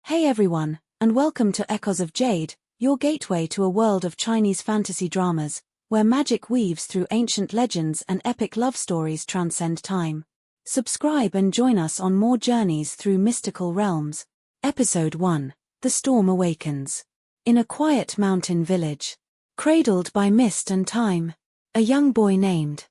Hey everyone, and welcome to Echoes of Jade, your gateway to a world of Chinese fantasy dramas, where magic weaves through ancient legends and epic love stories transcend time. Subscribe and join us on more journeys through mystical realms. Episode 1, The Storm Awakens. In a quiet mountain village, cradled by mist and time, a young boy named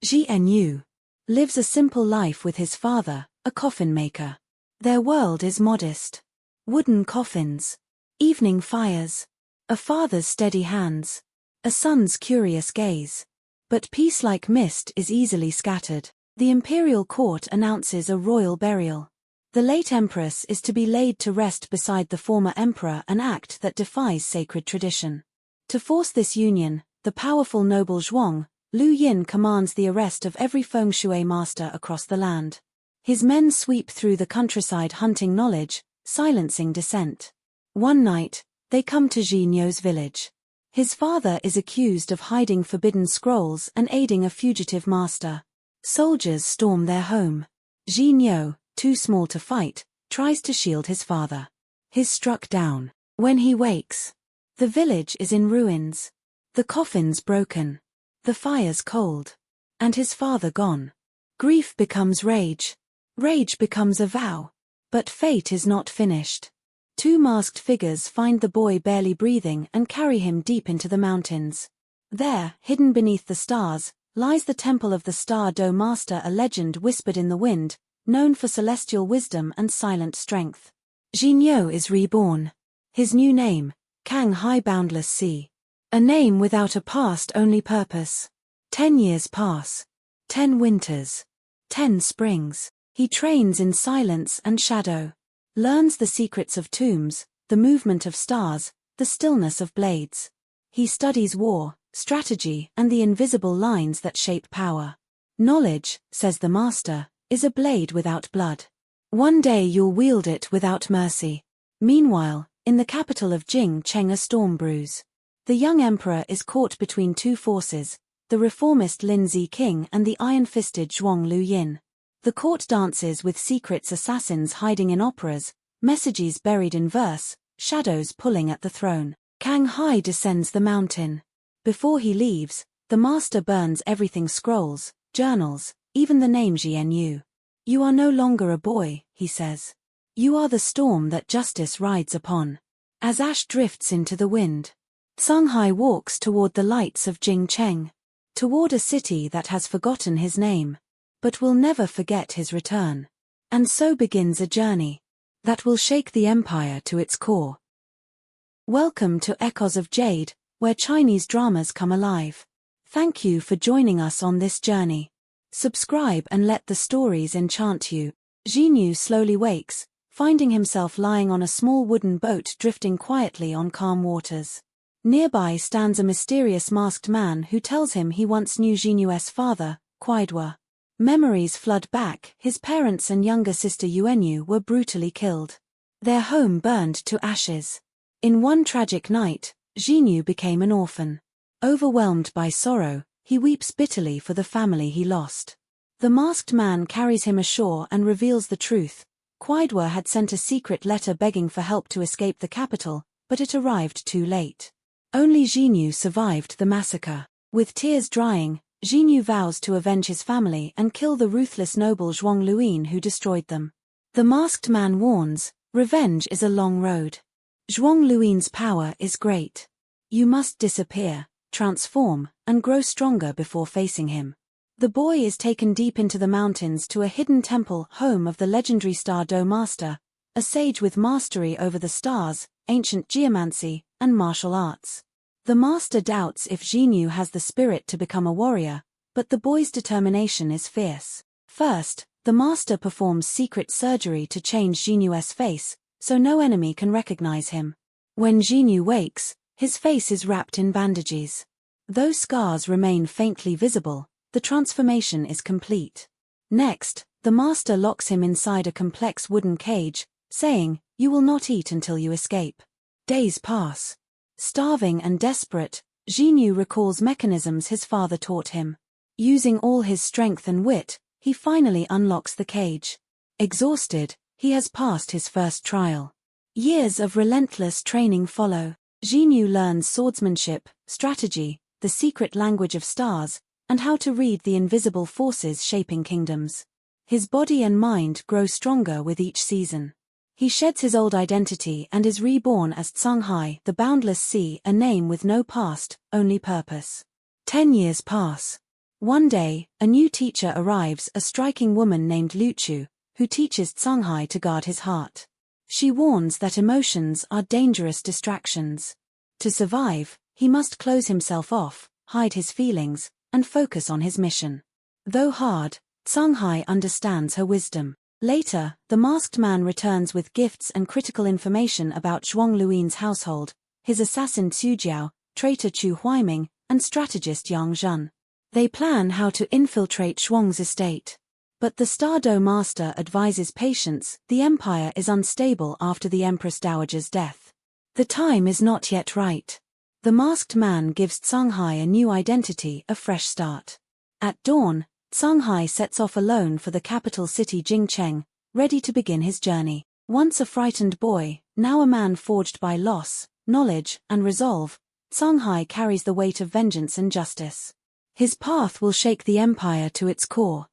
Zhenu lives a simple life with his father, a coffin maker. Their world is modest. Wooden coffins, evening fires, a father's steady hands, a son's curious gaze. But peace like mist is easily scattered. The imperial court announces a royal burial. The late empress is to be laid to rest beside the former emperor, an act that defies sacred tradition. To force this union, the powerful noble Zhuang, Lu Yin commands the arrest of every feng shui master across the land. His men sweep through the countryside hunting knowledge, silencing dissent. One night, they come to Zhenu's village. His father is accused of hiding forbidden scrolls and aiding a fugitive master. Soldiers storm their home. Zhenu, too small to fight, tries to shield his father. He's struck down. When he wakes, the village is in ruins. The coffin's broken. The fire's cold. And his father gone. Grief becomes rage. Rage becomes a vow. But fate is not finished. Two masked figures find the boy barely breathing and carry him deep into the mountains. There, hidden beneath the stars, lies the temple of the Star Do Master, a legend whispered in the wind, known for celestial wisdom and silent strength. Zhenu is reborn. His new name, Zanghai, Boundless Sea. A name without a past, only purpose. 10 years pass. 10 winters. 10 springs. He trains in silence and shadow. Learns the secrets of tombs, the movement of stars, the stillness of blades. He studies war, strategy, and the invisible lines that shape power. Knowledge, says the master, is a blade without blood. One day you'll wield it without mercy. Meanwhile, in the capital of Jingcheng, a storm brews. The young emperor is caught between two forces, the reformist Lin Ziqing and the iron-fisted Zhuang Lu Yin. The court dances with secrets, assassins hiding in operas, messages buried in verse, shadows pulling at the throne. Zanghai descends the mountain. Before he leaves, the master burns everything: scrolls, journals, even the name Zhenu. You are no longer a boy, he says. You are the storm that justice rides upon. As ash drifts into the wind, Zanghai walks toward the lights of Jingcheng, toward a city that has forgotten his name, but will never forget his return. And so begins a journey that will shake the empire to its core. Welcome to Echoes of Jade, where Chinese dramas come alive. Thank you for joining us on this journey. Subscribe and let the stories enchant you. Zhenu slowly wakes, finding himself lying on a small wooden boat drifting quietly on calm waters. Nearby stands a mysterious masked man who tells him he once knew Zhenu's father, Cdrama. Memories flood back. His parents and younger sister Yuenu were brutally killed. Their home burned to ashes. In one tragic night, Zhenu became an orphan. Overwhelmed by sorrow, he weeps bitterly for the family he lost. The masked man carries him ashore and reveals the truth. Cdrama had sent a secret letter begging for help to escape the capital, but it arrived too late. Only Zhenu survived the massacre. With tears drying, Zhenu vows to avenge his family and kill the ruthless noble Zhuang Luyin who destroyed them. The masked man warns, revenge is a long road. Zhuang Luyin's power is great. You must disappear, transform, and grow stronger before facing him. The boy is taken deep into the mountains to a hidden temple, home of the legendary Star Do Master, a sage with mastery over the stars, ancient geomancy, and martial arts. The master doubts if Zhenu has the spirit to become a warrior, but the boy's determination is fierce. First, the master performs secret surgery to change Zhenu's face, so no enemy can recognize him. When Zhenu wakes, his face is wrapped in bandages. Though scars remain faintly visible, the transformation is complete. Next, the master locks him inside a complex wooden cage, saying, "You will not eat until you escape." Days pass. Starving and desperate, Zhenu recalls mechanisms his father taught him. Using all his strength and wit, he finally unlocks the cage. Exhausted, he has passed his first trial. Years of relentless training follow. Jinyu learns swordsmanship, strategy, the secret language of stars, and how to read the invisible forces shaping kingdoms. His body and mind grow stronger with each season. He sheds his old identity and is reborn as Zanghai, the boundless sea, a name with no past, only purpose. 10 years pass. One day, a new teacher arrives, a striking woman named Luchu, who teaches Zanghai to guard his heart. She warns that emotions are dangerous distractions. To survive, he must close himself off, hide his feelings, and focus on his mission. Though hard, Zanghai understands her wisdom. Later, the masked man returns with gifts and critical information about Zhuang Luin's household, his assassin Xujiao, traitor Chu Huaiming, and strategist Yang Zhen. They plan how to infiltrate Zhuang's estate. But the Star-Do master advises patience. The empire is unstable after the Empress Dowager's death. The time is not yet right. The masked man gives Zanghai a new identity, a fresh start. At dawn, Zanghai sets off alone for the capital city Jingcheng, ready to begin his journey. Once a frightened boy, now a man forged by loss, knowledge, and resolve, Zanghai carries the weight of vengeance and justice. His path will shake the empire to its core.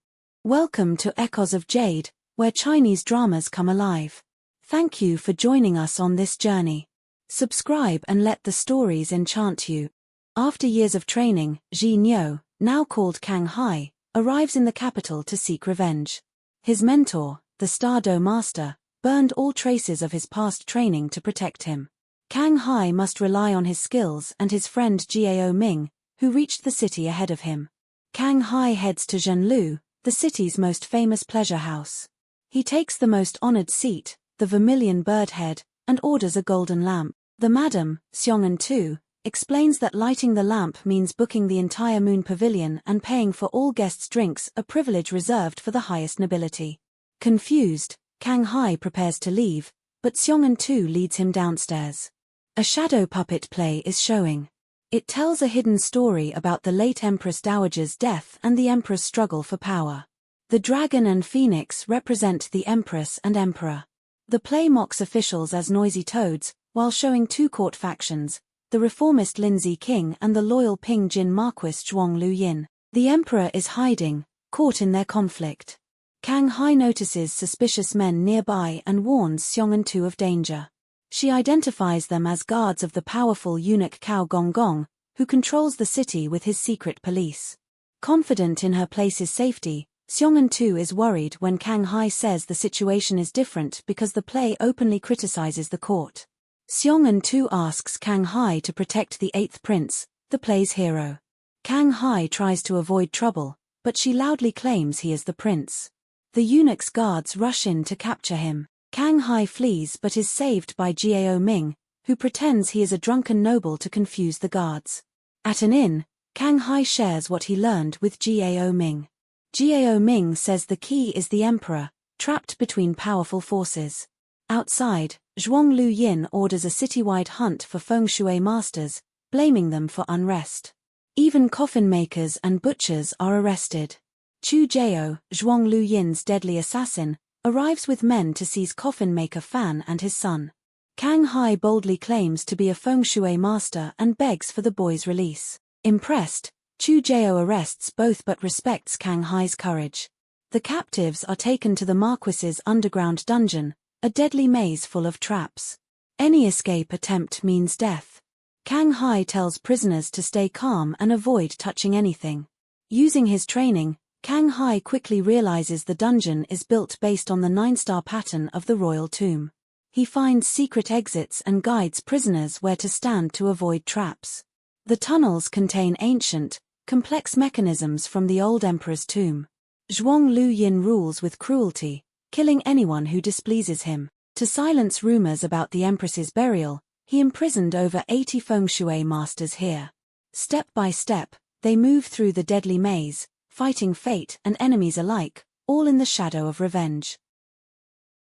Welcome to Echoes of Jade, where Chinese dramas come alive. Thank you for joining us on this journey. Subscribe and let the stories enchant you. After years of training, Ji Niu, now called Kang Hai, arrives in the capital to seek revenge. His mentor, the Star-Do master, burned all traces of his past training to protect him. Kang Hai must rely on his skills and his friend Jiao Ming, who reached the city ahead of him. Kang Hai heads to Zhenlu, the city's most famous pleasure house. He takes the most honored seat, the vermilion bird head, and orders a golden lamp. The madam, Xiong'an Tu, explains that lighting the lamp means booking the entire moon pavilion and paying for all guests' drinks, a privilege reserved for the highest nobility. Confused, Kang Hai prepares to leave, but Xiong'an Tu leads him downstairs. A shadow puppet play is showing. It tells a hidden story about the late Empress Dowager's death and the Emperor's struggle for power. The dragon and phoenix represent the Empress and Emperor. The play mocks officials as noisy toads, while showing two court factions, the reformist Lindsay King and the loyal Ping Jin Marquis Zhuang Luyin. The Emperor is hiding, caught in their conflict. Kang Hai notices suspicious men nearby and warns Xiong'an Tu of danger. She identifies them as guards of the powerful eunuch Cao Gonggong, who controls the city with his secret police. Confident in her place's safety, Xiong'an Tu is worried when Kang Hai says the situation is different because the play openly criticizes the court. Xiong'an Tu asks Kang Hai to protect the 8th prince, the play's hero. Kang Hai tries to avoid trouble, but she loudly claims he is the prince. The eunuch's guards rush in to capture him. Kang Hai flees but is saved by Jiao Ming, who pretends he is a drunken noble to confuse the guards. At an inn, Kang Hai shares what he learned with Jiao Ming. Jiao Ming says the key is the emperor, trapped between powerful forces. Outside, Zhuang Luyin orders a citywide hunt for feng shui masters, blaming them for unrest. Even coffin makers and butchers are arrested. Chu Jiao, Zhuang Luyin's deadly assassin, arrives with men to seize coffin maker Fan and his son. Kang Hai boldly claims to be a feng shui master and begs for the boy's release. Impressed, Chu Jiao arrests both but respects Kang Hai's courage. The captives are taken to the Marquis's underground dungeon, a deadly maze full of traps. Any escape attempt means death. Kang Hai tells prisoners to stay calm and avoid touching anything. Using his training, Kang Hai quickly realizes the dungeon is built based on the 9-star pattern of the royal tomb. He finds secret exits and guides prisoners where to stand to avoid traps. The tunnels contain ancient, complex mechanisms from the old emperor's tomb. Zhuang Luyin rules with cruelty, killing anyone who displeases him. To silence rumors about the empress's burial, he imprisoned over 80 feng shui masters here. Step by step, they move through the deadly maze, fighting fate and enemies alike, all in the shadow of revenge.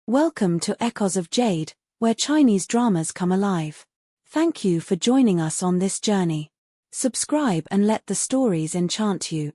Welcome to Echoes of Jade, where Chinese dramas come alive. Thank you for joining us on this journey. Subscribe and let the stories enchant you.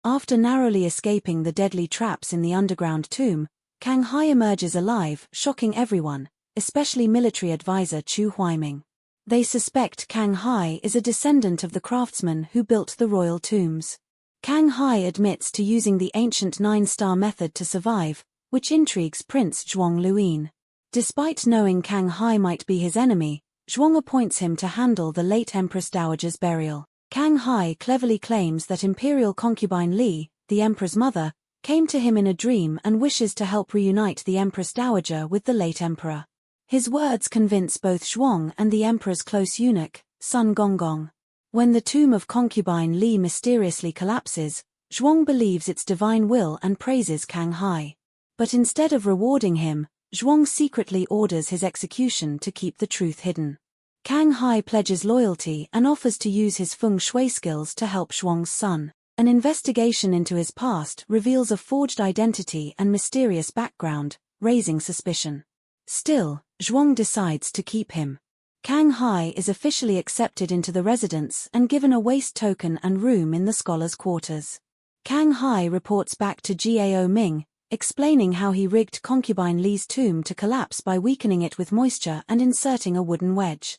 After narrowly escaping the deadly traps in the underground tomb, Kang Hai emerges alive, shocking everyone, especially military advisor Chu Huaiming. They suspect Kang Hai is a descendant of the craftsman who built the royal tombs. Kang Hai admits to using the ancient 9-star method to survive, which intrigues Prince Zhuang Luyin. Despite knowing Kang Hai might be his enemy, Zhuang appoints him to handle the late Empress Dowager's burial. Kang Hai cleverly claims that imperial concubine Li, the emperor's mother, came to him in a dream and wishes to help reunite the Empress Dowager with the late emperor. His words convince both Zhuang and the emperor's close eunuch, Sun Gonggong. When the tomb of concubine Li mysteriously collapses, Zhuang believes its divine will and praises Kang Hai. But instead of rewarding him, Zhuang secretly orders his execution to keep the truth hidden. Kang Hai pledges loyalty and offers to use his feng shui skills to help Zhuang's son. An investigation into his past reveals a forged identity and mysterious background, raising suspicion. Still, Zhuang decides to keep him. Kang Hai is officially accepted into the residence and given a waist token and room in the scholars' quarters. Kang Hai reports back to Gao Ming, explaining how he rigged concubine Li's tomb to collapse by weakening it with moisture and inserting a wooden wedge.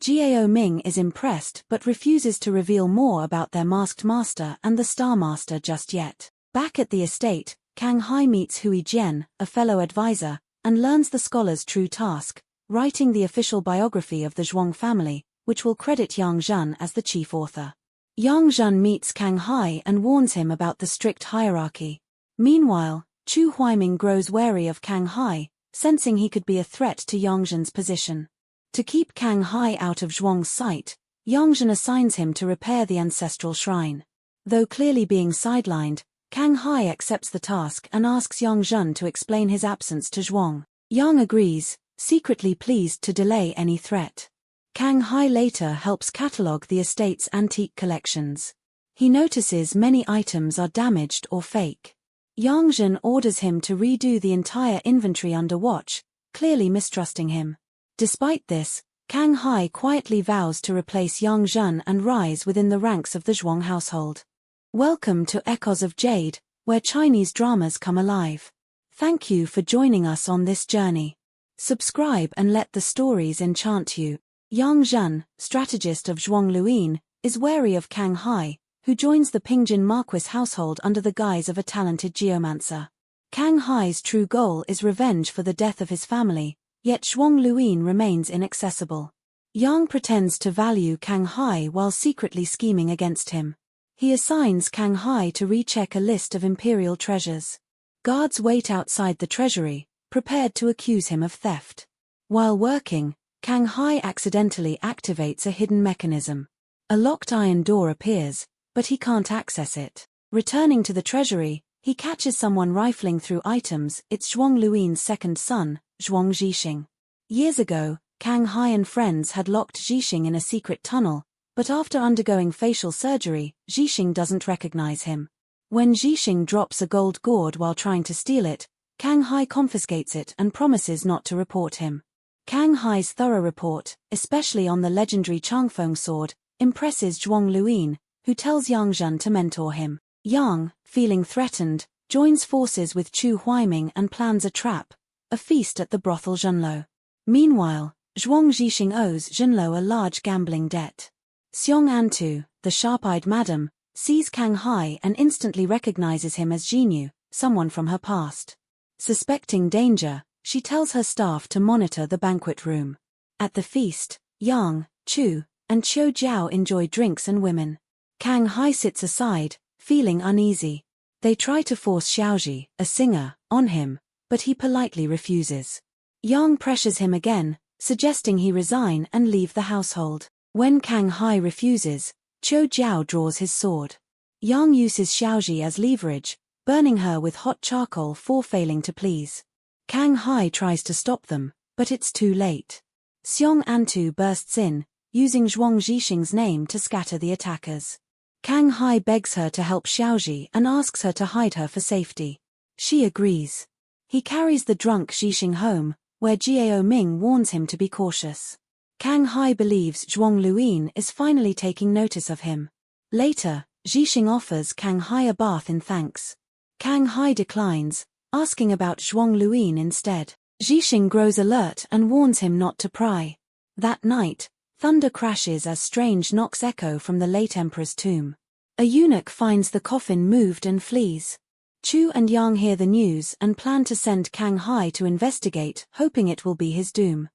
Gao Ming is impressed but refuses to reveal more about their masked master and the Star Master just yet. Back at the estate, Kang Hai meets Hui Jian, a fellow advisor, and learns the scholar's true task, writing the official biography of the Zhuang family, which will credit Yang Zhen as the chief author. Yang Zhen meets Kang Hai and warns him about the strict hierarchy. Meanwhile, Chu Huaiming grows wary of Kang Hai, sensing he could be a threat to Yang Zhen's position. To keep Kang Hai out of Zhuang's sight, Yang Zhen assigns him to repair the ancestral shrine. Though clearly being sidelined, Kang Hai accepts the task and asks Yang Zhen to explain his absence to Zhuang. Yang agrees, secretly pleased to delay any threat. Kang Hai later helps catalogue the estate's antique collections. He notices many items are damaged or fake. Yang Zhen orders him to redo the entire inventory under watch, clearly mistrusting him. Despite this, Kang Hai quietly vows to replace Yang Zhen and rise within the ranks of the Zhuang household. Welcome to Echoes of Jade, where Chinese dramas come alive. Thank you for joining us on this journey. Subscribe and let the stories enchant you. Yang Zhen, strategist of Zhuang Luyin, is wary of Kang Hai, who joins the Pingjin Marquis household under the guise of a talented geomancer. Kang Hai's true goal is revenge for the death of his family, yet Zhuang Luyin remains inaccessible. Yang pretends to value Kang Hai while secretly scheming against him. He assigns Kang Hai to recheck a list of imperial treasures. Guards wait outside the treasury, prepared to accuse him of theft. While working, Kang Hai accidentally activates a hidden mechanism. A locked iron door appears, but he can't access it. Returning to the treasury, he catches someone rifling through items. It's Zhuang Luyin's second son, Zhuang Zhixing. Years ago, Kang Hai and friends had locked Zhixing in a secret tunnel, but after undergoing facial surgery, Zhixing doesn't recognize him. When Zhixing drops a gold gourd while trying to steal it, Kang Hai confiscates it and promises not to report him. Kang Hai's thorough report, especially on the legendary Changfeng sword, impresses Zhuang Luyin, who tells Yang Zhen to mentor him. Yang, feeling threatened, joins forces with Chu Huaiming and plans a trap, a feast at the brothel Zhenlo. Meanwhile, Zhuang Zhixing owes Zhenlo a large gambling debt. Xiong Antu, the sharp-eyed madam, sees Kang Hai and instantly recognizes him as Jinyu, someone from her past. Suspecting danger, she tells her staff to monitor the banquet room. At the feast, Yang, Chu, and Qiu Jiao enjoy drinks and women. Kang Hai sits aside, feeling uneasy. They try to force Xiaoji, a singer, on him, but he politely refuses. Yang pressures him again, suggesting he resign and leave the household. When Kang Hai refuses, Qiu Jiao draws his sword. Yang uses Xiaoji as leverage, burning her with hot charcoal for failing to please. Kang Hai tries to stop them, but it's too late. Xiong Antu bursts in, using Zhuang Zhixing's name to scatter the attackers. Kang Hai begs her to help Xiaoji and asks her to hide her for safety. She agrees. He carries the drunk Zhixing home, where Gao Ming warns him to be cautious. Kang Hai believes Zhuang Luyin is finally taking notice of him. Later, Zhixing offers Kang Hai a bath in thanks. Kang Hai declines, asking about Zhuang Luyin instead. Zhixing grows alert and warns him not to pry. That night, thunder crashes as strange knocks echo from the late emperor's tomb. A eunuch finds the coffin moved and flees. Chu and Yang hear the news and plan to send Zanghai to investigate, hoping it will be his doom.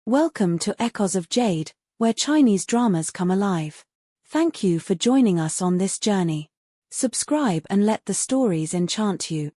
Welcome to Echoes of Jade, where Chinese dramas come alive. Thank you for joining us on this journey. Subscribe and let the stories enchant you.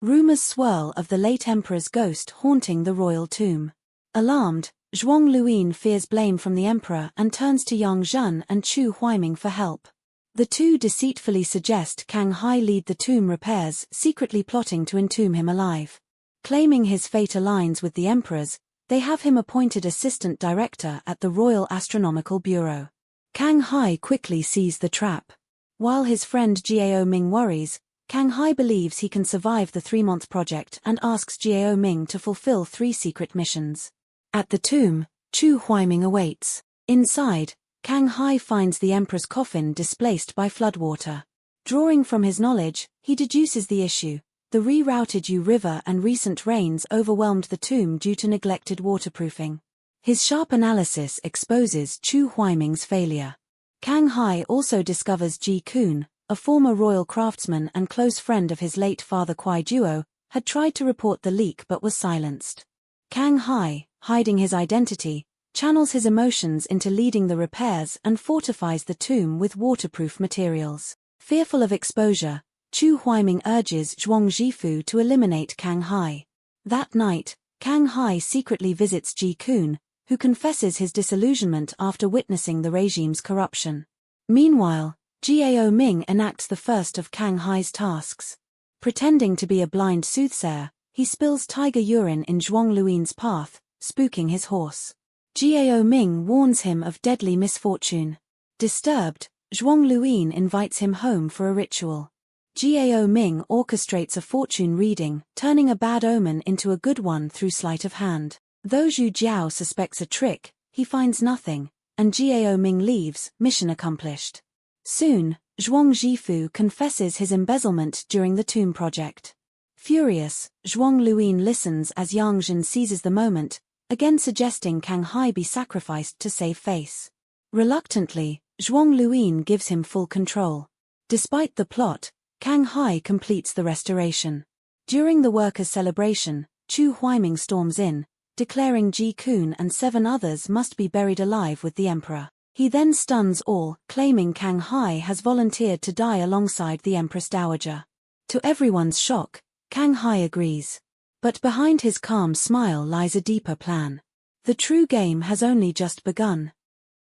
Rumors swirl of the late emperor's ghost haunting the royal tomb. Alarmed, Zhuang Luyin fears blame from the emperor and turns to Yang Zhen and Chu Huaiming for help. The two deceitfully suggest Zanghai lead the tomb repairs, secretly plotting to entomb him alive. Claiming his fate aligns with the emperor's, they have him appointed assistant director at the Royal Astronomical Bureau. Zanghai quickly sees the trap. While his friend Jiao Ming worries, Zanghai believes he can survive the 3-month project and asks Jiao Ming to fulfill 3 secret missions. At the tomb, Chu Huaiming awaits. Inside, Zanghai finds the emperor's coffin displaced by floodwater. Drawing from his knowledge, he deduces the issue. The rerouted Yu River and recent rains overwhelmed the tomb due to neglected waterproofing. His sharp analysis exposes Chu Huaiming's failure. Zanghai also discovers Ji Kun, a former royal craftsman and close friend of his late father Kuai Duo, had tried to report the leak but was silenced. Zanghai, hiding his identity, channels his emotions into leading the repairs and fortifies the tomb with waterproof materials. Fearful of exposure, Chu Huaiming urges Zhuang Zhifu to eliminate Zanghai. That night, Zanghai secretly visits Ji Kun, who confesses his disillusionment after witnessing the regime's corruption. Meanwhile, Jiao Ming enacts the first of Zanghai's tasks. Pretending to be a blind soothsayer, he spills tiger urine in Zhuang Luyin's path, spooking his horse. Jiao Ming warns him of deadly misfortune. Disturbed, Zhuang Luyin invites him home for a ritual. Jiao Ming orchestrates a fortune reading, turning a bad omen into a good one through sleight of hand. Though Zhu Jiao suspects a trick, he finds nothing, and Jiao Ming leaves, mission accomplished. Soon, Zhuang Zhifu confesses his embezzlement during the tomb project. Furious, Zhuang Luyin listens as Yang Zhen seizes the moment, again suggesting Zanghai be sacrificed to save face. Reluctantly, Zhuang Luyin gives him full control. Despite the plot, Zanghai completes the restoration. During the workers' celebration, Chu Huaiming storms in, declaring Ji Kun and 7 others must be buried alive with the emperor. He then stuns all, claiming Zanghai has volunteered to die alongside the Empress Dowager. To everyone's shock, Zanghai agrees. But behind his calm smile lies a deeper plan. The true game has only just begun.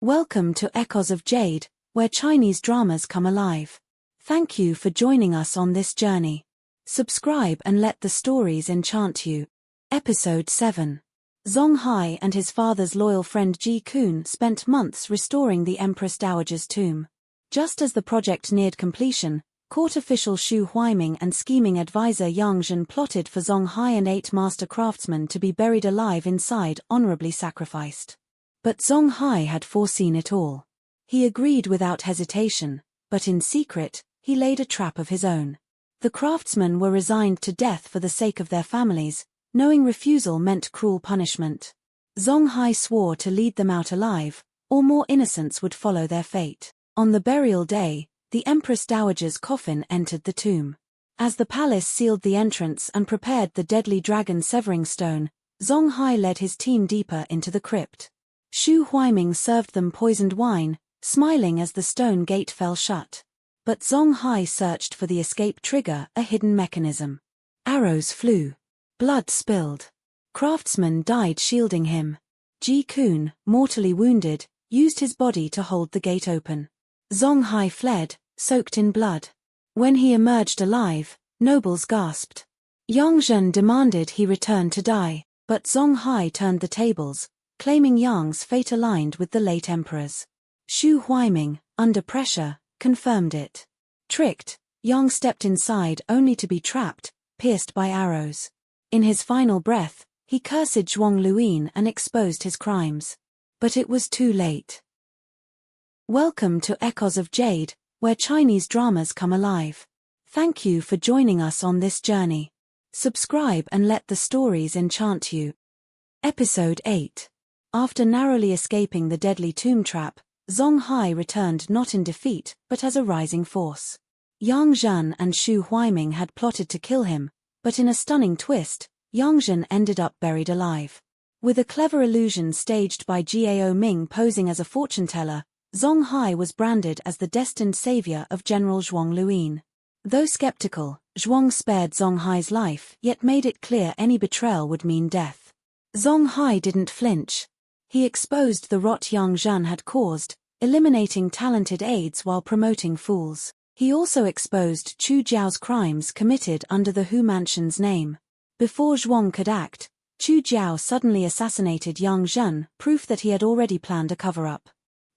Welcome to Echoes of Jade, where Chinese dramas come alive. Thank you for joining us on this journey. Subscribe and let the stories enchant you. Episode 7. Zanghai and his father's loyal friend Ji Kun spent months restoring the Empress Dowager's tomb. Just as the project neared completion, court official Xu Huaiming and scheming advisor Yang Zhen plotted for Zanghai and 8 master craftsmen to be buried alive inside, honorably sacrificed. But Zanghai had foreseen it all. He agreed without hesitation, but in secret, he laid a trap of his own. The craftsmen were resigned to death for the sake of their families, knowing refusal meant cruel punishment. Zanghai swore to lead them out alive, or more innocents would follow their fate. On the burial day, the Empress Dowager's coffin entered the tomb. As the palace sealed the entrance and prepared the deadly dragon severing stone, Zanghai led his team deeper into the crypt. Xu Huaiming served them poisoned wine, smiling as the stone gate fell shut. But Zanghai searched for the escape trigger, a hidden mechanism. Arrows flew. Blood spilled. Craftsmen died shielding him. Ji Kun, mortally wounded, used his body to hold the gate open. Zanghai fled, soaked in blood. When he emerged alive, nobles gasped. Yang Zhen demanded he return to die, but Zanghai turned the tables, claiming Yang's fate aligned with the late emperor's. Xu Huaiming, under pressure, confirmed it. Tricked, Yang stepped inside only to be trapped, pierced by arrows. In his final breath, he cursed Zhuang Luyin and exposed his crimes. But it was too late. Welcome to Echoes of Jade, where Chinese dramas come alive. Thank you for joining us on this journey. Subscribe and let the stories enchant you. Episode 8. After narrowly escaping the deadly tomb trap, Zanghai returned not in defeat, but as a rising force. Yang Zhen and Xu Huaiming had plotted to kill him, but in a stunning twist, Yang Zhen ended up buried alive. With a clever illusion staged by Gao Ming posing as a fortune-teller, Zanghai was branded as the destined savior of General Zhuang Luin. Though skeptical, Zhuang spared Zanghai's life, yet made it clear any betrayal would mean death. Zanghai didn't flinch. He exposed the rot Yang Zhen had caused, eliminating talented aides while promoting fools. He also exposed Chu Jiao's crimes committed under the Hu Mansion's name. Before Zhuang could act, Chu Jiao suddenly assassinated Yang Zhen, proof that he had already planned a cover-up.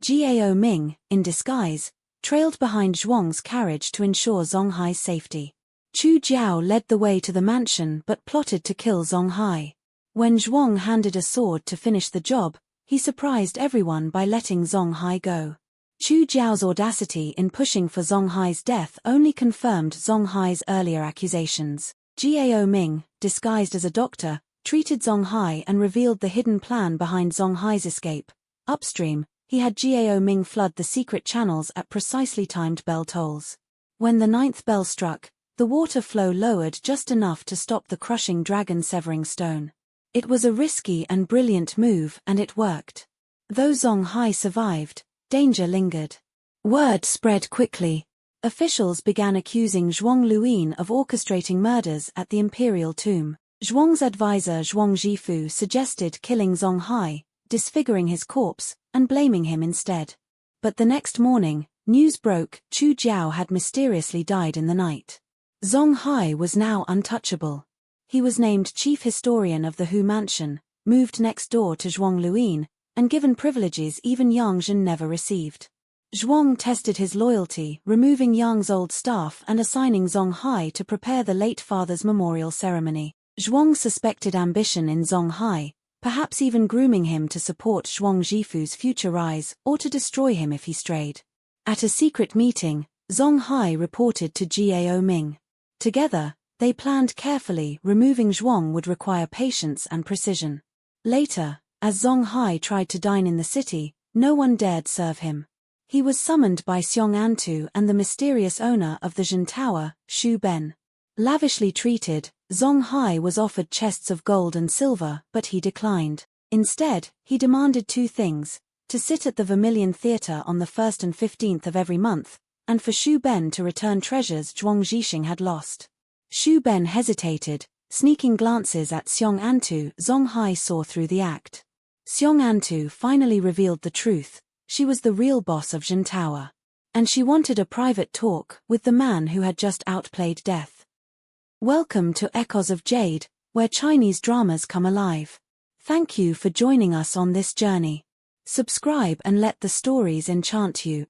Gao Ming, in disguise, trailed behind Zhuang's carriage to ensure Zanghai's safety. Chu Jiao led the way to the mansion but plotted to kill Zanghai. When Zhuang handed a sword to finish the job, he surprised everyone by letting Zanghai go. Chu Jiao's audacity in pushing for Zanghai's death only confirmed Zanghai's earlier accusations. Gao Ming, disguised as a doctor, treated Zanghai and revealed the hidden plan behind Zanghai's escape. Upstream, he had Gao Ming flood the secret channels at precisely timed bell tolls. When the 9th bell struck, the water flow lowered just enough to stop the crushing dragon-severing stone. It was a risky and brilliant move, and it worked. Though Zanghai survived, danger lingered. Word spread quickly. Officials began accusing Zhuang Luin of orchestrating murders at the imperial tomb. Zhuang's advisor Zhuang Zhifu suggested killing Zanghai, disfiguring his corpse, and blaming him instead. But the next morning, news broke: Chu Jiao had mysteriously died in the night. Zanghai was now untouchable. He was named chief historian of the Hu Mansion, moved next door to Zhuang Luin, and given privileges even Yang Zhen never received. Zhuang tested his loyalty, removing Yang's old staff and assigning Zanghai to prepare the late father's memorial ceremony. Zhuang suspected ambition in Zanghai, perhaps even grooming him to support Zhuang Zhifu's future rise or to destroy him if he strayed. At a secret meeting, Zanghai reported to Gao Ming. Together, they planned carefully. Removing Zhuang would require patience and precision. Later, as Zanghai tried to dine in the city, no one dared serve him. He was summoned by Xiong Antu and the mysterious owner of the Zhen Tower, Xu Ben. Lavishly treated, Zanghai was offered chests of gold and silver, but he declined. Instead, he demanded two things: to sit at the Vermilion Theatre on the 1st and 15th of every month, and for Xu Ben to return treasures Zhuang Zhixing had lost. Xu Ben hesitated, sneaking glances at Xiong Antu. Zanghai saw through the act. Xiong Antu finally revealed the truth: she was the real boss of Zhen Tower. And she wanted a private talk with the man who had just outplayed death. Welcome to Echoes of Jade, where Chinese dramas come alive. Thank you for joining us on this journey. Subscribe and let the stories enchant you.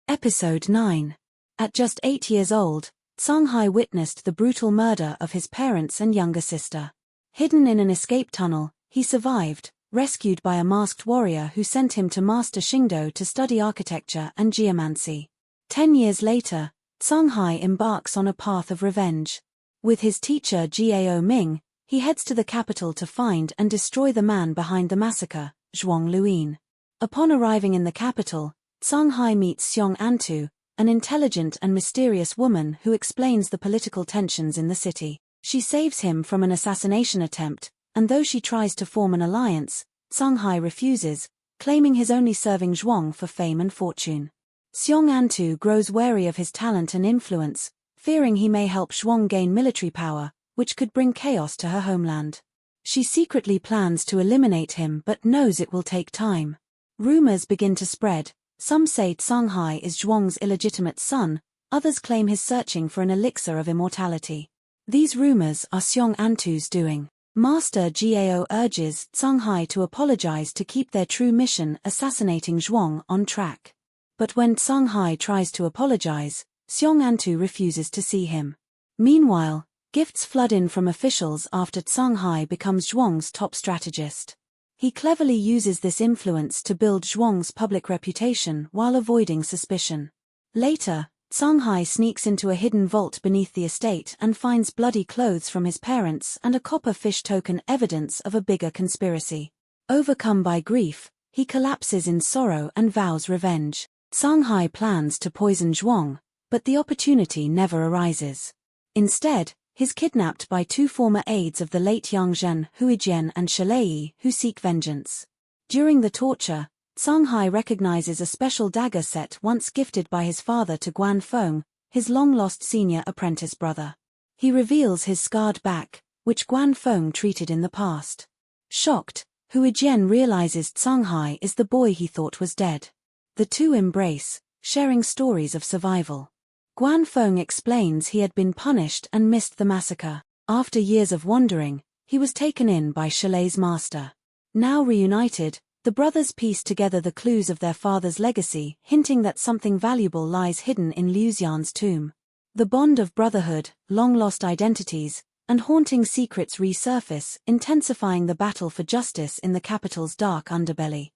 Episode 9. At just 8 years old, Zanghai witnessed the brutal murder of his parents and younger sister. Hidden in an escape tunnel, he survived, rescued by a masked warrior who sent him to Master Xingdo to study architecture and geomancy. 10 years later, Zanghai embarks on a path of revenge. With his teacher Gao Ming, he heads to the capital to find and destroy the man behind the massacre, Zhuang Luin. Upon arriving in the capital, Zanghai meets Xiong Antu, an intelligent and mysterious woman who explains the political tensions in the city. She saves him from an assassination attempt, and though she tries to form an alliance, Zanghai refuses, claiming he's only serving Zhuang for fame and fortune. Xiong Antu grows wary of his talent and influence, fearing he may help Zhuang gain military power, which could bring chaos to her homeland. She secretly plans to eliminate him but knows it will take time. Rumors begin to spread. Some say Zanghai is Zhuang's illegitimate son, others claim he's searching for an elixir of immortality. These rumors are Xiong Antu's doing. Master Gao urges Zanghai to apologize to keep their true mission, assassinating Zhuang, on track. But when Zanghai tries to apologize, Xiong Antu refuses to see him. Meanwhile, gifts flood in from officials after Zanghai becomes Zhuang's top strategist. He cleverly uses this influence to build Zhuang's public reputation while avoiding suspicion. Later, Zanghai sneaks into a hidden vault beneath the estate and finds bloody clothes from his parents and a copper fish token, evidence of a bigger conspiracy. Overcome by grief, he collapses in sorrow and vows revenge. Zanghai plans to poison Zhuang, but the opportunity never arises. Instead, he's kidnapped by two former aides of the late Yang Zhen, Huijian and Shalei, who seek vengeance. During the torture, Zanghai recognizes a special dagger set once gifted by his father to Guan Feng, his long-lost senior apprentice brother. He reveals his scarred back, which Guan Feng treated in the past. Shocked, Huijian realizes Zanghai is the boy he thought was dead. The two embrace, sharing stories of survival. Guan Feng explains he had been punished and missed the massacre. After years of wandering, he was taken in by Shalei's master. Now reunited, the brothers piece together the clues of their father's legacy, hinting that something valuable lies hidden in Liu Xian's tomb. The bond of brotherhood, long-lost identities, and haunting secrets resurface, intensifying the battle for justice in the capital's dark underbelly.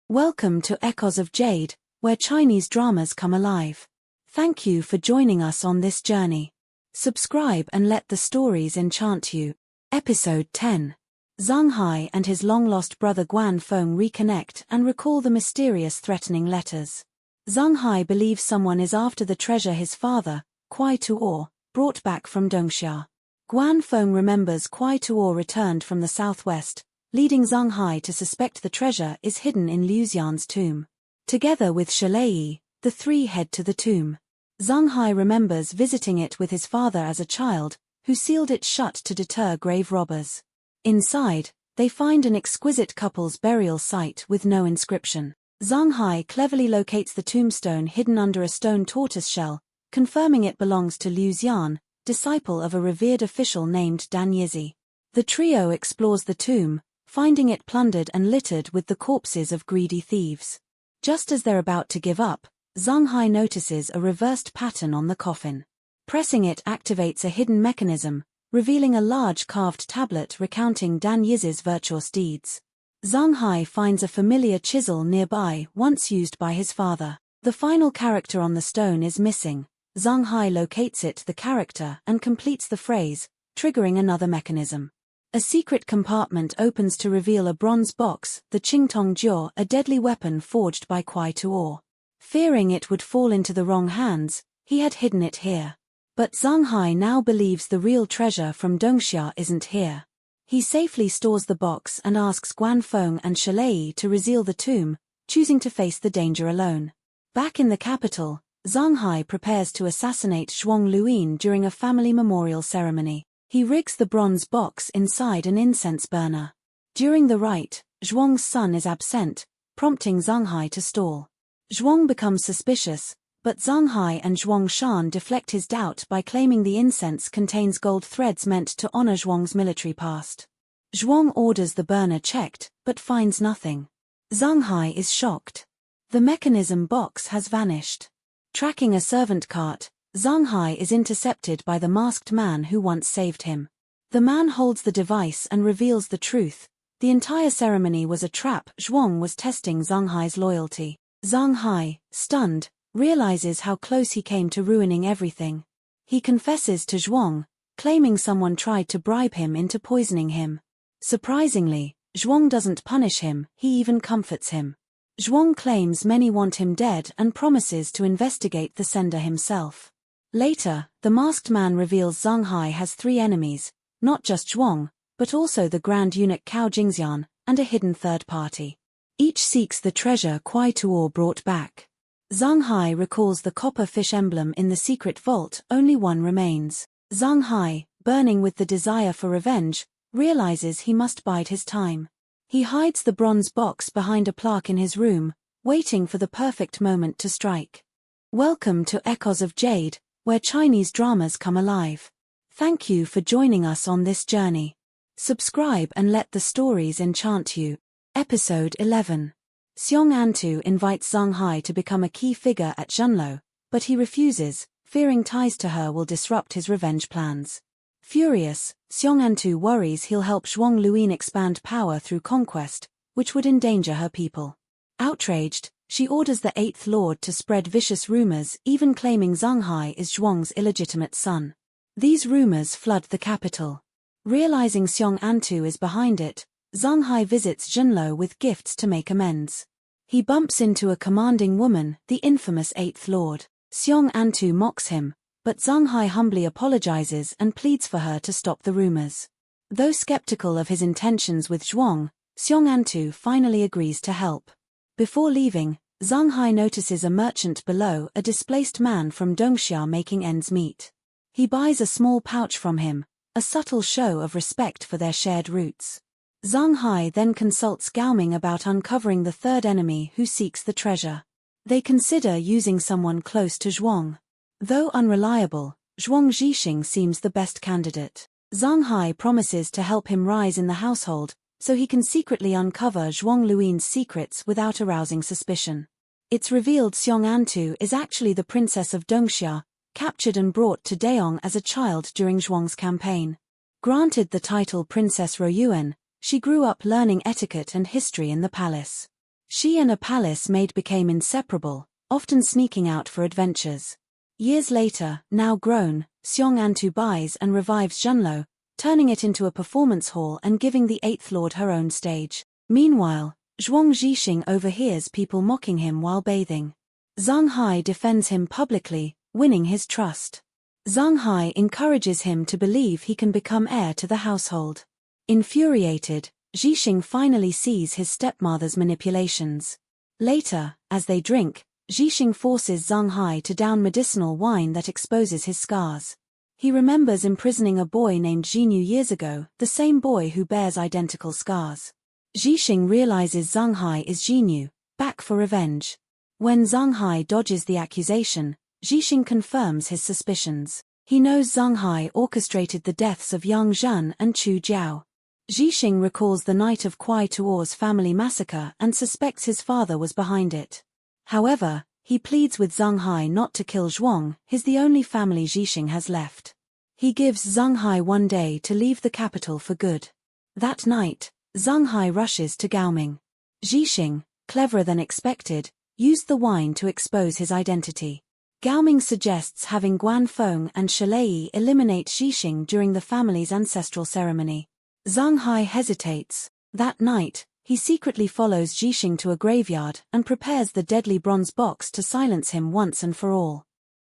Welcome to Echoes of Jade, where Chinese dramas come alive. Thank you for joining us on this journey. Subscribe and let the stories enchant you. Episode 10. Zanghai and his long-lost brother Guan Feng reconnect and recall the mysterious threatening letters. Zanghai believes someone is after the treasure his father, Kuai Tuo, brought back from Dongxia. Guan Feng remembers Kuai Tuo returned from the southwest, leading Zanghai to suspect the treasure is hidden in Liu Xian's tomb. Together with Shalei, the three head to the tomb. Zanghai remembers visiting it with his father as a child, who sealed it shut to deter grave robbers. Inside, they find an exquisite couple's burial site with no inscription. Zanghai cleverly locates the tombstone hidden under a stone tortoise shell, confirming it belongs to Liu Xian, disciple of a revered official named Dan Yizi. The trio explores the tomb, finding it plundered and littered with the corpses of greedy thieves. Just as they're about to give up, Zanghai notices a reversed pattern on the coffin. Pressing it activates a hidden mechanism, revealing a large carved tablet recounting Dan Yizi's virtuous deeds. Zanghai finds a familiar chisel nearby, once used by his father. The final character on the stone is missing. Zanghai locates it, the character, and completes the phrase, triggering another mechanism. A secret compartment opens to reveal a bronze box, the Qingtong Jiu, a deadly weapon forged by Kuai Tuo. Fearing it would fall into the wrong hands, he had hidden it here. But Zanghai now believes the real treasure from Dongxia isn't here. He safely stores the box and asks Guan Feng and Shalei to reveal the tomb, choosing to face the danger alone. Back in the capital, Zanghai prepares to assassinate Zhuang Luin during a family memorial ceremony. He rigs the bronze box inside an incense burner. During the rite, Zhuang's son is absent, prompting Zanghai to stall. Zhuang becomes suspicious, but Zanghai and Zhuang Shan deflect his doubt by claiming the incense contains gold threads meant to honor Zhuang's military past. Zhuang orders the burner checked, but finds nothing. Zanghai is shocked. The mechanism box has vanished. Tracking a servant cart, Zanghai is intercepted by the masked man who once saved him. The man holds the device and reveals the truth. The entire ceremony was a trap. Zhuang was testing Zanghai's loyalty. Zanghai, stunned, realizes how close he came to ruining everything. He confesses to Zhuang, claiming someone tried to bribe him into poisoning him. Surprisingly, Zhuang doesn't punish him, he even comforts him. Zhuang claims many want him dead and promises to investigate the sender himself. Later, the masked man reveals Zanghai has three enemies, not just Zhuang, but also the Grand Eunuch Cao Jingxian, and a hidden third party. Each seeks the treasure Kuai Tuo brought back. Zanghai recalls the copper fish emblem in the secret vault, only one remains. Zanghai, burning with the desire for revenge, realizes he must bide his time. He hides the bronze box behind a plaque in his room, waiting for the perfect moment to strike. Welcome to Echoes of Jade, where Chinese dramas come alive. Thank you for joining us on this journey. Subscribe and let the stories enchant you. Episode 11. Xiong Antu invites Zanghai to become a key figure at Zhenlo, but he refuses, fearing ties to her will disrupt his revenge plans. Furious, Xiong Antu worries he'll help Zhuang Luin expand power through conquest, which would endanger her people. Outraged, She orders the Eighth Lord to spread vicious rumors, even claiming Zanghai is Zhuang's illegitimate son. These rumors flood the capital. Realizing Xiong Antu is behind it, Zanghai visits Junlo with gifts to make amends. He bumps into a commanding woman, the infamous Eighth Lord. Xiong Antu mocks him, but Zanghai humbly apologizes and pleads for her to stop the rumors. Though skeptical of his intentions with Zhuang, Xiong Antu finally agrees to help. Before leaving, Zanghai notices a merchant below, a displaced man from Dongxia making ends meet. He buys a small pouch from him, a subtle show of respect for their shared roots. Zanghai then consults Gao Ming about uncovering the third enemy who seeks the treasure. They consider using someone close to Zhuang. Though unreliable, Zhuang Zhixing seems the best candidate. Zanghai promises to help him rise in the household, so he can secretly uncover Zhuang Luin's secrets without arousing suspicion. It's revealed Xiong Antu is actually the princess of Dongxia, captured and brought to Daong as a child during Zhuang's campaign. Granted the title Princess Royuan, she grew up learning etiquette and history in the palace. She and a palace maid became inseparable, often sneaking out for adventures. Years later, now grown, Xiong Antu buys and revives Junlo, turning it into a performance hall and giving the Eighth Lord her own stage. Meanwhile, Zhuang Zhixing overhears people mocking him while bathing. Zanghai defends him publicly, winning his trust. Zanghai encourages him to believe he can become heir to the household. Infuriated, Zhixing finally sees his stepmother's manipulations. Later, as they drink, Zhixing forces Zanghai to down medicinal wine that exposes his scars. He remembers imprisoning a boy named Jinyu years ago, the same boy who bears identical scars. Zhixing realizes Zanghai is Jinyu, back for revenge. When Zanghai dodges the accusation, Zhixing confirms his suspicions. He knows Zanghai orchestrated the deaths of Yang Zhan and Chu Jiao. Zhixing recalls the night of Kuai Tuo's family massacre and suspects his father was behind it. However, he pleads with Zanghai not to kill Zhuang, he's the only family Zhixing has left. He gives Zanghai one day to leave the capital for good. That night, Zanghai rushes to Gao Ming. Zhixing, cleverer than expected, used the wine to expose his identity. Gao Ming suggests having Guan Feng and Shalei eliminate Zhixing during the family's ancestral ceremony. Zanghai hesitates. That night, he secretly follows Zhixing to a graveyard and prepares the deadly bronze box to silence him once and for all.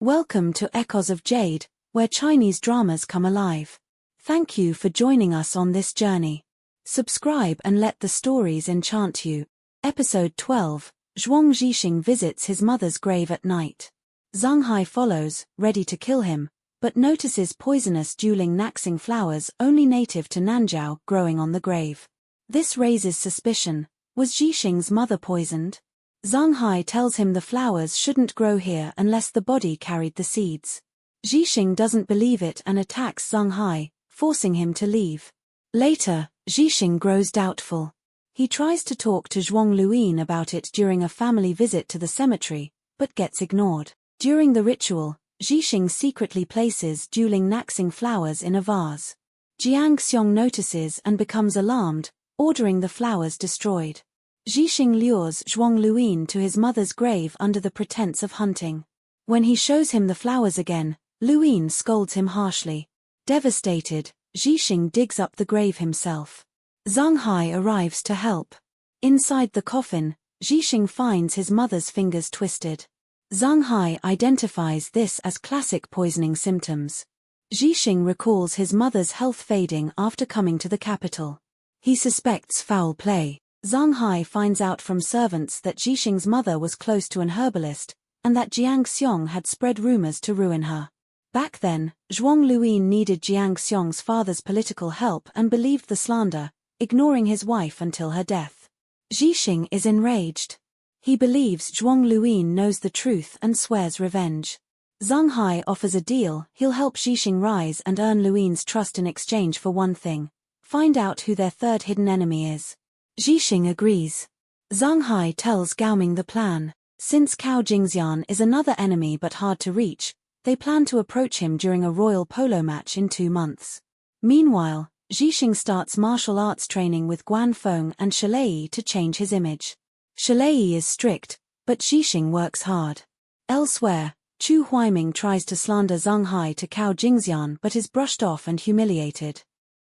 Welcome to Echoes of Jade, where Chinese dramas come alive. Thank you for joining us on this journey. Subscribe and let the stories enchant you. Episode 12, Zhuang Zhixing visits his mother's grave at night. Zanghai follows, ready to kill him, but notices poisonous dueling Naxing flowers only native to Nanjiao growing on the grave. This raises suspicion. Was Zhixing's mother poisoned? Zanghai tells him the flowers shouldn't grow here unless the body carried the seeds. Zhixing doesn't believe it and attacks Zanghai, forcing him to leave. Later, Zhixing grows doubtful. He tries to talk to Zhuang Luin about it during a family visit to the cemetery, but gets ignored. During the ritual, Zhixing secretly places dueling Naxing flowers in a vase. Jiang Xiong notices and becomes alarmed, ordering the flowers destroyed. Zhixing lures Zhuang Luin to his mother's grave under the pretense of hunting. When he shows him the flowers again, Luin scolds him harshly. Devastated, Zhixing digs up the grave himself. Zanghai arrives to help. Inside the coffin, Zhixing finds his mother's fingers twisted. Zanghai identifies this as classic poisoning symptoms. Zhixing recalls his mother's health fading after coming to the capital. He suspects foul play. Zanghai finds out from servants that Zhixing's mother was close to an herbalist, and that Jiang Xiong had spread rumors to ruin her. Back then, Zhuang Luin needed Jiang Xiong's father's political help and believed the slander, ignoring his wife until her death. Zhixing is enraged. He believes Zhuang Luin knows the truth and swears revenge. Zanghai offers a deal. He'll help Zhixing rise and earn Luin's trust in exchange for one thing: find out who their third hidden enemy is. Zhixing agrees. Zanghai tells Gao Ming the plan. Since Cao Jingxian is another enemy but hard to reach, they plan to approach him during a royal polo match in 2 months. Meanwhile, Zhixing starts martial arts training with Guan Feng and Shalei to change his image. Shalei is strict, But Zhixing works hard. Elsewhere, Chu Huaiming tries to slander Zanghai to Cao Jingxian but is brushed off and humiliated.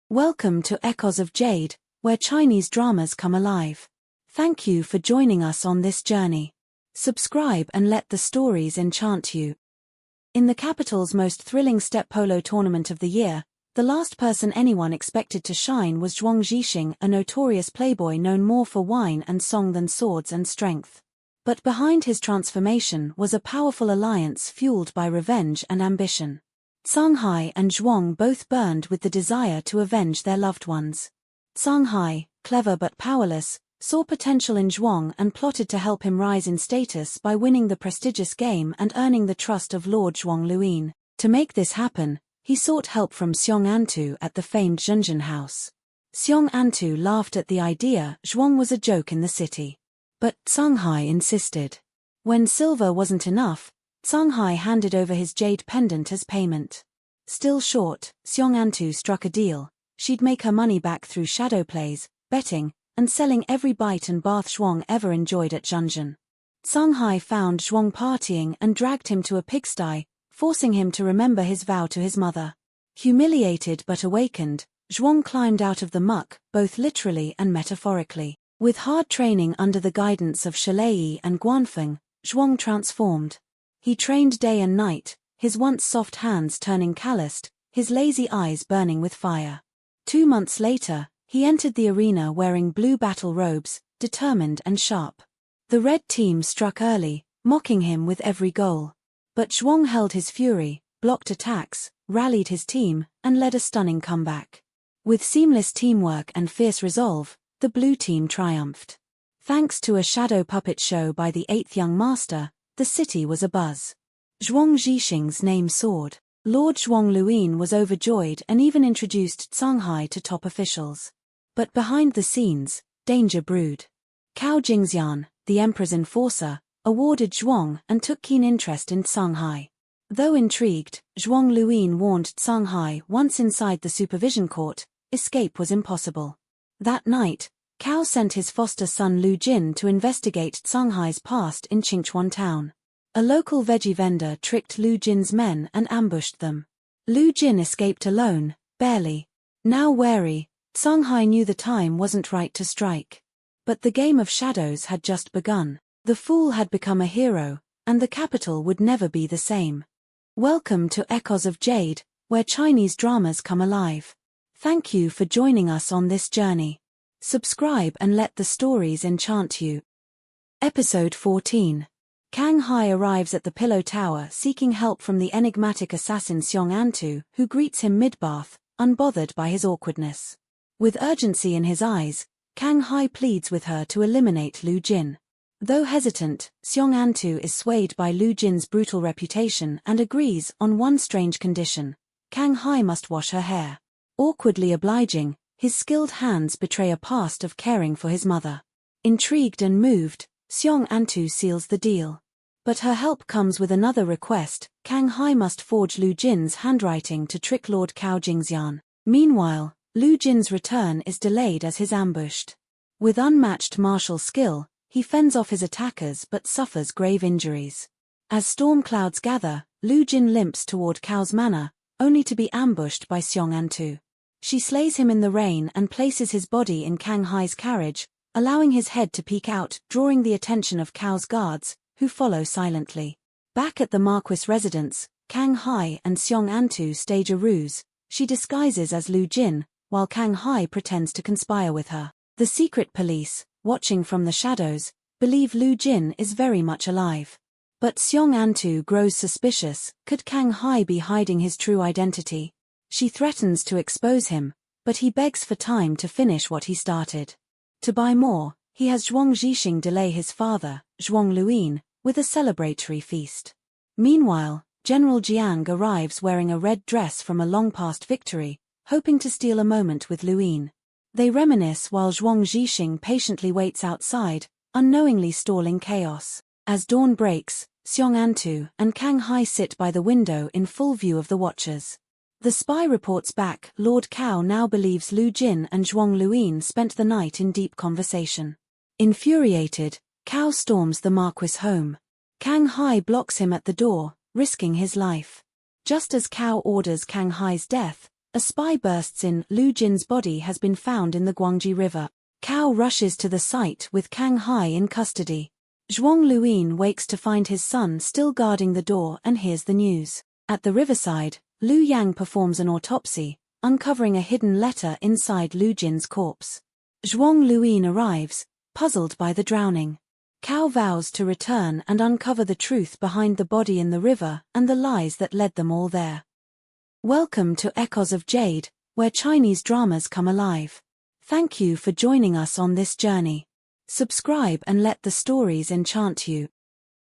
Welcome to Echoes of Jade, where Chinese dramas come alive. Thank you for joining us on this journey. Subscribe and let the stories enchant you. In the capital's most thrilling step polo tournament of the year, the last person anyone expected to shine was Zhuang Zhixing, a notorious playboy known more for wine and song than swords and strength. But behind his transformation was a powerful alliance fueled by revenge and ambition. Zanghai and Zhuang both burned with the desire to avenge their loved ones. Zanghai, clever but powerless, saw potential in Zhuang and plotted to help him rise in status by winning the prestigious game and earning the trust of Lord Zhuang Luin. To make this happen, he sought help from Xiong Antu at the famed Zhenzhen house. Xiong Antu laughed at the idea Zhuang was a joke in the city. But Zanghai insisted. When silver wasn't enough, Zanghai handed over his jade pendant as payment. Still short, Xiong Antu struck a deal. She'd make her money back through shadow plays, betting, and selling every bite and bath Zhuang ever enjoyed at Zhenzhen. Zanghai found Zhuang partying and dragged him to a pigsty, forcing him to remember his vow to his mother. Humiliated but awakened, Zhuang climbed out of the muck, both literally and metaphorically. With hard training under the guidance of Shalei and Guanfeng, Zhuang transformed. He trained day and night, his once soft hands turning calloused, his lazy eyes burning with fire. 2 months later, he entered the arena wearing blue battle robes, determined and sharp. The red team struck early, mocking him with every goal. But Zhuang held his fury, blocked attacks, rallied his team, and led a stunning comeback. With seamless teamwork and fierce resolve, the blue team triumphed. Thanks to a shadow puppet show by the 8th young master, the city was abuzz. Zhuang Zhixing's name soared. Lord Zhuang Luin was overjoyed and even introduced Zanghai to top officials. But behind the scenes, danger brewed. Cao Jingxian, the emperor's enforcer, awarded Zhuang and took keen interest in Zanghai. Though intrigued, Zhuang Luin warned Zanghai once inside the supervision court, escape was impossible. That night, Cao sent his foster son Lu Jin to investigate Zanghai's past in Qingchuan town. A local veggie vendor tricked Lu Jin's men and ambushed them. Lu Jin escaped alone, barely. Now wary, Zanghai knew the time wasn't right to strike. But the game of shadows had just begun. The fool had become a hero, and the capital would never be the same. Welcome to Echoes of Jade, where Chinese dramas come alive. Thank you for joining us on this journey. Subscribe and let the stories enchant you. Episode 14. Kang Hai arrives at the Pillow Tower seeking help from the enigmatic assassin Xiong Antu, who greets him mid-bath, unbothered by his awkwardness. With urgency in his eyes, Kang Hai pleads with her to eliminate Lu Jin. Though hesitant, Xiong Antu is swayed by Lu Jin's brutal reputation and agrees on one strange condition: Kang Hai must wash her hair. Awkwardly obliging, his skilled hands betray a past of caring for his mother. Intrigued and moved, Xiong Antu seals the deal. But her help comes with another request: Kang Hai must forge Lu Jin's handwriting to trick Lord Cao Jingxian. Meanwhile, Lu Jin's return is delayed as he's ambushed. With unmatched martial skill, he fends off his attackers but suffers grave injuries. As storm clouds gather, Lu Jin limps toward Cao's manor, only to be ambushed by Xiong Antu. She slays him in the rain and places his body in Kang Hai's carriage, allowing his head to peek out, drawing the attention of Cao's guards, who follow silently. Back at the Marquis' residence, Kang Hai and Xiong Antu stage a ruse. She disguises as Lu Jin, while Kang Hai pretends to conspire with her. The secret police, watching from the shadows, believe Lu Jin is very much alive. But Xiong Antu grows suspicious. Could Kang Hai be hiding his true identity? She threatens to expose him, but he begs for time to finish what he started. To buy more, he has Zhuang Zhixing delay his father, Zhuang Luin, with a celebratory feast. Meanwhile, General Jiang arrives wearing a red dress from a long-past victory, hoping to steal a moment with Luin. They reminisce while Zhuang Zhixing patiently waits outside, unknowingly stalling chaos. As dawn breaks, Xiong Antu and Kang Hai sit by the window in full view of the watchers. The spy reports back. Lord Cao now believes Lu Jin and Zhuang Luin spent the night in deep conversation. Infuriated, Cao storms the Marquis' home. Kang Hai blocks him at the door, risking his life. Just as Cao orders Kang Hai's death, a spy bursts in. Lu Jin's body has been found in the Guangji River. Cao rushes to the site with Kang Hai in custody. Zhuang Luyin wakes to find his son still guarding the door and hears the news. At the riverside, Lu Yang performs an autopsy, uncovering a hidden letter inside Lu Jin's corpse. Zhuang Luyin arrives, puzzled by the drowning. Cao vows to return and uncover the truth behind the body in the river and the lies that led them all there. Welcome to Echoes of Jade, where Chinese dramas come alive. Thank you for joining us on this journey. Subscribe and let the stories enchant you.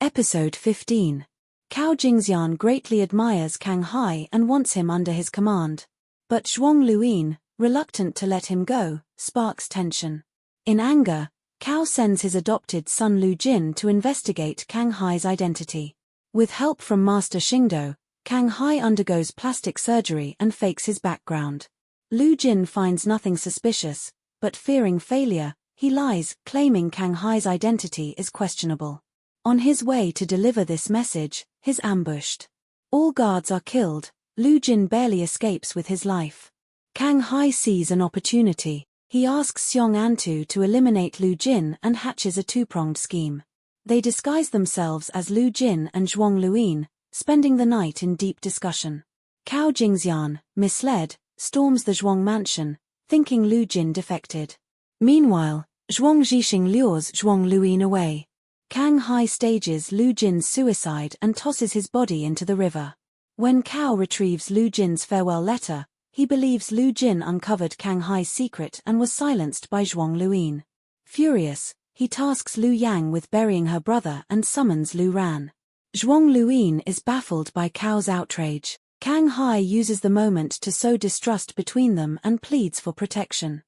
Episode 15. Cao Jingxian greatly admires Kang Hai and wants him under his command. But Zhuang Luyin, reluctant to let him go, sparks tension. In anger, Cao sends his adopted son Lu Jin to investigate Kang Hai's identity. With help from Master Xingdo, Kang Hai undergoes plastic surgery and fakes his background. Lu Jin finds nothing suspicious, but fearing failure, he lies, claiming Kang Hai's identity is questionable. On his way to deliver this message, he's ambushed. All guards are killed. Lu Jin barely escapes with his life. Kang Hai sees an opportunity. He asks Xiong Antu to eliminate Lu Jin and hatches a two-pronged scheme. They disguise themselves as Lu Jin and Zhuang Luyin, spending the night in deep discussion. Cao Jingxian, misled, storms the Zhuang mansion, thinking Lu Jin defected. Meanwhile, Zhuang Zhixing lures Zhuang Luyin away. Kang Hai stages Lu Jin's suicide and tosses his body into the river. When Cao retrieves Lu Jin's farewell letter, he believes Lu Jin uncovered Kang Hai's secret and was silenced by Zhuang Luyin. Furious, he tasks Lu Yang with burying her brother and summons Lu Ran. Zhuang Luyin is baffled by Cao's outrage. Kang Hai uses the moment to sow distrust between them and pleads for protection.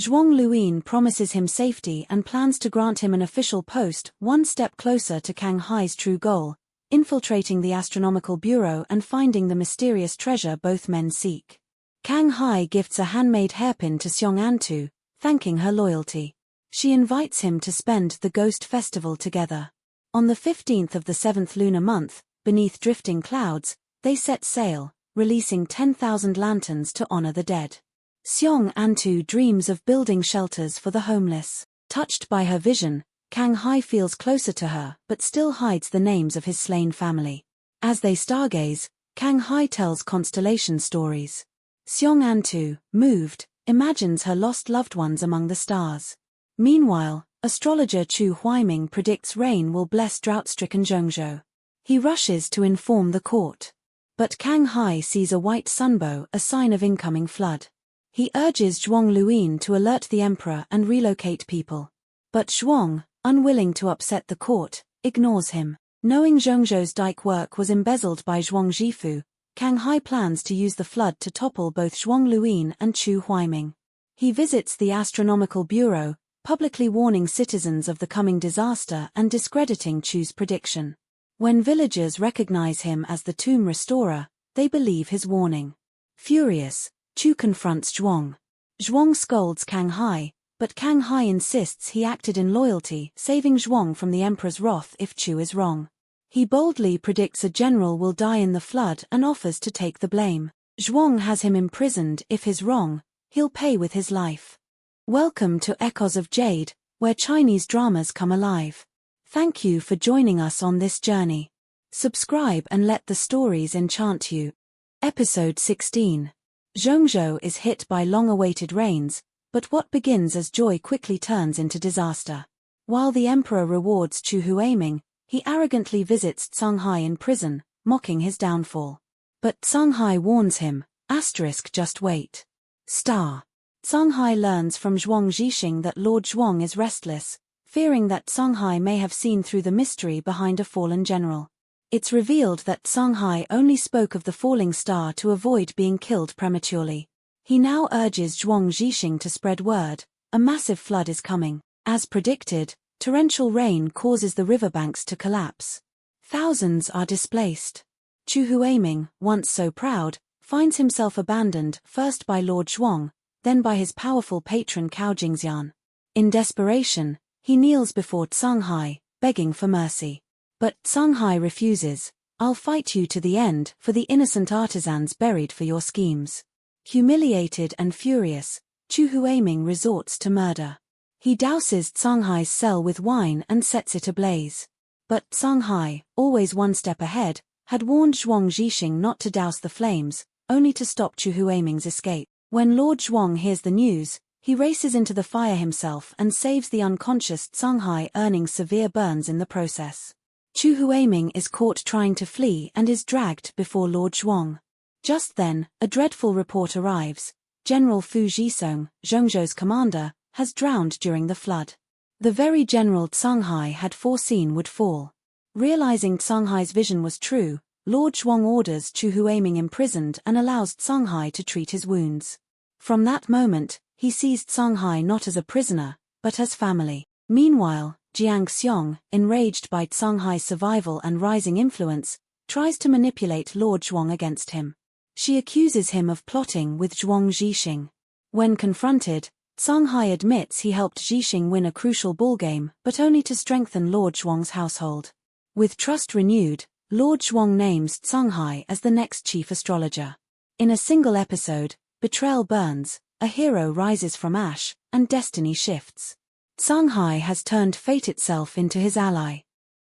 Zhuang Luyin promises him safety and plans to grant him an official post, one step closer to Kang Hai's true goal, infiltrating the astronomical bureau and finding the mysterious treasure both men seek. Kang Hai gifts a handmade hairpin to Xiong Antu, thanking her loyalty. She invites him to spend the Ghost Festival together. On the 15th of the 7th lunar month, beneath drifting clouds, they set sail, releasing 10,000 lanterns to honor the dead. Xiong Antu dreams of building shelters for the homeless. Touched by her vision, Kang Hai feels closer to her but still hides the names of his slain family. As they stargaze, Kang Hai tells constellation stories. Xiong Antu, moved, imagines her lost loved ones among the stars. Meanwhile, astrologer Chu Huaiming predicts rain will bless drought-stricken Zhengzhou. He rushes to inform the court. But Kang Hai sees a white sunbow, a sign of incoming flood. He urges Zhuang Luyin to alert the emperor and relocate people. But Zhuang, unwilling to upset the court, ignores him. Knowing Zhengzhou's dike work was embezzled by Zhuang Zhifu, Kang Hai plans to use the flood to topple both Zhuang Luyin and Chu Huaiming. He visits the astronomical bureau, publicly warning citizens of the coming disaster and discrediting Chu's prediction. When villagers recognize him as the tomb restorer, they believe his warning. Furious, Chu confronts Zhuang. Zhuang scolds Kang Hai, but Kang Hai insists he acted in loyalty, saving Zhuang from the emperor's wrath if Chu is wrong. He boldly predicts a general will die in the flood and offers to take the blame. Zhuang has him imprisoned. If he's wrong, he'll pay with his life. Welcome to Echoes of Jade, where Chinese dramas come alive. Thank you for joining us on this journey. Subscribe and let the stories enchant you. Episode 16. Zhengzhou is hit by long-awaited rains, but what begins as joy quickly turns into disaster. While the emperor rewards Chu Huaiming, he arrogantly visits Zanghai in prison, mocking his downfall. But Zanghai warns him, just wait. Zanghai learns from Zhuang Zhixing that Lord Zhuang is restless, fearing that Zanghai may have seen through the mystery behind a fallen general. It's revealed that Zanghai only spoke of the falling star to avoid being killed prematurely. He now urges Zhuang Zhixing to spread word. A massive flood is coming. As predicted, torrential rain causes the riverbanks to collapse. Thousands are displaced. Chu Huaiming, once so proud, finds himself abandoned first by Lord Zhuang, then by his powerful patron Cao Jingxian. In desperation, He kneels before Zanghai, begging for mercy. But Zanghai refuses. "I'll fight you to the end for the innocent artisans buried for your schemes." Humiliated and furious, Chu Huiming resorts to murder. He douses Zanghai's cell with wine and sets it ablaze. But Zanghai, always one step ahead, had warned Zhuang Zhixing not to douse the flames, only to stop Chu Huiming's escape. When Lord Zhuang hears the news, he races into the fire himself and saves the unconscious Zanghai, earning severe burns in the process. Chu Huiming is caught trying to flee and is dragged before Lord Zhuang. Just then, a dreadful report arrives. General Fu Jisong, Zhongzhou's commander, has drowned during the flood. The very general Zanghai had foreseen would fall. Realizing Zanghai's vision was true, Lord Zhuang orders Chu Huiming imprisoned and allows Zanghai to treat his wounds. From that moment, he sees Zanghai not as a prisoner, but as family. Meanwhile, Jiang Xiong, enraged by Zanghai's survival and rising influence, tries to manipulate Lord Zhuang against him. She accuses him of plotting with Zhuang Zhixing. When confronted, Zanghai admits he helped Zhixing win a crucial ballgame, but only to strengthen Lord Zhuang's household. With trust renewed, Lord Zhuang names Zanghai as the next chief astrologer. In a single episode, betrayal burns, a hero rises from ash, and destiny shifts. Zanghai has turned fate itself into his ally.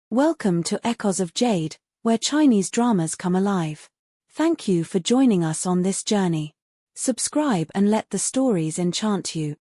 Welcome to Echoes of Jade, where Chinese dramas come alive. Thank you for joining us on this journey. Subscribe and let the stories enchant you.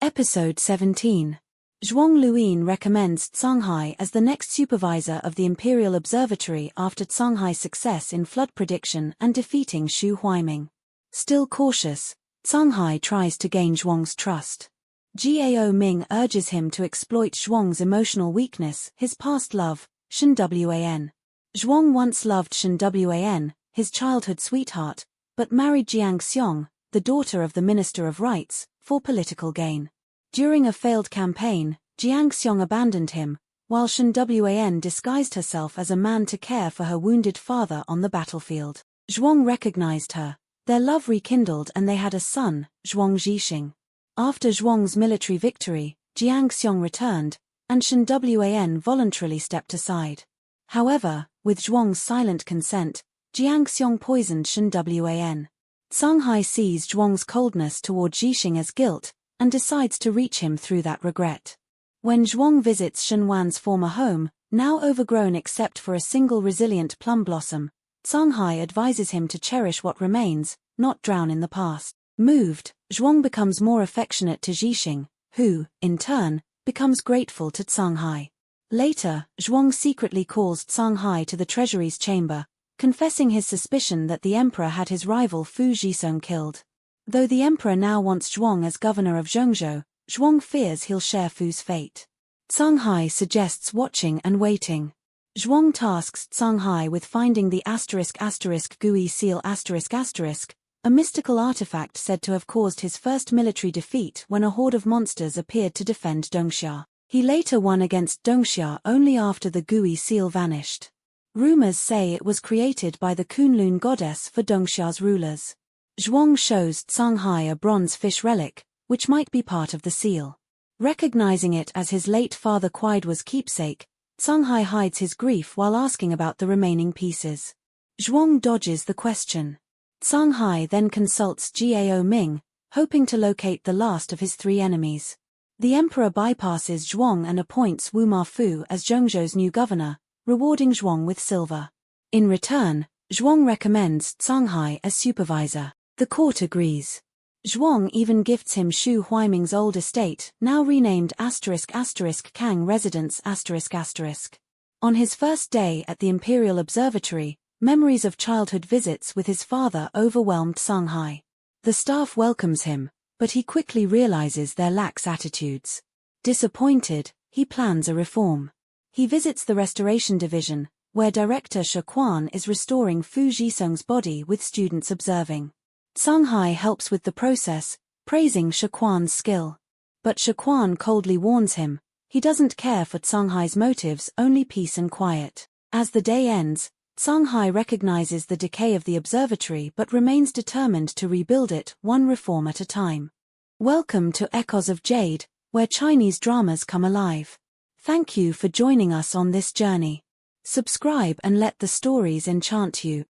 Episode 17. Zhuang Luyin recommends Zanghai as the next supervisor of the Imperial Observatory after Zanghai's success in flood prediction and defeating Xu Huiming. Still cautious, Zanghai tries to gain Zhuang's trust. Gao Ming urges him to exploit Zhuang's emotional weakness, his past love, Shen Wan. Zhuang once loved Shen Wan, his childhood sweetheart, but married Jiang Xiong, the daughter of the Minister of Rights, for political gain. During a failed campaign, Jiang Xiong abandoned him, while Shen Wan disguised herself as a man to care for her wounded father on the battlefield. Zhuang recognized her. Their love rekindled and they had a son, Zhuang Zhixing. After Zhuang's military victory, Jiang Xiong returned, and Shen Wan voluntarily stepped aside. However, with Zhuang's silent consent, Jiang Xiong poisoned Shen Wan. Zanghai sees Zhuang's coldness toward Zhixing as guilt, and decides to reach him through that regret. When Zhuang visits Shen Wan's former home, now overgrown except for a single resilient plum blossom, Zanghai advises him to cherish what remains, not drown in the past. Moved, Zhuang becomes more affectionate to Zhixing, who, in turn, becomes grateful to Zanghai. Later, Zhuang secretly calls Zanghai to the treasury's chamber, confessing his suspicion that the emperor had his rival Fu Jisong killed. Though the emperor now wants Zhuang as governor of Zhongzhou, Zhuang fears he'll share Fu's fate. Zanghai suggests watching and waiting. Zhuang tasks Zanghai with finding the ****Gui seal ****, a mystical artifact said to have caused his first military defeat when a horde of monsters appeared to defend Dongxia. He later won against Dongxia only after the Gui seal vanished. Rumors say it was created by the Kunlun goddess for Dongxia's rulers. Zhuang shows Zanghai a bronze fish relic, which might be part of the seal. Recognizing it as his late father Kuaidu's keepsake, Zanghai hides his grief while asking about the remaining pieces. Zhuang dodges the question. Zanghai then consults Gao Ming, hoping to locate the last of his three enemies. The emperor bypasses Zhuang and appoints Wu Mafu as Zhongzhou's new governor, rewarding Zhuang with silver. In return, Zhuang recommends Zanghai as supervisor. The court agrees. Zhuang even gifts him Xu Huiming's old estate, now renamed ***Kang Residence ***. On his first day at the Imperial Observatory, memories of childhood visits with his father overwhelmed Zanghai. The staff welcomes him, but he quickly realizes their lax attitudes. Disappointed, he plans a reform. He visits the Restoration Division, where Director Shi Quan is restoring Fu Jisong's body with students observing. Zanghai helps with the process, praising Shi Quan's skill. But Shi Quan coldly warns him, he doesn't care for Zanghai's motives, only peace and quiet. As the day ends, Zanghai recognizes the decay of the observatory but remains determined to rebuild it, one reform at a time. Welcome to Echoes of Jade, where Chinese dramas come alive. Thank you for joining us on this journey. Subscribe and let the stories enchant you.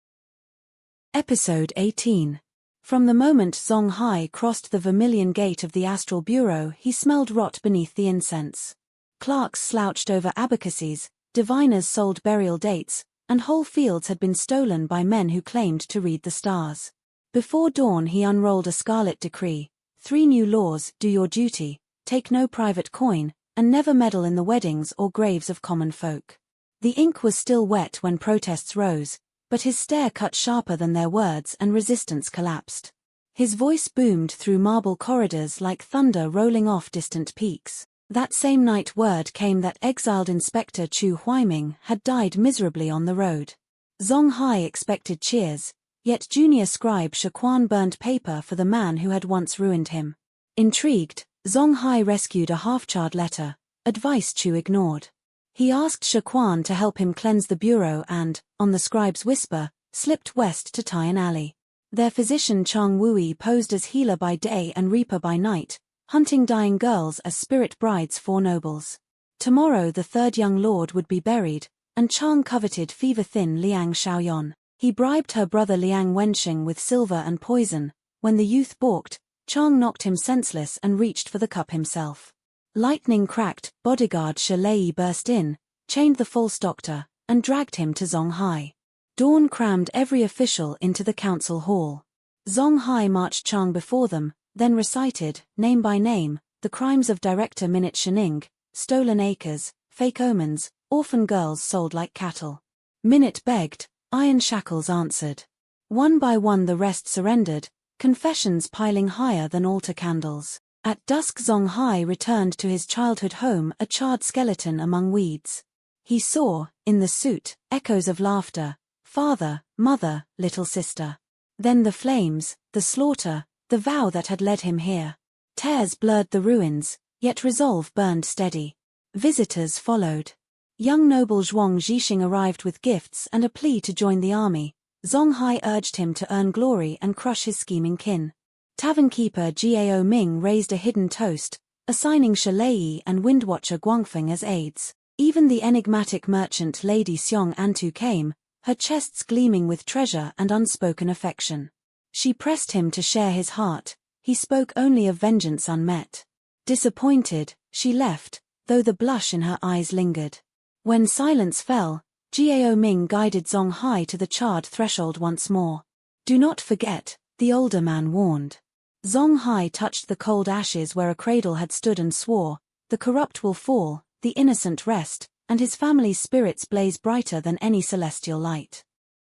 Episode 18. From the moment Zanghai crossed the vermilion gate of the Astral Bureau, he smelled rot beneath the incense. Clerks slouched over abacuses, diviners sold burial dates, and whole fields had been stolen by men who claimed to read the stars. Before dawn he unrolled a scarlet decree: 3 new laws: do your duty, take no private coin, and never meddle in the weddings or graves of common folk. The ink was still wet when protests rose, but his stare cut sharper than their words and resistance collapsed. His voice boomed through marble corridors like thunder rolling off distant peaks. That same night word came that exiled Inspector Chu Huaiming had died miserably on the road. Zanghai expected cheers, yet junior scribe Shaquan burned paper for the man who had once ruined him. Intrigued, Zanghai rescued a half-charred letter, advice Chu ignored. He asked Shaquan to help him cleanse the bureau and, on the scribe's whisper, slipped west to Taiyan Alley. Their physician Chang Wui posed as healer by day and reaper by night, hunting dying girls as spirit brides for nobles. Tomorrow the third young lord would be buried, and Chang coveted fever-thin Liang Xiaoyan. He bribed her brother Liang Wenxing with silver and poison. When the youth balked, Chang knocked him senseless and reached for the cup himself. Lightning cracked, bodyguard Shi Lei burst in, chained the false doctor, and dragged him to Zanghai. Dawn crammed every official into the council hall. Zanghai marched Chang before them, then recited, name by name, the crimes of Director Minute Shining: stolen acres, fake omens, orphan girls sold like cattle. Minute begged, iron shackles answered. One by one the rest surrendered, confessions piling higher than altar candles. At dusk Zanghai returned to his childhood home, a charred skeleton among weeds. He saw, in the suit, echoes of laughter: father, mother, little sister. Then the flames, the slaughter, the vow that had led him here. Tears blurred the ruins, yet resolve burned steady. Visitors followed. Young noble Zhuang Zhixing arrived with gifts and a plea to join the army. Zanghai urged him to earn glory and crush his scheming kin. Tavern keeper Gao Ming raised a hidden toast, assigning Shi Lei and windwatcher Guangfeng as aides. Even the enigmatic merchant Lady Xiong Antu came, her chests gleaming with treasure and unspoken affection. She pressed him to share his heart. He spoke only of vengeance unmet. Disappointed, she left, though the blush in her eyes lingered. When silence fell, Gao Ming guided Zanghai to the charred threshold once more. Do not forget, the older man warned. Zanghai touched the cold ashes where a cradle had stood and swore, the corrupt will fall, the innocent rest, and his family's spirits blaze brighter than any celestial light.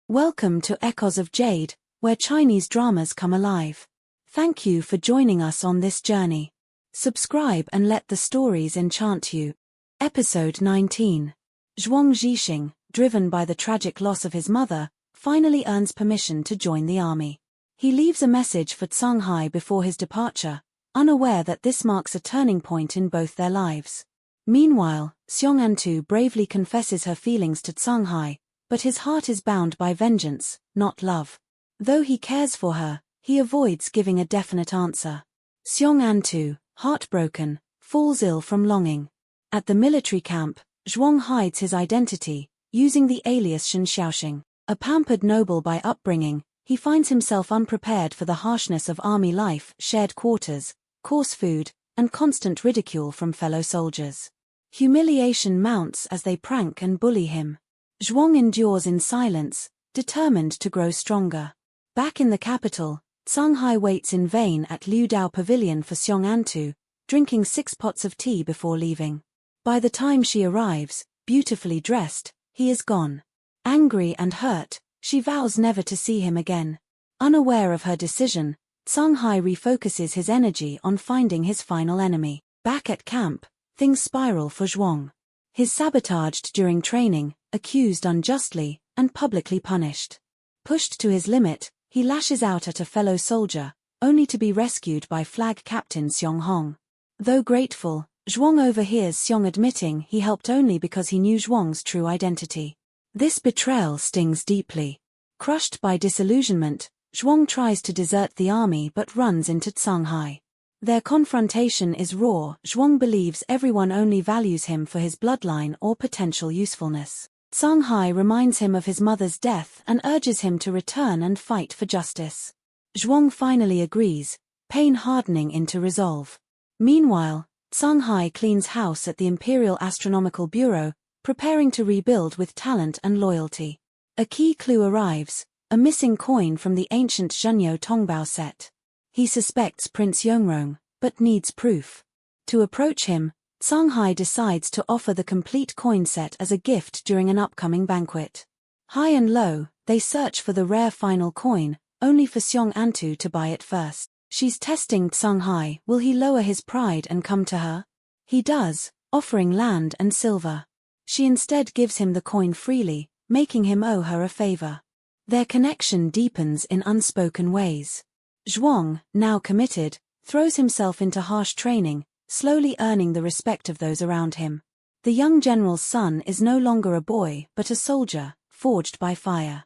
Welcome to Echoes of Jade, where Chinese dramas come alive. Thank you for joining us on this journey. Subscribe and let the stories enchant you. Episode 19. Zhuang Zhixing, driven by the tragic loss of his mother, finally earns permission to join the army. He leaves a message for Zanghai before his departure, unaware that this marks a turning point in both their lives. Meanwhile, Xiong Antu bravely confesses her feelings to Zanghai, but his heart is bound by vengeance, not love. Though he cares for her, he avoids giving a definite answer. Xiong Antu, heartbroken, falls ill from longing. At the military camp, Zhuang hides his identity, using the alias Shen Xiaoxing. A pampered noble by upbringing, he finds himself unprepared for the harshness of army life: shared quarters, coarse food, and constant ridicule from fellow soldiers. Humiliation mounts as they prank and bully him. Zhuang endures in silence, determined to grow stronger. Back in the capital, Zanghai waits in vain at Liu Dao Pavilion for Xiong Antu, drinking 6 pots of tea before leaving. By the time she arrives, beautifully dressed, he is gone. Angry and hurt, she vows never to see him again. Unaware of her decision, Zanghai refocuses his energy on finding his final enemy. Back at camp, things spiral for Zhuang. He's sabotaged during training, accused unjustly, and publicly punished. Pushed to his limit, he lashes out at a fellow soldier, only to be rescued by flag captain Xiong Hong. Though grateful, Zhuang overhears Xiong admitting he helped only because he knew Zhuang's true identity. This betrayal stings deeply. Crushed by disillusionment, Zhuang tries to desert the army but runs into Zanghai. Their confrontation is raw. Zhuang believes everyone only values him for his bloodline or potential usefulness. Zanghai reminds him of his mother's death and urges him to return and fight for justice. Zhuang finally agrees, pain hardening into resolve. Meanwhile, Zanghai cleans house at the Imperial Astronomical Bureau, preparing to rebuild with talent and loyalty. A key clue arrives, a missing coin from the ancient Zhenyo Tongbao set. He suspects Prince Yongrong, but needs proof. To approach him, Zanghai decides to offer the complete coin set as a gift during an upcoming banquet. High and low, they search for the rare final coin, only for Xiong Antu to buy it first. She's testing Zanghai. Will he lower his pride and come to her? He does, offering land and silver. She instead gives him the coin freely, making him owe her a favor. Their connection deepens in unspoken ways. Zhuang, now committed, throws himself into harsh training, slowly earning the respect of those around him. The young general's son is no longer a boy but a soldier, forged by fire.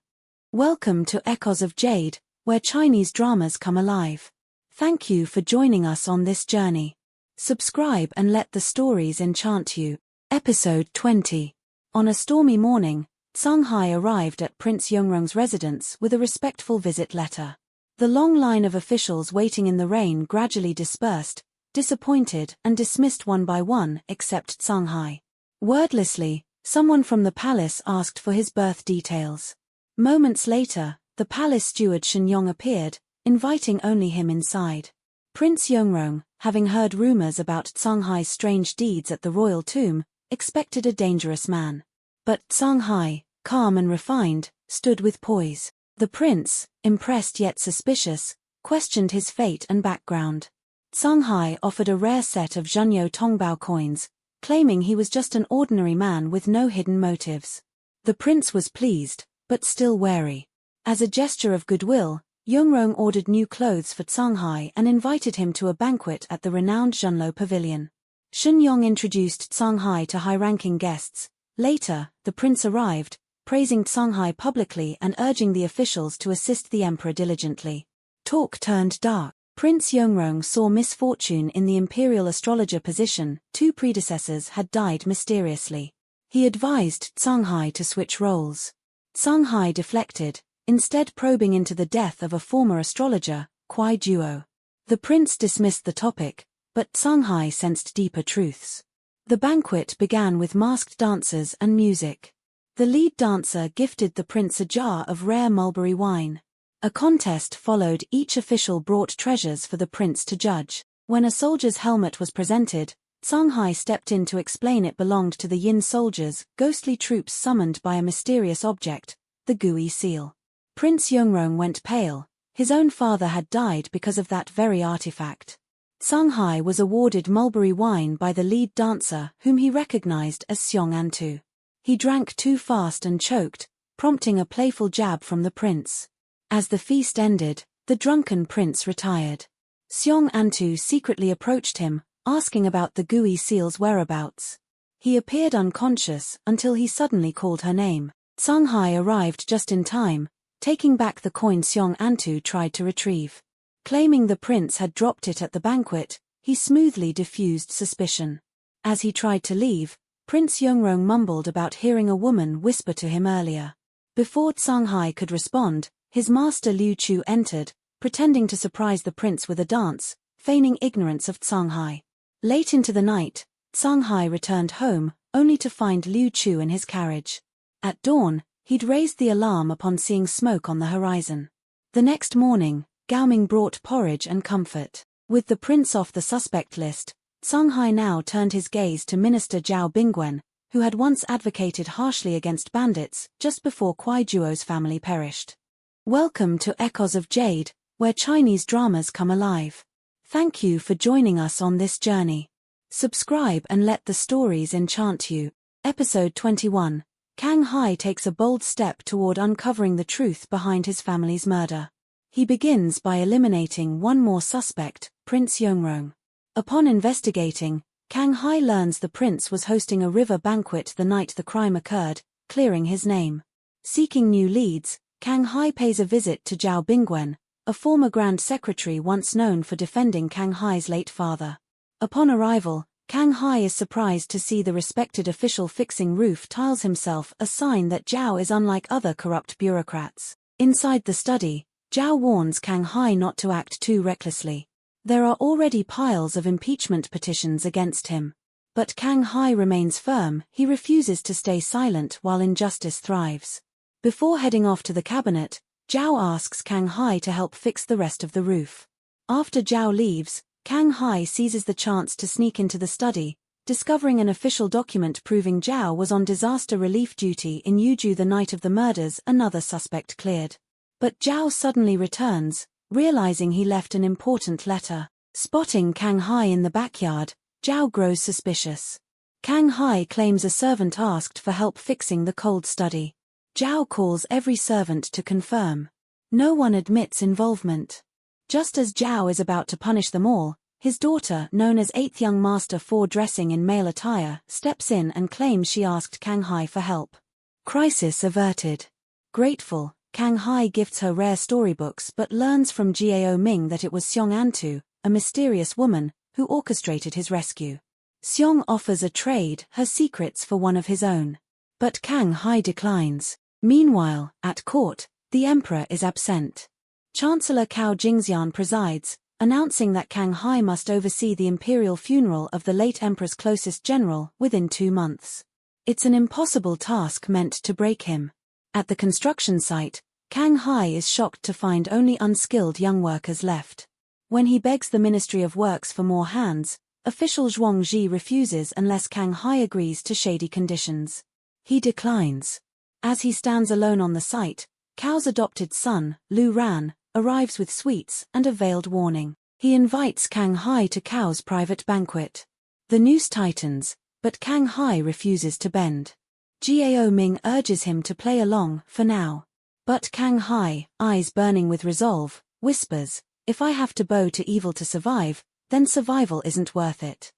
Welcome to Echoes of Jade, where Chinese dramas come alive. Thank you for joining us on this journey. Subscribe and let the stories enchant you. Episode 20. On a stormy morning, Zanghai arrived at Prince Yongrong's residence with a respectful visit letter. The long line of officials waiting in the rain gradually dispersed, disappointed and dismissed one by one except Zanghai. Wordlessly, someone from the palace asked for his birth details. Moments later, the palace steward Shenyong appeared, inviting only him inside. Prince Yongrong, having heard rumors about Zanghai's strange deeds at the royal tomb, expected a dangerous man. But Zanghai, calm and refined, stood with poise. The prince, impressed yet suspicious, questioned his fate and background. Zanghai offered a rare set of Zhenyo Tongbao coins, claiming he was just an ordinary man with no hidden motives. The prince was pleased, but still wary. As a gesture of goodwill, Yongrong ordered new clothes for Zanghai and invited him to a banquet at the renowned Zhenlo Pavilion. Shenyong introduced Zanghai to high-ranking guests. Later, the prince arrived, praising Zanghai publicly and urging the officials to assist the emperor diligently. Talk turned dark. Prince Yongrong saw misfortune in the imperial astrologer position. 2 predecessors had died mysteriously. He advised Zanghai to switch roles. Zanghai deflected, instead probing into the death of a former astrologer, Kuai Duo. The prince dismissed the topic, but Zanghai sensed deeper truths. The banquet began with masked dancers and music. The lead dancer gifted the prince a jar of rare mulberry wine. A contest followed. Each official brought treasures for the prince to judge. When a soldier's helmet was presented, Zanghai stepped in to explain it belonged to the Yin soldiers, ghostly troops summoned by a mysterious object, the Gui seal. Prince Yongrong went pale. His own father had died because of that very artifact. Zanghai was awarded mulberry wine by the lead dancer, whom he recognized as Xiong Antu. He drank too fast and choked, prompting a playful jab from the prince. As the feast ended, the drunken prince retired. Xiong Antu secretly approached him, asking about the Gui seal's whereabouts. He appeared unconscious until he suddenly called her name. Zanghai arrived just in time, taking back the coin Xiong Antu tried to retrieve. Claiming the prince had dropped it at the banquet, he smoothly diffused suspicion. As he tried to leave, Prince Yongrong mumbled about hearing a woman whisper to him earlier. Before Zanghai could respond, his master Liu Chu entered, pretending to surprise the prince with a dance, feigning ignorance of Zanghai. Late into the night, Zanghai returned home, only to find Liu Chu in his carriage. At dawn, he'd raised the alarm upon seeing smoke on the horizon. The next morning, Gaoming brought porridge and comfort. With the prince off the suspect list, Zanghai now turned his gaze to Minister Zhao Bingwen, who had once advocated harshly against bandits just before Kuai Duo's family perished. Welcome to Echoes of Jade, where Chinese dramas come alive. Thank you for joining us on this journey. Subscribe and let the stories enchant you. Episode 21. Kang Hai takes a bold step toward uncovering the truth behind his family's murder. He begins by eliminating one more suspect, Prince Yongrong. Upon investigating, Kang Hai learns the prince was hosting a river banquet the night the crime occurred, clearing his name. Seeking new leads, Kang Hai pays a visit to Zhao Bingwen, a former Grand Secretary once known for defending Kang Hai's late father. Upon arrival, Kang Hai is surprised to see the respected official fixing roof tiles himself, a sign that Zhao is unlike other corrupt bureaucrats. Inside the study, Zhao warns Kang Hai not to act too recklessly. There are already piles of impeachment petitions against him. But Kang Hai remains firm, he refuses to stay silent while injustice thrives. Before heading off to the cabinet, Zhao asks Kang Hai to help fix the rest of the roof. After Zhao leaves, Kang Hai seizes the chance to sneak into the study, discovering an official document proving Zhao was on disaster relief duty in Yuju the night of the murders. Another suspect cleared. But Zhao suddenly returns, realizing he left an important letter. Spotting Kang Hai in the backyard, Zhao grows suspicious. Kang Hai claims a servant asked for help fixing the cold study. Zhao calls every servant to confirm. No one admits involvement. Just as Zhao is about to punish them all, his daughter, known as 8th Young Master 4 dressing in male attire, steps in and claims she asked Kang Hai for help. Crisis averted. Grateful, Kang Hai gifts her rare storybooks but learns from Gao Ming that it was Xiong Antu, a mysterious woman, who orchestrated his rescue. Xiong offers a trade, her secrets for one of his own. But Kang Hai declines. Meanwhile, at court, the emperor is absent. Chancellor Cao Jingxian presides, announcing that Kang Hai must oversee the imperial funeral of the late emperor's closest general within 2 months. It's an impossible task meant to break him. At the construction site, Kang Hai is shocked to find only unskilled young workers left. When he begs the Ministry of Works for more hands, official Zhuang Ji refuses unless Kang Hai agrees to shady conditions. He declines. As he stands alone on the site, Cao's adopted son, Lu Ran, arrives with sweets and a veiled warning. He invites Kang Hai to Cao's private banquet. The noose tightens, but Kang Hai refuses to bend. Gao Ming urges him to play along, for now. But Kang Hai, eyes burning with resolve, whispers, "If I have to bow to evil to survive, then survival isn't worth it."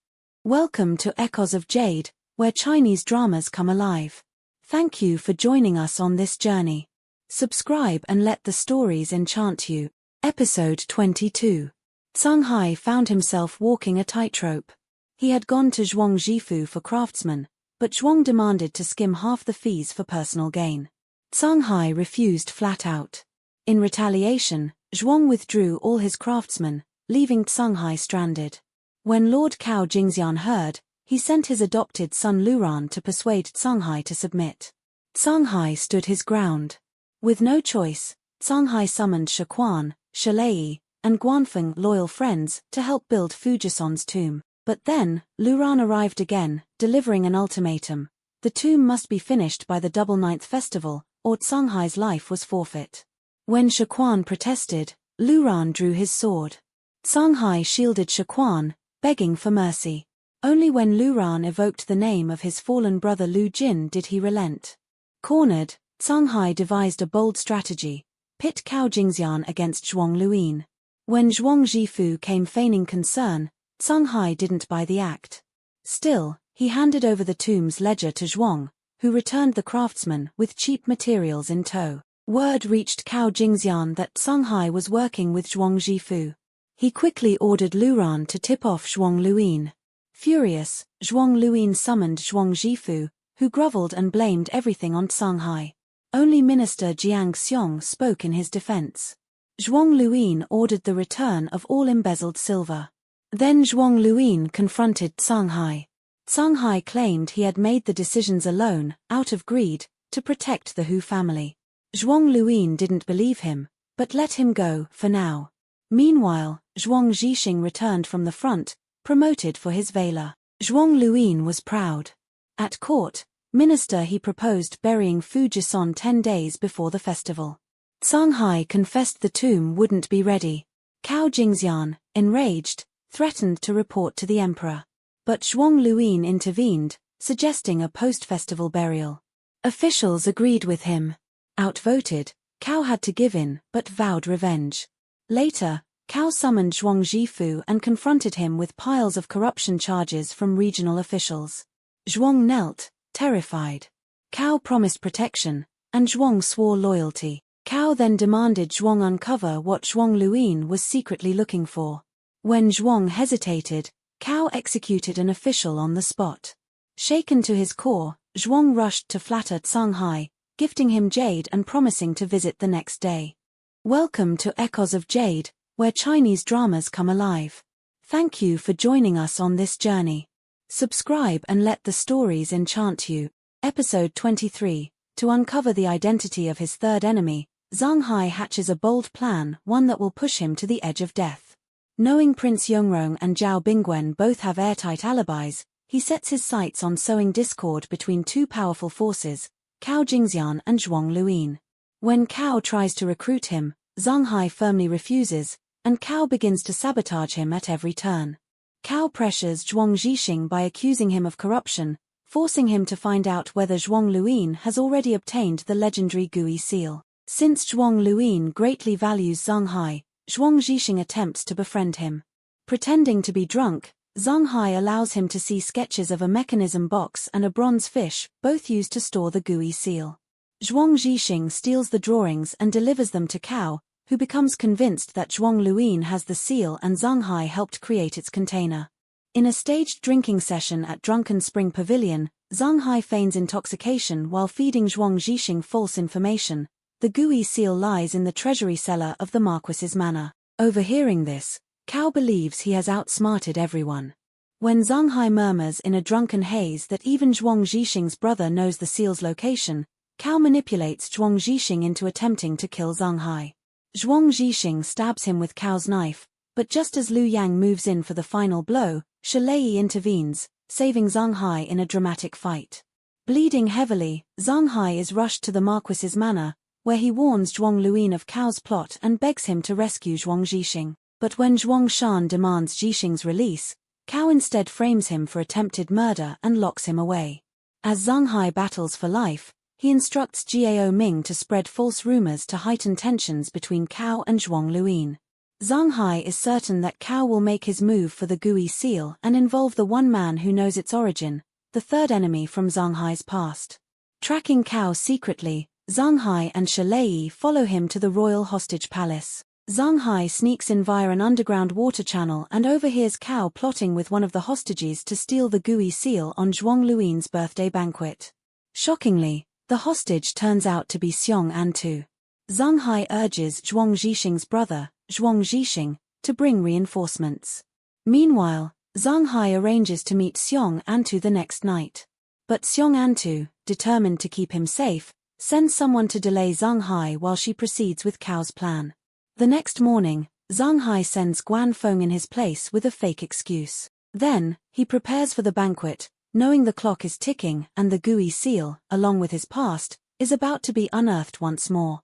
Welcome to Echoes of Jade, where Chinese dramas come alive. Thank you for joining us on this journey. Subscribe and let the stories enchant you. Episode 22. Zanghai found himself walking a tightrope. He had gone to Zhuang Jifu for craftsmen, but Zhuang demanded to skim half the fees for personal gain. Zanghai refused flat out. In retaliation, Zhuang withdrew all his craftsmen, leaving Zanghai stranded. When Lord Cao Jingxian heard, he sent his adopted son Luran to persuade Zanghai to submit. Zanghai stood his ground. With no choice, Zanghai summoned Shaquan, Shalei, and Guanfeng, loyal friends, to help build Fujison's tomb. But then, Luran arrived again, delivering an ultimatum. The tomb must be finished by the Double Ninth Festival, or Zanghai's life was forfeit. When Shaquan protested, Luran drew his sword. Zanghai shielded Shaquan, begging for mercy. Only when Luran evoked the name of his fallen brother Lu Jin did he relent. Cornered, Zanghai devised a bold strategy, pit Cao Jingxian against Zhuang Luin. When Zhuang Jifu came feigning concern, Zanghai didn't buy the act. Still, he handed over the tomb's ledger to Zhuang, who returned the craftsman with cheap materials in tow. Word reached Cao Jingxian that Zanghai was working with Zhuang Jifu. He quickly ordered Luran to tip off Zhuang Luin. Furious, Zhuang Luin summoned Zhuang Jifu, who groveled and blamed everything on Zanghai. Only Minister Jiang Xiong spoke in his defense. Zhuang Luin ordered the return of all embezzled silver. Then Zhuang Luin confronted Zanghai. Zanghai claimed he had made the decisions alone, out of greed, to protect the Hu family. Zhuang Luin didn't believe him, but let him go, for now. Meanwhile, Zhuang Zhixing returned from the front, promoted for his valor. Zhuang Luin was proud. At court, minister he proposed burying Fujison 10 days before the festival. Zanghai confessed the tomb wouldn't be ready. Cao Jingxian, enraged, threatened to report to the emperor. But Zhuang Luin intervened, suggesting a post-festival burial. Officials agreed with him. Outvoted, Cao had to give in, but vowed revenge. Later, Cao summoned Zhuang Jifu and confronted him with piles of corruption charges from regional officials. Zhuang knelt, terrified. Cao promised protection, and Zhuang swore loyalty. Cao then demanded Zhuang uncover what Zhuang Luyin was secretly looking for. When Zhuang hesitated, Cao executed an official on the spot. Shaken to his core, Zhuang rushed to flatter Zanghai, gifting him jade and promising to visit the next day. Welcome to Echoes of Jade, where Chinese dramas come alive. Thank you for joining us on this journey. Subscribe and let the stories enchant you. Episode 23. To uncover the identity of his third enemy, Zanghai hatches a bold plan, one that will push him to the edge of death. Knowing Prince Yongrong and Zhao Bingwen both have airtight alibis, he sets his sights on sowing discord between two powerful forces, Cao Jingxian and Zhuang Luyin. When Cao tries to recruit him, Zanghai firmly refuses, and Cao begins to sabotage him at every turn. Cao pressures Zhuang Zhixing by accusing him of corruption, forcing him to find out whether Zhuang Luyin has already obtained the legendary Gui seal. Since Zhuang Luyin greatly values Zanghai, Zhuang Zhixing attempts to befriend him. Pretending to be drunk, Zanghai allows him to see sketches of a mechanism box and a bronze fish, both used to store the Gui seal. Zhuang Zhixing steals the drawings and delivers them to Cao, who becomes convinced that Zhuang Luyin has the seal and Zanghai helped create its container. In a staged drinking session at Drunken Spring Pavilion, Zanghai feigns intoxication while feeding Zhuang Zhixing false information. The Gui seal lies in the treasury cellar of the Marquis's manor. Overhearing this, Cao believes he has outsmarted everyone. When Zanghai murmurs in a drunken haze that even Zhuang Zhixing's brother knows the seal's location, Cao manipulates Zhuang Zhixing into attempting to kill Zanghai. Zhuang Zhixing stabs him with Cao's knife, but just as Liu Yang moves in for the final blow, Shalei intervenes, saving Zanghai in a dramatic fight. Bleeding heavily, Zanghai is rushed to the Marquis's manor, where he warns Zhuang Luyin of Cao's plot and begs him to rescue Zhuang Zhixing. But when Zhuang Shan demands Zhixing's release, Cao instead frames him for attempted murder and locks him away. As Zanghai battles for life, he instructs Jiao Ming to spread false rumors to heighten tensions between Cao and Zhuang Luyin. Zanghai is certain that Cao will make his move for the Gui seal and involve the one man who knows its origin, the third enemy from Zanghai's past. Tracking Cao secretly, Zanghai and Shalei follow him to the royal hostage palace. Zanghai sneaks in via an underground water channel and overhears Cao plotting with one of the hostages to steal the Gui seal on Zhuang Luyin's birthday banquet. Shockingly, the hostage turns out to be Xiong Antu. Zanghai urges Zhuang Zhixing's brother, Zhuang Zhixing, to bring reinforcements. Meanwhile, Zanghai arranges to meet Xiong Antu the next night. But Xiong Antu, determined to keep him safe, sends someone to delay Zanghai while she proceeds with Cao's plan. The next morning, Zanghai sends Guan Feng in his place with a fake excuse. Then, he prepares for the banquet, knowing the clock is ticking and the Gui seal, along with his past, is about to be unearthed once more.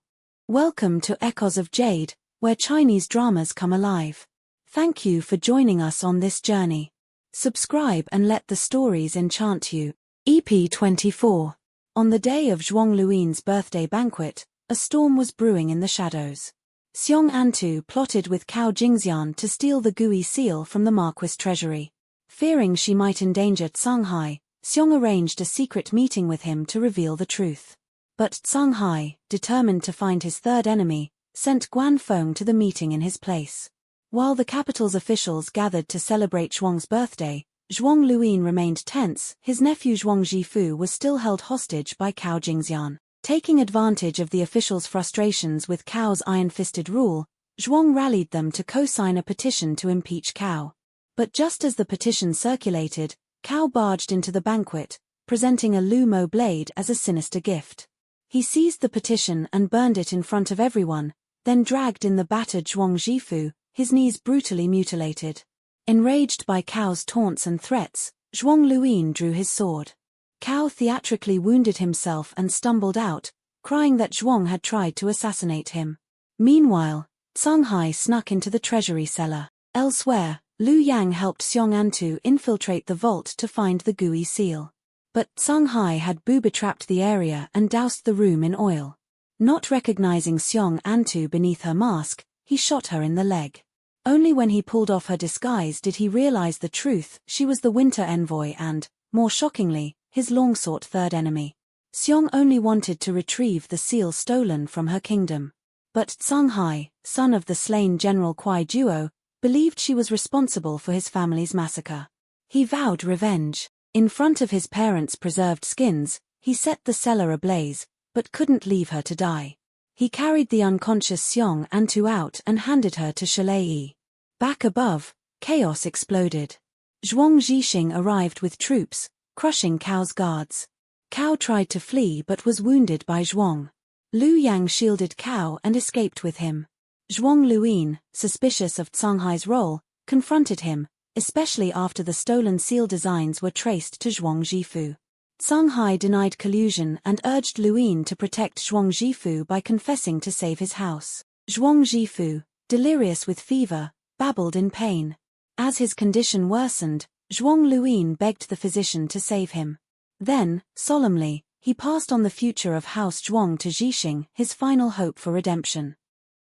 Welcome to Echoes of Jade, where Chinese dramas come alive. Thank you for joining us on this journey. Subscribe and let the stories enchant you. EP 24. On the day of Zhuang Luyin's birthday banquet, a storm was brewing in the shadows. Xiong Antu plotted with Cao Jingxian to steal the Gui seal from the Marquis treasury. Fearing she might endanger Zanghai, Xiong arranged a secret meeting with him to reveal the truth. But Zanghai, determined to find his third enemy, sent Guan Feng to the meeting in his place. While the capital's officials gathered to celebrate Zhuang's birthday, Zhuang Luyin remained tense. His nephew Zhuang Zhifu was still held hostage by Cao Jingxian. Taking advantage of the officials' frustrations with Cao's iron-fisted rule, Zhuang rallied them to co-sign a petition to impeach Cao. But just as the petition circulated, Cao barged into the banquet, presenting a Lu Mo blade as a sinister gift. He seized the petition and burned it in front of everyone, then dragged in the battered Zhuang Zhifu, his knees brutally mutilated. Enraged by Cao's taunts and threats, Zhuang Luyin drew his sword. Cao theatrically wounded himself and stumbled out, crying that Zhuang had tried to assassinate him. Meanwhile, Zanghai snuck into the treasury cellar. Elsewhere, Liu Yang helped Xiong Antu infiltrate the vault to find the Gui seal. But Zanghai had booby-trapped the area and doused the room in oil. Not recognizing Xiong Antu beneath her mask, he shot her in the leg. Only when he pulled off her disguise did he realize the truth: she was the Winter Envoy and, more shockingly, his long-sought third enemy. Xiong only wanted to retrieve the seal stolen from her kingdom. But Zanghai, son of the slain General Kuai Duo, believed she was responsible for his family's massacre. He vowed revenge. In front of his parents' preserved skins, he set the cellar ablaze, but couldn't leave her to die. He carried the unconscious Xiong Antu out and handed her to Shalai. Back above, chaos exploded. Zhuang Zhixing arrived with troops, crushing Cao's guards. Cao tried to flee but was wounded by Zhuang. Lu Yang shielded Cao and escaped with him. Zhuang Luyin, suspicious of Zanghai's role, confronted him, especially after the stolen seal designs were traced to Zhuang Zhifu. Zanghai denied collusion and urged Luyin to protect Zhuang Zhifu by confessing to save his house. Zhuang Zhifu, delirious with fever, babbled in pain. As his condition worsened, Zhuang Luyin begged the physician to save him. Then, solemnly, he passed on the future of House Zhuang to Zhixing, his final hope for redemption.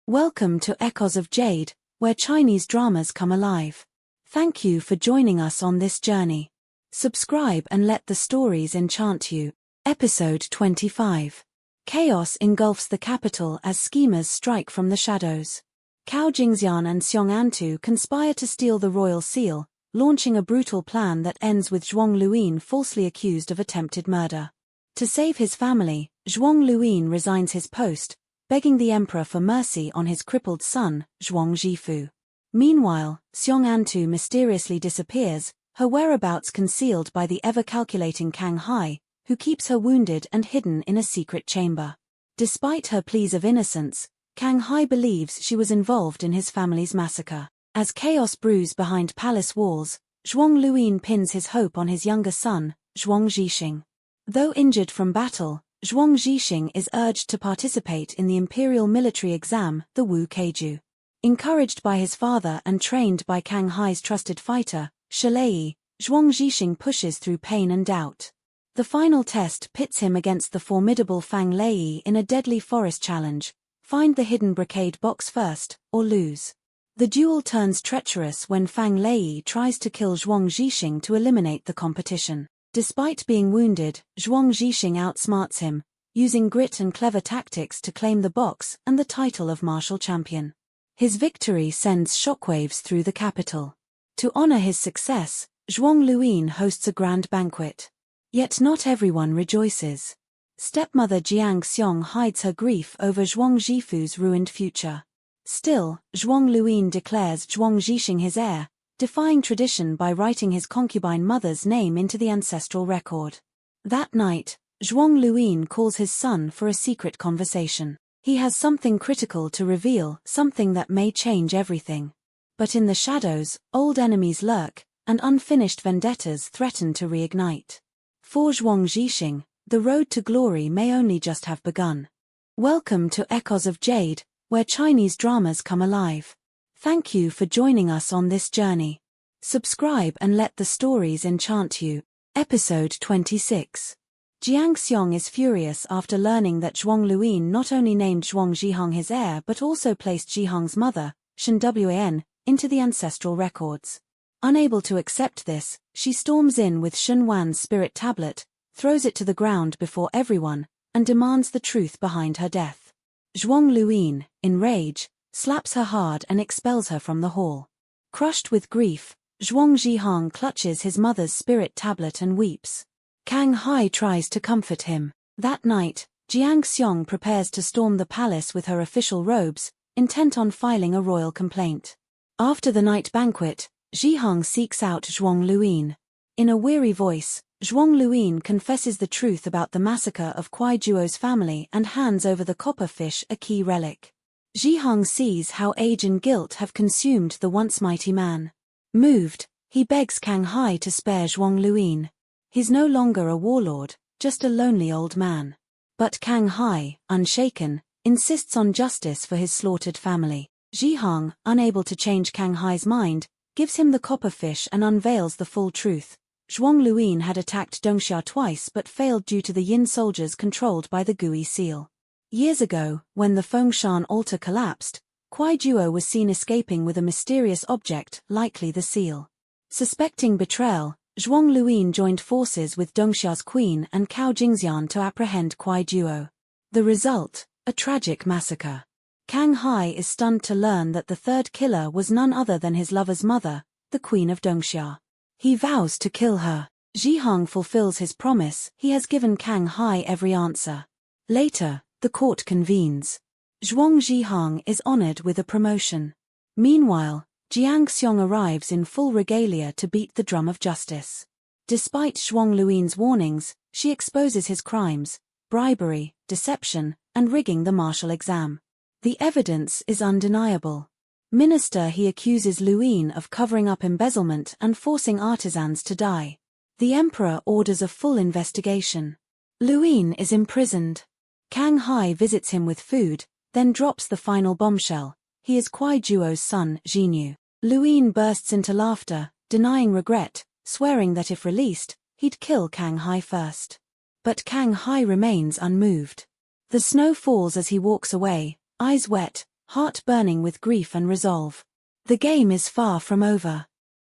Welcome to Echoes of Jade, where Chinese dramas come alive. Thank you for joining us on this journey. Subscribe and let the stories enchant you. Episode 25. Chaos engulfs the capital as schemers strike from the shadows. Cao Jingxian and Xiong Antu conspire to steal the royal seal, launching a brutal plan that ends with Zhuang Luyin falsely accused of attempted murder. To save his family, Zhuang Luyin resigns his post, begging the emperor for mercy on his crippled son, Zhuang Zhifu. Meanwhile, Xiong Antu mysteriously disappears, her whereabouts concealed by the ever-calculating Kang Hai, who keeps her wounded and hidden in a secret chamber. Despite her pleas of innocence, Kang Hai believes she was involved in his family's massacre. As chaos brews behind palace walls, Zhuang Luyin pins his hope on his younger son, Zhuang Zhixing. Though injured from battle, Zhuang Zhixing is urged to participate in the imperial military exam, the Wu Keiju. Encouraged by his father and trained by Kang Hai's trusted fighter, Shalai, Zhuang Zhixing pushes through pain and doubt. The final test pits him against the formidable Fang Lei in a deadly forest challenge: find the hidden brocade box first, or lose. The duel turns treacherous when Fang Lei tries to kill Zhuang Zhixing to eliminate the competition. Despite being wounded, Zhuang Zhixing outsmarts him, using grit and clever tactics to claim the box and the title of martial champion. His victory sends shockwaves through the capital. To honor his success, Zhuang Luyin hosts a grand banquet. Yet not everyone rejoices. Stepmother Jiang Xiong hides her grief over Zhuang Zhifu's ruined future. Still, Zhuang Luyin declares Zhuang Zhixing his heir, defying tradition by writing his concubine mother's name into the ancestral record. That night, Zhuang Luyin calls his son for a secret conversation. He has something critical to reveal, something that may change everything. But in the shadows, old enemies lurk, and unfinished vendettas threaten to reignite. For Zhuang Zhixing, the road to glory may only just have begun. Welcome to Echoes of Jade, where Chinese dramas come alive. Thank you for joining us on this journey. Subscribe and let the stories enchant you. Episode 26. Jiang Xiong is furious after learning that Zhuang Luyin not only named Zhuang Zhihong his heir but also placed Zhihong's mother, Shen Wan, into the ancestral records. Unable to accept this, she storms in with Shen Wan's spirit tablet, throws it to the ground before everyone, and demands the truth behind her death. Zhuang Luyin, in rage, slaps her hard and expels her from the hall. Crushed with grief, Zhuang Zhihong clutches his mother's spirit tablet and weeps. Kang Hai tries to comfort him. That night, Jiang Xiong prepares to storm the palace with her official robes, intent on filing a royal complaint. After the night banquet, Zhihong seeks out Zhuang Luyin. In a weary voice, Zhuang Luyin confesses the truth about the massacre of Kuai Duo's family and hands over the copper fish, a key relic. Zhihong sees how age and guilt have consumed the once mighty man. Moved, he begs Kang Hai to spare Zhuang Luyin. He's no longer a warlord, just a lonely old man. But Kang Hai, unshaken, insists on justice for his slaughtered family. Zhihong, unable to change Kang Hai's mind, gives him the copper fish and unveils the full truth. Zhuang Luyin had attacked Dongxia twice but failed due to the Yin soldiers controlled by the Gui seal. Years ago, when the Fengshan altar collapsed, Kuai Duo was seen escaping with a mysterious object, likely the seal. Suspecting betrayal, Zhuang Luyin joined forces with Dongxia's queen and Cao Jingxian to apprehend Kuai Duo. The result, a tragic massacre. Kang Hai is stunned to learn that the third killer was none other than his lover's mother, the Queen of Dongxia. He vows to kill her. Zhihang fulfills his promise. He has given Kang Hai every answer. Later, the court convenes. Zhuang Zhihang is honored with a promotion. Meanwhile, Jiang Xiong arrives in full regalia to beat the drum of justice. Despite Zhuang Luin's warnings, she exposes his crimes: bribery, deception, and rigging the martial exam. The evidence is undeniable. Minister he accuses Luin of covering up embezzlement and forcing artisans to die. The emperor orders a full investigation. Luin is imprisoned. Kang Hai visits him with food, then drops the final bombshell: he is Kuai Juo's son, Jinyu. Luin bursts into laughter, denying regret, swearing that if released, he'd kill Kang Hai first. But Kang Hai remains unmoved. The snow falls as he walks away, eyes wet, heart burning with grief and resolve. The game is far from over.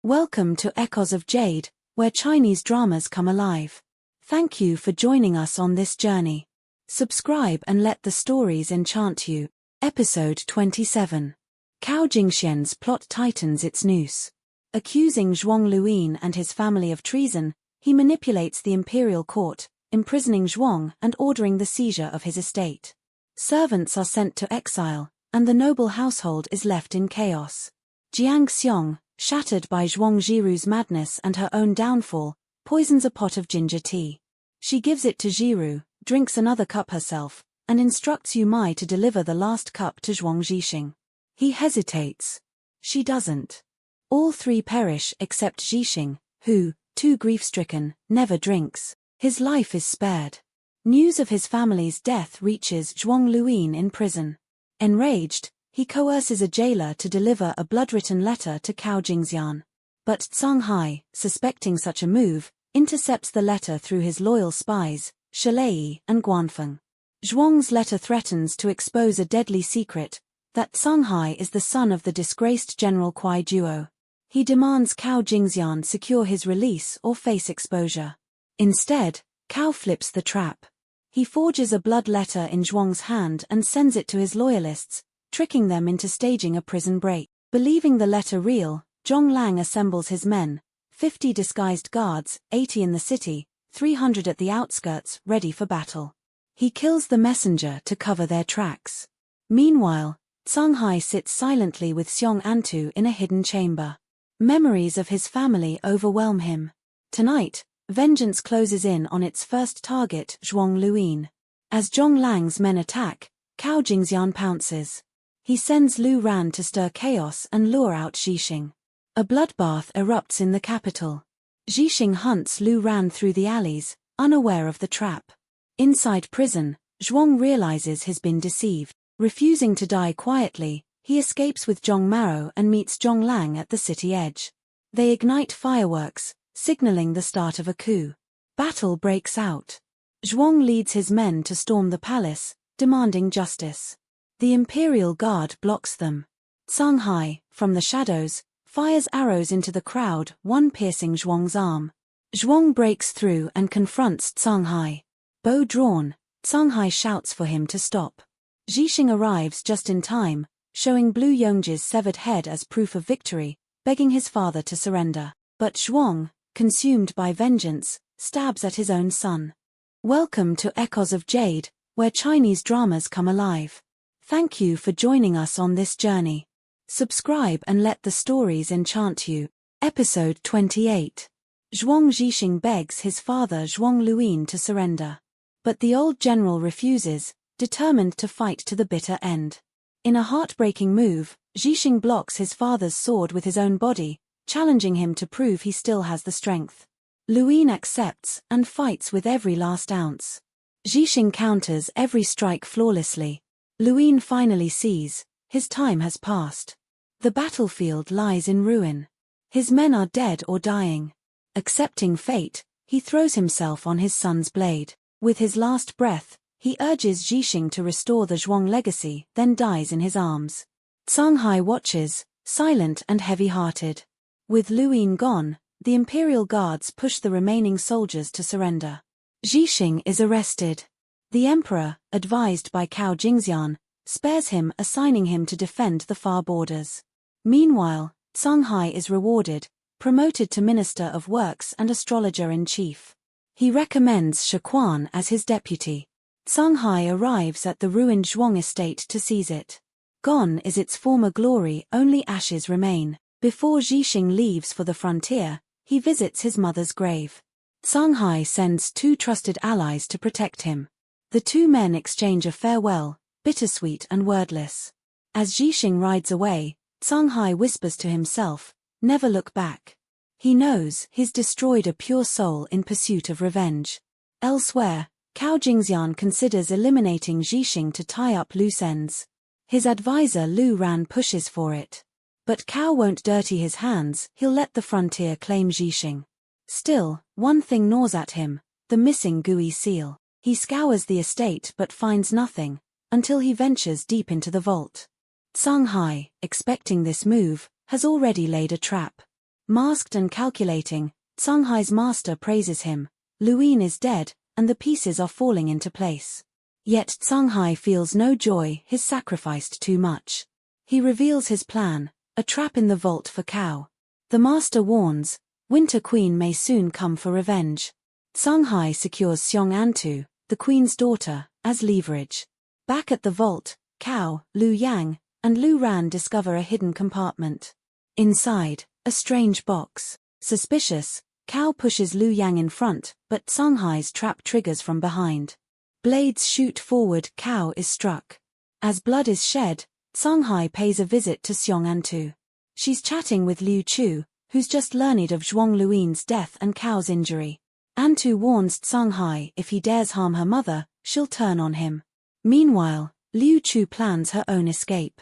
Welcome to Echoes of Jade, where Chinese dramas come alive. Thank you for joining us on this journey. Subscribe and let the stories enchant you. Episode 27. Cao Jingxian's plot tightens its noose. Accusing Zhuang Luin and his family of treason, he manipulates the imperial court, imprisoning Zhuang and ordering the seizure of his estate. Servants are sent to exile, and the noble household is left in chaos. Jiang Xiong, shattered by Zhuang Jiru's madness and her own downfall, poisons a pot of ginger tea. She gives it to Jiru, drinks another cup herself, and instructs Yu Mai to deliver the last cup to Zhuang Zhixing. He hesitates. She doesn't. All three perish except Zhixing, who, too grief-stricken, never drinks. His life is spared. News of his family's death reaches Zhuang Luin in prison. Enraged, he coerces a jailer to deliver a blood-written letter to Cao Jingxian. But Zanghai, suspecting such a move, intercepts the letter through his loyal spies, Shalei and Guanfeng. Zhuang's letter threatens to expose a deadly secret, that Zanghai is the son of the disgraced General Kuai Juo. He demands Cao Jingxian secure his release or face exposure. Instead, Cao flips the trap. He forges a blood letter in Zhuang's hand and sends it to his loyalists, tricking them into staging a prison break. Believing the letter real, Zhong Lang assembles his men, 50 disguised guards, 80 in the city, 300 at the outskirts, ready for battle. He kills the messenger to cover their tracks. Meanwhile, Zanghai sits silently with Xiong Antu in a hidden chamber. Memories of his family overwhelm him. Tonight, vengeance closes in on its first target, Zhuang Luin. As Zhong Lang's men attack, Cao Jingxian pounces. He sends Lu Ran to stir chaos and lure out Zhixing. A bloodbath erupts in the capital. Zhixing hunts Lu Ran through the alleys, unaware of the trap. Inside prison, Zhuang realizes he's been deceived. Refusing to die quietly, he escapes with Zhong Maro and meets Zhong Lang at the city edge. They ignite fireworks, signaling the start of a coup. Battle breaks out. Zhuang leads his men to storm the palace, demanding justice. The Imperial Guard blocks them. Zanghai, from the shadows, fires arrows into the crowd, one piercing Zhuang's arm. Zhuang breaks through and confronts Zanghai. Bow drawn, Zanghai shouts for him to stop. Zhixing arrives just in time, showing Blue Yongji's severed head as proof of victory, begging his father to surrender. But Zhuang, consumed by vengeance, stabs at his own son. Welcome to Echoes of Jade, where Chinese dramas come alive. Thank you for joining us on this journey. Subscribe and let the stories enchant you. Episode 28. Zhuang Zhixing begs his father Zhuang Luin to surrender. But the old general refuses, determined to fight to the bitter end. In a heartbreaking move, Zhixing blocks his father's sword with his own body, challenging him to prove he still has the strength. Luin accepts and fights with every last ounce. Zhixing counters every strike flawlessly. Luin finally sees, his time has passed. The battlefield lies in ruin. His men are dead or dying. Accepting fate, he throws himself on his son's blade. With his last breath, he urges Zhixing to restore the Zhuang legacy, then dies in his arms. Zanghai watches, silent and heavy-hearted. With Luin gone, the Imperial Guards push the remaining soldiers to surrender. Zhixing is arrested. The emperor, advised by Cao Jingxian, spares him, assigning him to defend the far borders. Meanwhile, Zanghai is rewarded, promoted to Minister of Works and Astrologer-in-Chief. He recommends Shaquan as his deputy. Zanghai arrives at the ruined Zhuang estate to seize it. Gone is its former glory, only ashes remain. Before Zhixing leaves for the frontier, he visits his mother's grave. Zanghai sends 2 trusted allies to protect him. The 2 men exchange a farewell, bittersweet and wordless. As Zhixing rides away, Zanghai whispers to himself, "Never look back." He knows he's destroyed a pure soul in pursuit of revenge. Elsewhere, Cao Jingxian considers eliminating Zhixing to tie up loose ends. His advisor Lu Ran pushes for it. But Cao won't dirty his hands, he'll let the frontier claim Zhixing. Still, one thing gnaws at him, the missing Gui seal. He scours the estate but finds nothing, until he ventures deep into the vault. Zanghai, expecting this move, has already laid a trap. Masked and calculating, Zanghai's master praises him. Luin is dead, and the pieces are falling into place. Yet Zanghai feels no joy, he's sacrificed too much. He reveals his plan, a trap in the vault for Cao. The master warns, Winter Queen may soon come for revenge. Zanghai secures Xiong Antu, the queen's daughter, as leverage. Back at the vault, Cao, Lu Yang, and Lu Ran discover a hidden compartment. Inside, a strange box. Suspicious, Cao pushes Lu Yang in front, but Zanghai's trap triggers from behind. Blades shoot forward, Cao is struck. As blood is shed, Zanghai pays a visit to Xiong Antu. She's chatting with Liu Chu, who's just learned of Zhuang Luin's death and Cao's injury. Antu warns Zanghai if he dares harm her mother, she'll turn on him. Meanwhile, Liu Chu plans her own escape.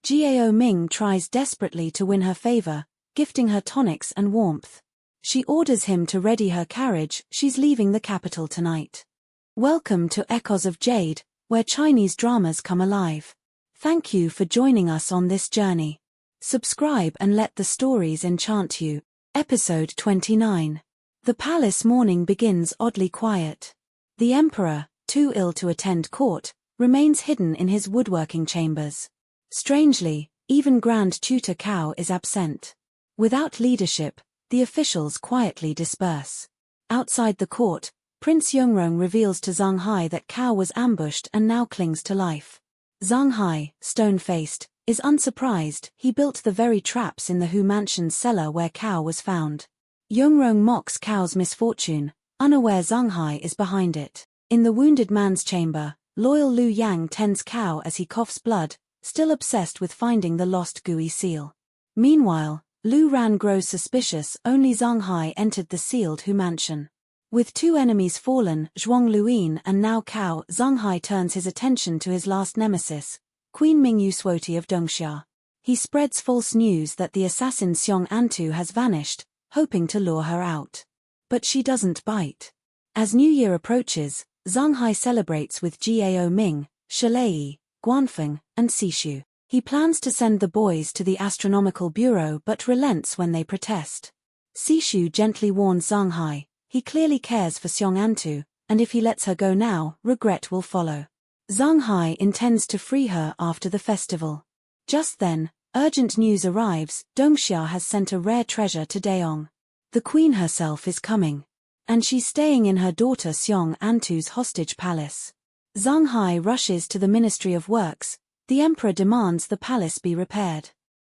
Jiao Ming tries desperately to win her favor, gifting her tonics and warmth. She orders him to ready her carriage, she's leaving the capital tonight. Welcome to Echoes of Jade, where Chinese dramas come alive. Thank you for joining us on this journey. Subscribe and let the stories enchant you. Episode 29. The palace morning begins oddly quiet. The emperor, too ill to attend court, remains hidden in his woodworking chambers. Strangely, even Grand Tutor Cao is absent. Without leadership, the officials quietly disperse. Outside the court, Prince Yongrong reveals to Zanghai that Cao was ambushed and now clings to life. Zanghai, stone-faced, is unsurprised, he built the very traps in the Hu mansion's cellar where Cao was found. Yongrong mocks Cao's misfortune, unaware Zanghai is behind it. In the wounded man's chamber, loyal Lu Yang tends Cao as he coughs blood, still obsessed with finding the lost Gui seal. Meanwhile, Lu Ran grows suspicious, only Zanghai entered the sealed Hu mansion. With 2 enemies fallen, Zhuang Luin and now Cao, Zanghai turns his attention to his last nemesis, Queen Ming Yuswoti of Dongxia. He spreads false news that the assassin Xiong Antu has vanished, hoping to lure her out. But she doesn't bite. As New Year approaches, Zanghai celebrates with Jiao Ming, Shalei, Guanfeng, and Sishu. He plans to send the boys to the Astronomical Bureau but relents when they protest. Sishu gently warns Zanghai, he clearly cares for Xiong Antu, and if he lets her go now, regret will follow. Zanghai intends to free her after the festival. Just then, urgent news arrives, Dongxia has sent a rare treasure to Daong. The queen herself is coming. And she's staying in her daughter Xiong Antu's hostage palace. Zanghai rushes to the Ministry of Works. The emperor demands the palace be repaired.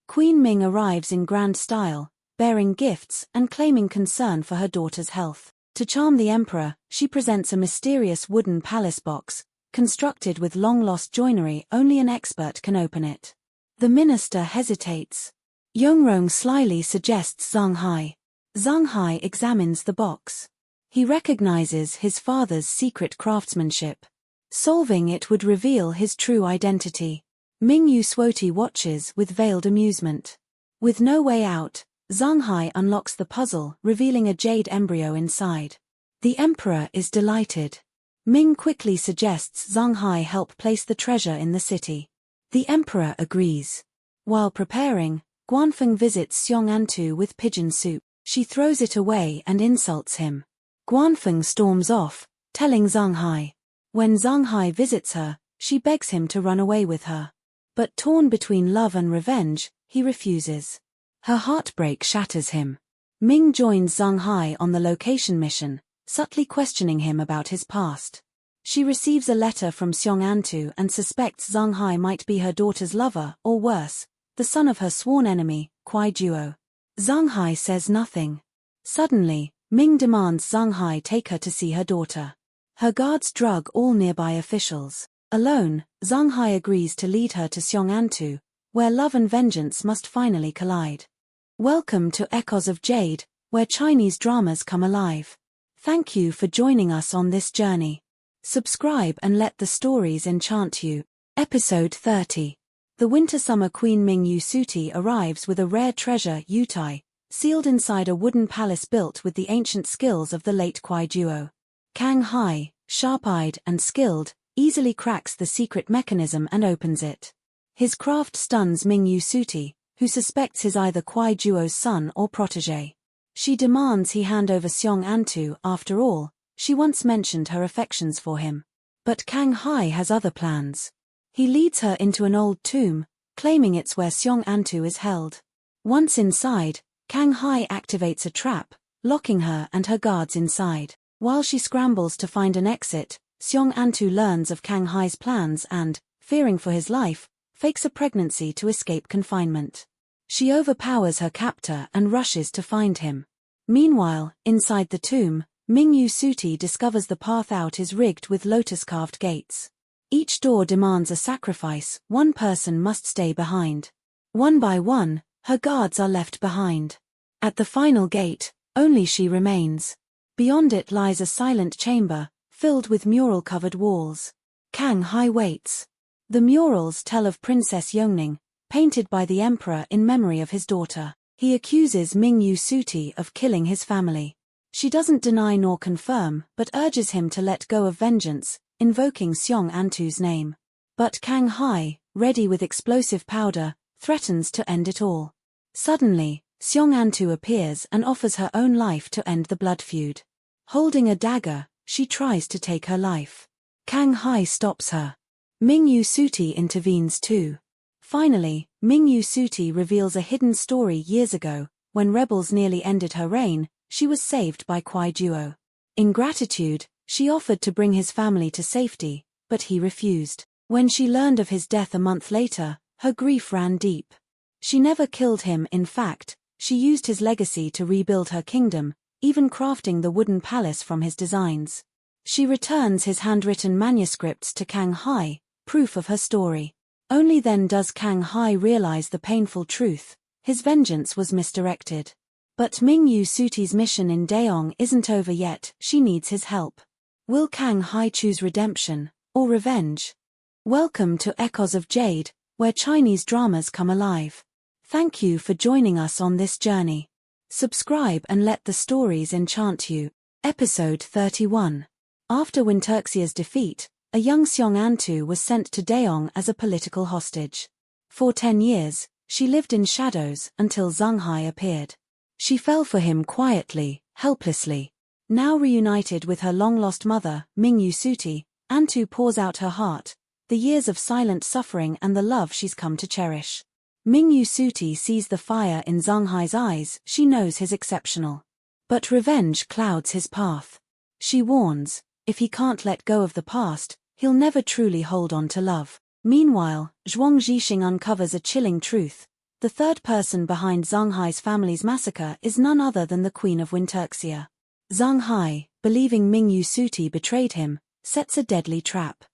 Queen Ming arrives in grand style, bearing gifts and claiming concern for her daughter's health. To charm the emperor, she presents a mysterious wooden palace box, constructed with long-lost joinery. Only an expert can open it. The minister hesitates. Yongrong slyly suggests Zanghai. Zanghai examines the box. He recognizes his father's secret craftsmanship. Solving it would reveal his true identity. Ming Yuswoti watches with veiled amusement. With no way out, Zanghai unlocks the puzzle, revealing a jade embryo inside. The emperor is delighted. Ming quickly suggests Zanghai help place the treasure in the city. The emperor agrees. While preparing, Guanfeng visits Xiong Antu with pigeon soup. She throws it away and insults him. Guanfeng storms off, telling Zanghai. When Zanghai visits her, She begs him to run away with her. But torn between love and revenge, he refuses. Her heartbreak shatters him. Ming joins Zanghai on the location mission, subtly questioning him about his past. She receives a letter from Antu and suspects Zanghai might be her daughter's lover, or worse, the son of her sworn enemy, Kuai Duo. Zanghai says nothing. Suddenly, Ming demands Zanghai take her to see her daughter. Her guards drug all nearby officials. Alone, Zanghai agrees to lead her to Antu, where love and vengeance must finally collide. Welcome to Echoes of Jade, where Chinese dramas come alive. Thank you for joining us on this journey. Subscribe and let the stories enchant you. Episode 30. The winter-summer Queen Ming Yusuti arrives with a rare treasure, Yutai, sealed inside a wooden palace built with the ancient skills of the late Kuai Duo. Kang Hai, sharp-eyed and skilled, easily cracks the secret mechanism and opens it. His craft stuns Ming Yusuti, who suspects he's either Kuai Duo's son or protege. She demands he hand over Antu. After all, she once mentioned her affections for him. But Kang Hai has other plans. He leads her into an old tomb, claiming it's where Antu is held. Once inside, Kang Hai activates a trap, locking her and her guards inside. While she scrambles to find an exit, Antu learns of Kang Hai's plans and, fearing for his life, fakes a pregnancy to escape confinement. She overpowers her captor and rushes to find him. Meanwhile, inside the tomb, Ming Yusuti discovers the path out is rigged with lotus-carved gates. Each door demands a sacrifice, one person must stay behind. One by one, her guards are left behind. At the final gate, only she remains. Beyond it lies a silent chamber, filled with mural-covered walls. Kang Hai waits. The murals tell of Princess Yongning, painted by the emperor in memory of his daughter. He accuses Ming Yusuti of killing his family. She doesn't deny nor confirm, but urges him to let go of vengeance, invoking Antu's name. But Kang Hai, ready with explosive powder, threatens to end it all. Suddenly, Antu appears and offers her own life to end the blood feud. Holding a dagger, she tries to take her life. Kang Hai stops her. Ming Yusuti intervenes too. Finally, Ming Yusuti reveals a hidden story years ago. When rebels nearly ended her reign, she was saved by Kuai Duo. In gratitude, she offered to bring his family to safety, but he refused. When she learned of his death a month later, her grief ran deep. She never killed him. In fact, she used his legacy to rebuild her kingdom, even crafting the wooden palace from his designs. She returns his handwritten manuscripts to Kang Hai, proof of her story. Only then does Kang Hai realize the painful truth: his vengeance was misdirected. But Ming Yusuti's mission in Daeong isn't over yet. She needs his help. Will Kang Hai choose redemption or revenge? Welcome to Echoes of Jade, where Chinese dramas come alive. Thank you for joining us on this journey. Subscribe and let the stories enchant you. Episode 31. After Winterxia's defeat, a young Antu was sent to Daeong as a political hostage. For 10 years, she lived in shadows until Zanghai appeared. She fell for him quietly, helplessly. Now reunited with her long-lost mother, Ming Yusuti, Antu pours out her heart, the years of silent suffering and the love she's come to cherish. Ming Yusuti sees the fire in Zanghai's eyes. She knows he's exceptional. But revenge clouds his path. She warns, if he can't let go of the past, he'll never truly hold on to love. Meanwhile, Zhuang Zhixing uncovers a chilling truth. The third person behind Zanghai's family's massacre is none other than the Queen of Winterxia. Zanghai, believing Ming Yusuti betrayed him, sets a deadly trap.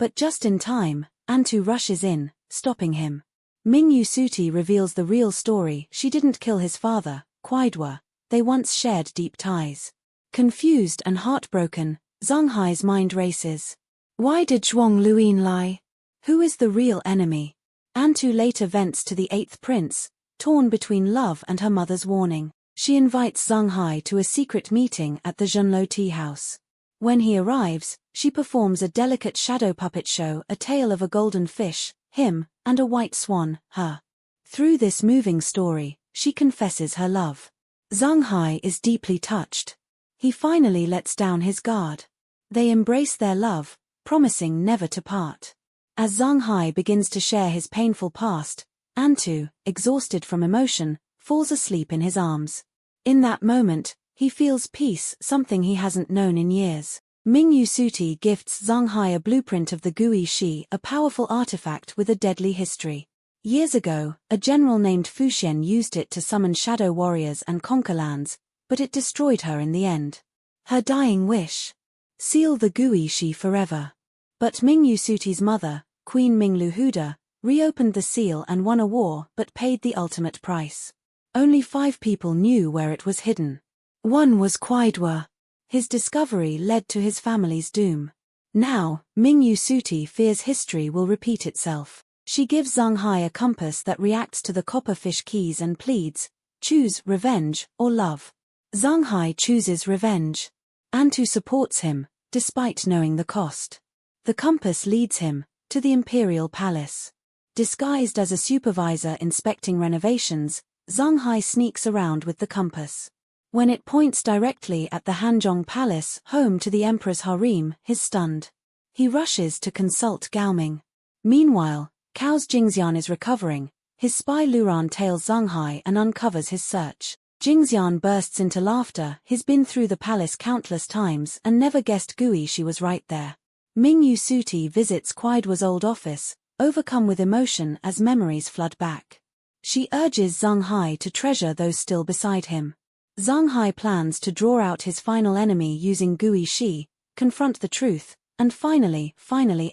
But just in time, Antu rushes in, stopping him. Ming Yusuti reveals the real story. She didn't kill his father, Kuai Duo. They once shared deep ties. Confused and heartbroken, Zanghai's mind races. Why did Zhuang Luin lie? Who is the real enemy? Antu later vents to the 8th prince, torn between love and her mother's warning. She invites Zanghai to a secret meeting at the Zhenlo tea house. When he arrives, she performs a delicate shadow puppet show, a tale of a golden fish, him, and a white swan, her. Through this moving story, she confesses her love. Zanghai is deeply touched. He finally lets down his guard. They embrace their love, promising never to part. As Zanghai begins to share his painful past, Antu, exhausted from emotion, falls asleep in his arms. In that moment, he feels peace, something he hasn't known in years. Ming Yusuti gifts Zanghai a blueprint of the Gui Shi, a powerful artifact with a deadly history. Years ago, a general named Fuxian used it to summon shadow warriors and conquer lands, but it destroyed her in the end. Her dying wish: seal the Gui Shi forever. But Ming Yusuti's mother, Queen Ming Luhuda, reopened the seal and won a war but paid the ultimate price. Only 5 people knew where it was hidden. One was Cdrama. His discovery led to his family's doom. Now, Ming Yusuti fears history will repeat itself. She gives Zanghai a compass that reacts to the copperfish keys and pleads, choose revenge or love. Zanghai chooses revenge. Antu supports him, despite knowing the cost. The compass leads him to the imperial palace. Disguised as a supervisor inspecting renovations, Zanghai sneaks around with the compass. When it points directly at the Hanzhong Palace, home to the emperor's harem, he's stunned. He rushes to consult Gao Ming. Meanwhile, Cao's Jingxian is recovering. His spy Luran tails Zanghai and uncovers his search. Jingxian bursts into laughter. He's been through the palace countless times and never guessed Gui Shi was right there. Ming Yusuti visits Cdrama's old office, overcome with emotion as memories flood back. She urges Zanghai to treasure those still beside him. Zanghai plans to draw out his final enemy using Gui Shi, confront the truth, and finally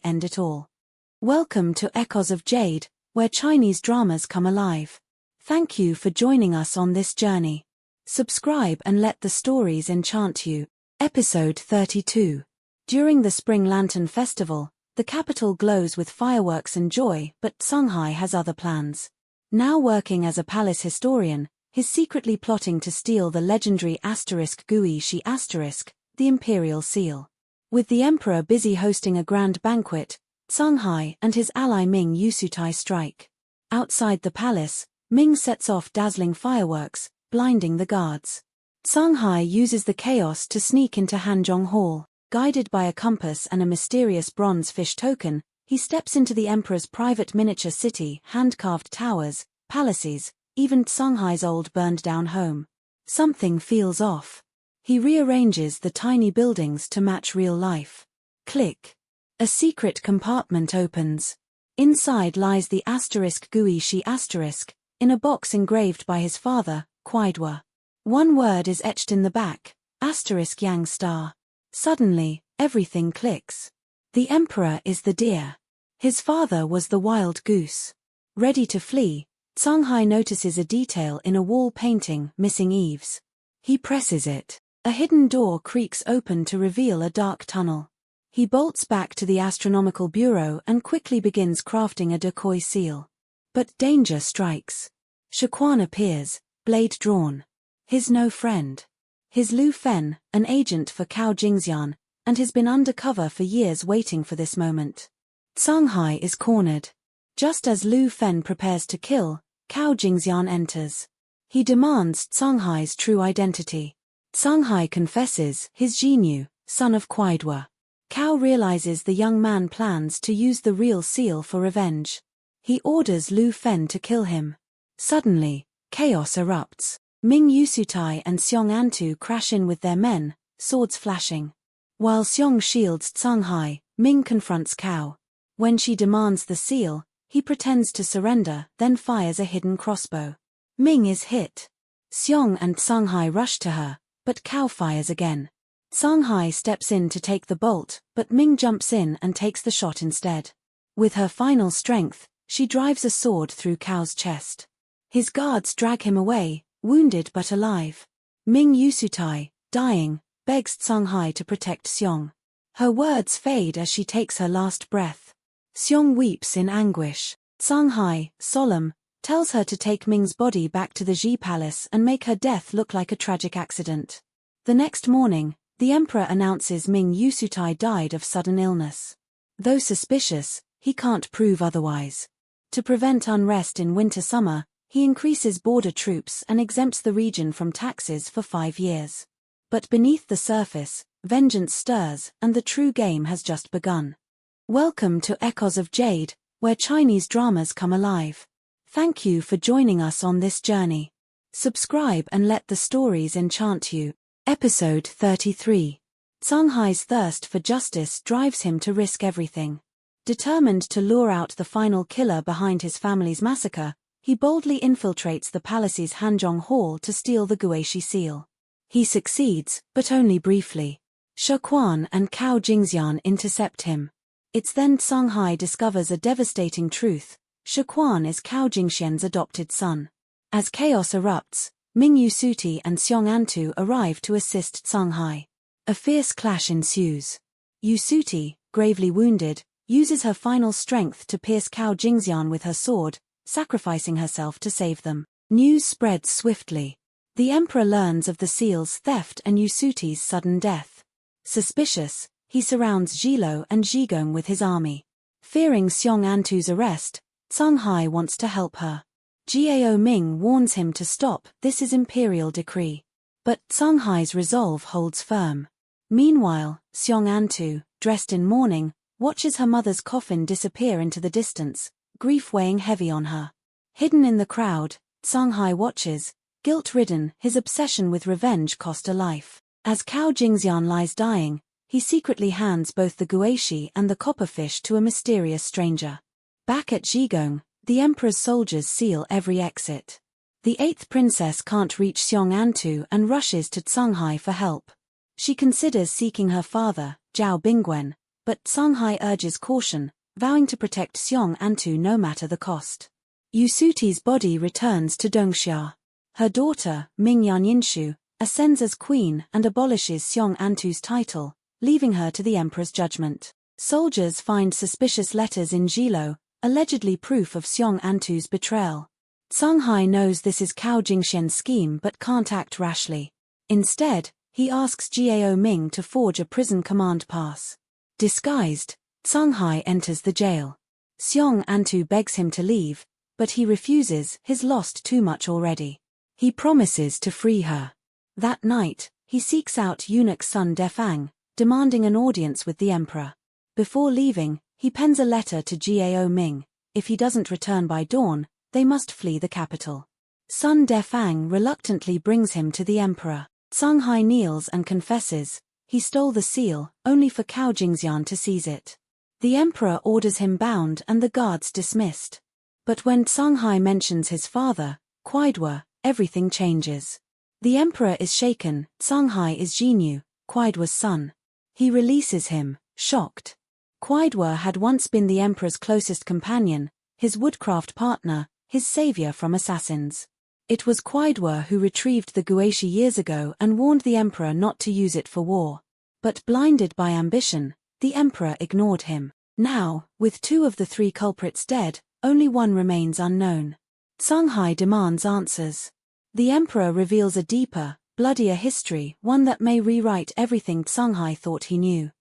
end it all. Welcome to Echoes of Jade, where Chinese dramas come alive. Thank you for joining us on this journey. Subscribe and let the stories enchant you. Episode 32. During the Spring Lantern Festival, the capital glows with fireworks and joy, but Zanghai has other plans. Now working as a palace historian, he's secretly plotting to steal the legendary Gui Shi the imperial seal. With the emperor busy hosting a grand banquet, Zanghai and his ally Ming Yusutai strike. Outside the palace, Ming sets off dazzling fireworks, blinding the guards. Zanghai uses the chaos to sneak into Hanzhong Hall. Guided by a compass and a mysterious bronze fish token, he steps into the emperor's private miniature city, hand-carved towers, palaces, even Zanghai's old burned-down home. Something feels off. He rearranges the tiny buildings to match real life. Click. A secret compartment opens. Inside lies the Gui Shi in a box engraved by his father, Cdrama. One word is etched in the back, Yang Star. Suddenly, everything clicks. The emperor is the deer. His father was the wild goose. Ready to flee, Zanghai notices a detail in a wall painting, missing eaves. He presses it. A hidden door creaks open to reveal a dark tunnel. He bolts back to the astronomical bureau and quickly begins crafting a decoy seal. But danger strikes. Shaquan appears, blade drawn. His no friend. His Lu Fen, an agent for Cao Jingxian, and has been undercover for years waiting for this moment. Zanghai is cornered. Just as Lu Fen prepares to kill, Cao Jingxian enters. He demands Zanghai's true identity. Zanghai confesses he's Jinyu, son of Cdrama. Cao realizes the young man plans to use the real seal for revenge. He orders Lu Fen to kill him. Suddenly, chaos erupts. Ming Yusutai and Xiong Antu crash in with their men, swords flashing. While Xiong shields Zanghai, Ming confronts Cao. When she demands the seal, he pretends to surrender, then fires a hidden crossbow. Ming is hit. Xiong and Zanghai rush to her, but Cao fires again. Zanghai steps in to take the bolt, but Ming jumps in and takes the shot instead. With her final strength, she drives a sword through Cao's chest. His guards drag him away, wounded but alive. Ming Yusutai, dying, begs Zanghai to protect Xiong. Her words fade as she takes her last breath. Xiong weeps in anguish. Zanghai, solemn, tells her to take Ming's body back to the Ji Palace and make her death look like a tragic accident. The next morning, the emperor announces Ming Yusutai died of sudden illness. Though suspicious, he can't prove otherwise. To prevent unrest in winter-summer, he increases border troops and exempts the region from taxes for 5 years. But beneath the surface, vengeance stirs, and the true game has just begun. Welcome to Echoes of Jade, where Chinese dramas come alive. Thank you for joining us on this journey. Subscribe and let the stories enchant you. Episode 33. Zanghai's thirst for justice drives him to risk everything. Determined to lure out the final killer behind his family's massacre, he boldly infiltrates the palace's Hanzhong Hall to steal the Guishi seal. He succeeds, but only briefly. Shi Quan and Cao Jingxian intercept him. It's then Zanghai discovers a devastating truth: Shi Quan is Cao Jingxian's adopted son. As chaos erupts, Ming Yusuti and Xiong Antu arrive to assist Zanghai. A fierce clash ensues. Yusuti, gravely wounded, uses her final strength to pierce Cao Jingxian with her sword, sacrificing herself to save them. News spreads swiftly. The emperor learns of the seal's theft and Yusuti's sudden death. Suspicious, he surrounds Zhilo and Zhigong with his army. Fearing Xiong Antu's arrest, Zanghai wants to help her. Jiao Ming warns him to stop, this is imperial decree. But Zanghai's resolve holds firm. Meanwhile, Xiong Antu, dressed in mourning, watches her mother's coffin disappear into the distance, grief weighing heavy on her. Hidden in the crowd, Zanghai watches, guilt-ridden, his obsession with revenge cost a life. As Cao Jingxian lies dying, he secretly hands both the Guishi and the copperfish to a mysterious stranger. Back at Zhigong, the emperor's soldiers seal every exit. The 8th princess can't reach Xiong Antu and rushes to Zanghai for help. She considers seeking her father, Zhao Bingwen, but Zanghai urges caution, vowing to protect Xiong Antu no matter the cost. Yusuti's body returns to Dongxia. Her daughter, Ming Yanyinshu, ascends as queen and abolishes Xiong Antu's title, leaving her to the emperor's judgment. Soldiers find suspicious letters in Zhilo, allegedly proof of Xiong Antu's betrayal. Zanghai knows this is Cao Jingxian's scheme but can't act rashly. Instead, he asks Jiao Ming to forge a prison command pass. Disguised, Zanghai enters the jail. Xiong Antu begs him to leave, but he refuses, he's lost too much already. He promises to free her. That night, he seeks out eunuch Sun Defang, demanding an audience with the emperor. Before leaving, he pens a letter to Jiao Ming. If he doesn't return by dawn, they must flee the capital. Sun Defang reluctantly brings him to the emperor. Zanghai kneels and confesses, he stole the seal, only for Cao Jingxian to seize it. The emperor orders him bound and the guards dismissed. But when Zanghai mentions his father, Kuaidwa, everything changes. The emperor is shaken. Zanghai is Jinyu, Kuaidwa's son. He releases him, shocked. Kuaidwa had once been the emperor's closest companion, his woodcraft partner, his savior from assassins. It was Kuaidwa who retrieved the Guishi years ago and warned the emperor not to use it for war. But blinded by ambition, the emperor ignored him. Now, with 2 of the 3 culprits dead, only one remains unknown. Zanghai demands answers. The emperor reveals a deeper, bloodier history, one that may rewrite everything Zanghai thought he knew.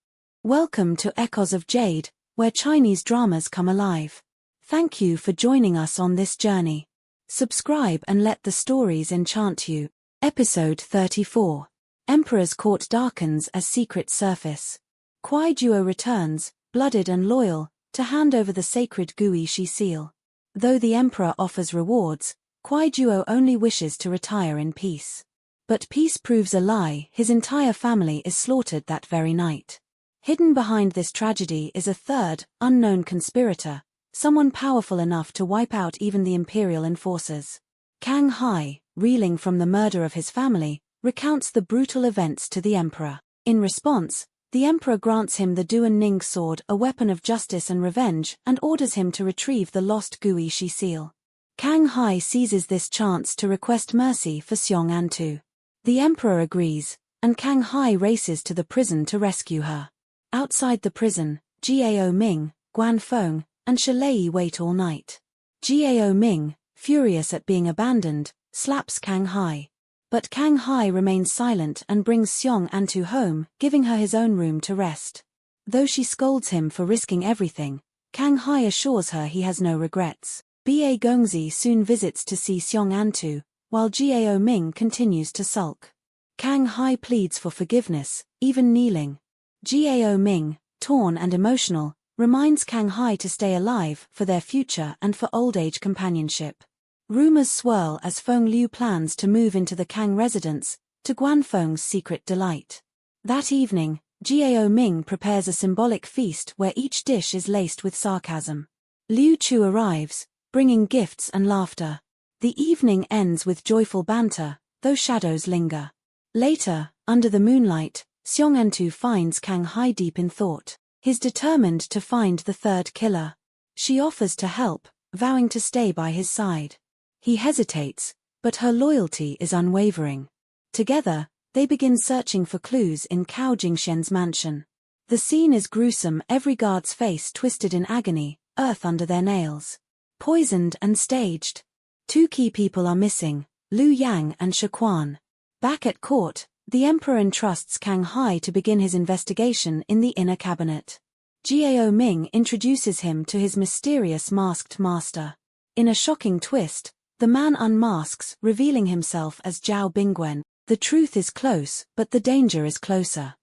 Welcome to Echoes of Jade, where Chinese dramas come alive. Thank you for joining us on this journey. Subscribe and let the stories enchant you. Episode 34. Emperor's court darkens as secrets surface. Kuai-Duo returns, blooded and loyal, to hand over the sacred Guishi seal. Though the emperor offers rewards, Kuai-Duo only wishes to retire in peace. But peace proves a lie, his entire family is slaughtered that very night. Hidden behind this tragedy is a third, unknown conspirator, someone powerful enough to wipe out even the imperial enforcers. Kang Hai, reeling from the murder of his family, recounts the brutal events to the emperor. In response, the emperor grants him the Duan Ning sword, a weapon of justice and revenge, and orders him to retrieve the lost Guishi seal. Kang Hai seizes this chance to request mercy for Xiong Antu. The emperor agrees, and Kang Hai races to the prison to rescue her. Outside the prison, Jiao Ming, Guan Feng, and Shalei wait all night. Jiao Ming, furious at being abandoned, slaps Kang Hai. But Kang Hai remains silent and brings Xiong Antu home, giving her his own room to rest. Though she scolds him for risking everything, Kang Hai assures her he has no regrets. Ba Gongzi soon visits to see Xiong Antu, while Jiao Ming continues to sulk. Kang Hai pleads for forgiveness, even kneeling. Jiao Ming, torn and emotional, reminds Zanghai to stay alive for their future and for old-age companionship. Rumors swirl as Feng Liu plans to move into the Kang residence, to Guanfeng's secret delight. That evening, Jiao Ming prepares a symbolic feast where each dish is laced with sarcasm. Liu Chu arrives, bringing gifts and laughter. The evening ends with joyful banter, though shadows linger. Later, under the moonlight, Xiong Antu finds Zanghai deep in thought. He's determined to find the third killer. She offers to help, vowing to stay by his side. He hesitates, but her loyalty is unwavering. Together, they begin searching for clues in Cao Jingshen's mansion. The scene is gruesome, every guard's face twisted in agony, earth under their nails. Poisoned and staged. Two key people are missing, Liu Yang and Shi Quan. Back at court, the emperor entrusts Zanghai to begin his investigation in the inner cabinet. Jiao Ming introduces him to his mysterious masked master. In a shocking twist, the man unmasks, revealing himself as Zhao Bingwen. The truth is close, but the danger is closer.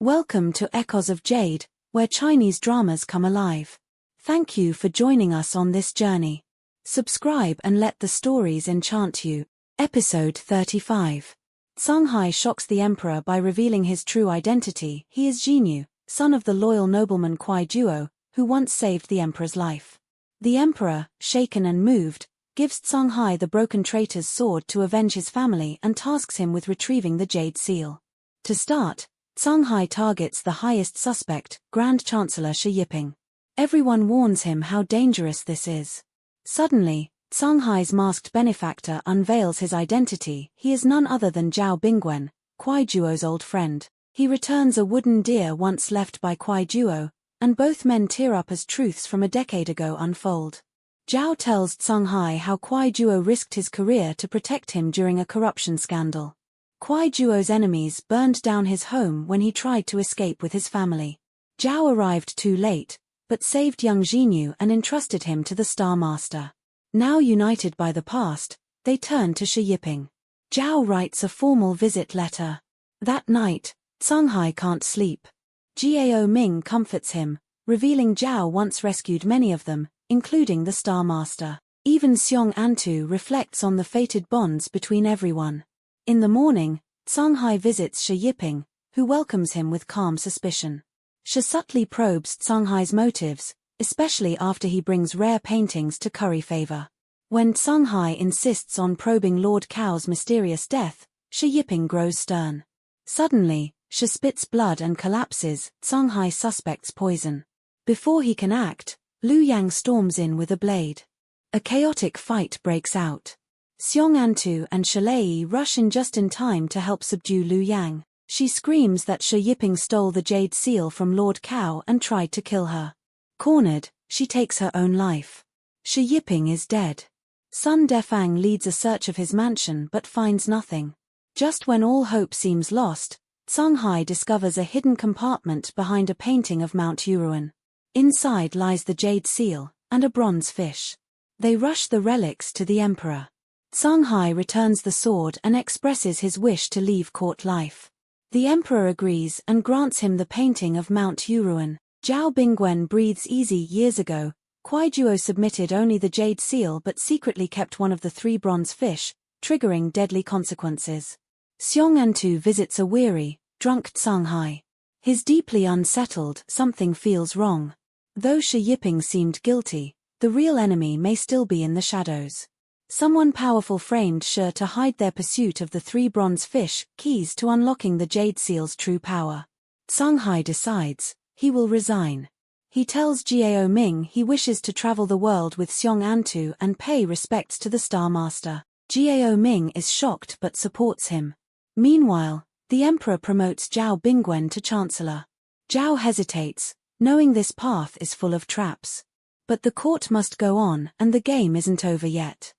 Welcome to Echoes of Jade, where Chinese dramas come alive. Thank you for joining us on this journey. Subscribe and let the stories enchant you. Episode 35. Zanghai shocks the emperor by revealing his true identity. He is Jinyu, son of the loyal nobleman Kuai Duo, who once saved the emperor's life. The emperor, shaken and moved, gives Zanghai the broken traitor's sword to avenge his family and tasks him with retrieving the Jade Seal. To start, Zanghai targets the highest suspect, Grand Chancellor Shi Yiping. Everyone warns him how dangerous this is. Suddenly, Zanghai's masked benefactor unveils his identity. He is none other than Zhao Bingwen, Kuai Duo's old friend. He returns a wooden deer once left by Kuai Duo, and both men tear up as truths from a decade ago unfold. Zhao tells Zanghai how Kuai Duo risked his career to protect him during a corruption scandal. Kuai Duo's enemies burned down his home when he tried to escape with his family. Zhao arrived too late, but saved young Jinyu and entrusted him to the Star Master. Now united by the past, they turn to Shi Yiping. Zhao writes a formal visit letter. That night, Zanghai can't sleep. Jiao Ming comforts him, revealing Zhao once rescued many of them, including the Star Master. Even Xiong Antu reflects on the fated bonds between everyone. In the morning, Zanghai visits Shi Yiping, who welcomes him with calm suspicion. Shi subtly probes Zanghai's motives, especially after he brings rare paintings to curry favor. When Zanghai insists on probing Lord Cao's mysterious death, Shi Yiping grows stern. Suddenly, Shi spits blood and collapses. Zanghai suspects poison. Before he can act, Liu Yang storms in with a blade. A chaotic fight breaks out. Xiong Antu and Shalei rush in just in time to help subdue Liu Yang. She screams that Shi Yiping stole the Jade Seal from Lord Cao and tried to kill her. Cornered, she takes her own life. Shi Yiping is dead. Sun Defang leads a search of his mansion but finds nothing. Just when all hope seems lost, Zanghai discovers a hidden compartment behind a painting of Mount Yuruan. Inside lies the Jade Seal, and a bronze fish. They rush the relics to the emperor. Zanghai returns the sword and expresses his wish to leave court life. The emperor agrees and grants him the painting of Mount Yuruan. Zhao Bingwen breathes easy. Years ago, Kuai Duo submitted only the Jade Seal but secretly kept one of the 3 bronze fish, triggering deadly consequences. Xiong Antu visits a weary, drunk Zanghai. He's deeply unsettled. Something feels wrong. Though Shi Yiping seemed guilty, the real enemy may still be in the shadows. Someone powerful framed Shi to hide their pursuit of the 3 bronze fish, keys to unlocking the Jade Seal's true power. Zanghai decides he will resign. He tells Jiao Ming he wishes to travel the world with Xiong Antu and pay respects to the Star Master. Jiao Ming is shocked but supports him. Meanwhile, the emperor promotes Zhao Bingwen to chancellor. Zhao hesitates, knowing this path is full of traps. But the court must go on and the game isn't over yet.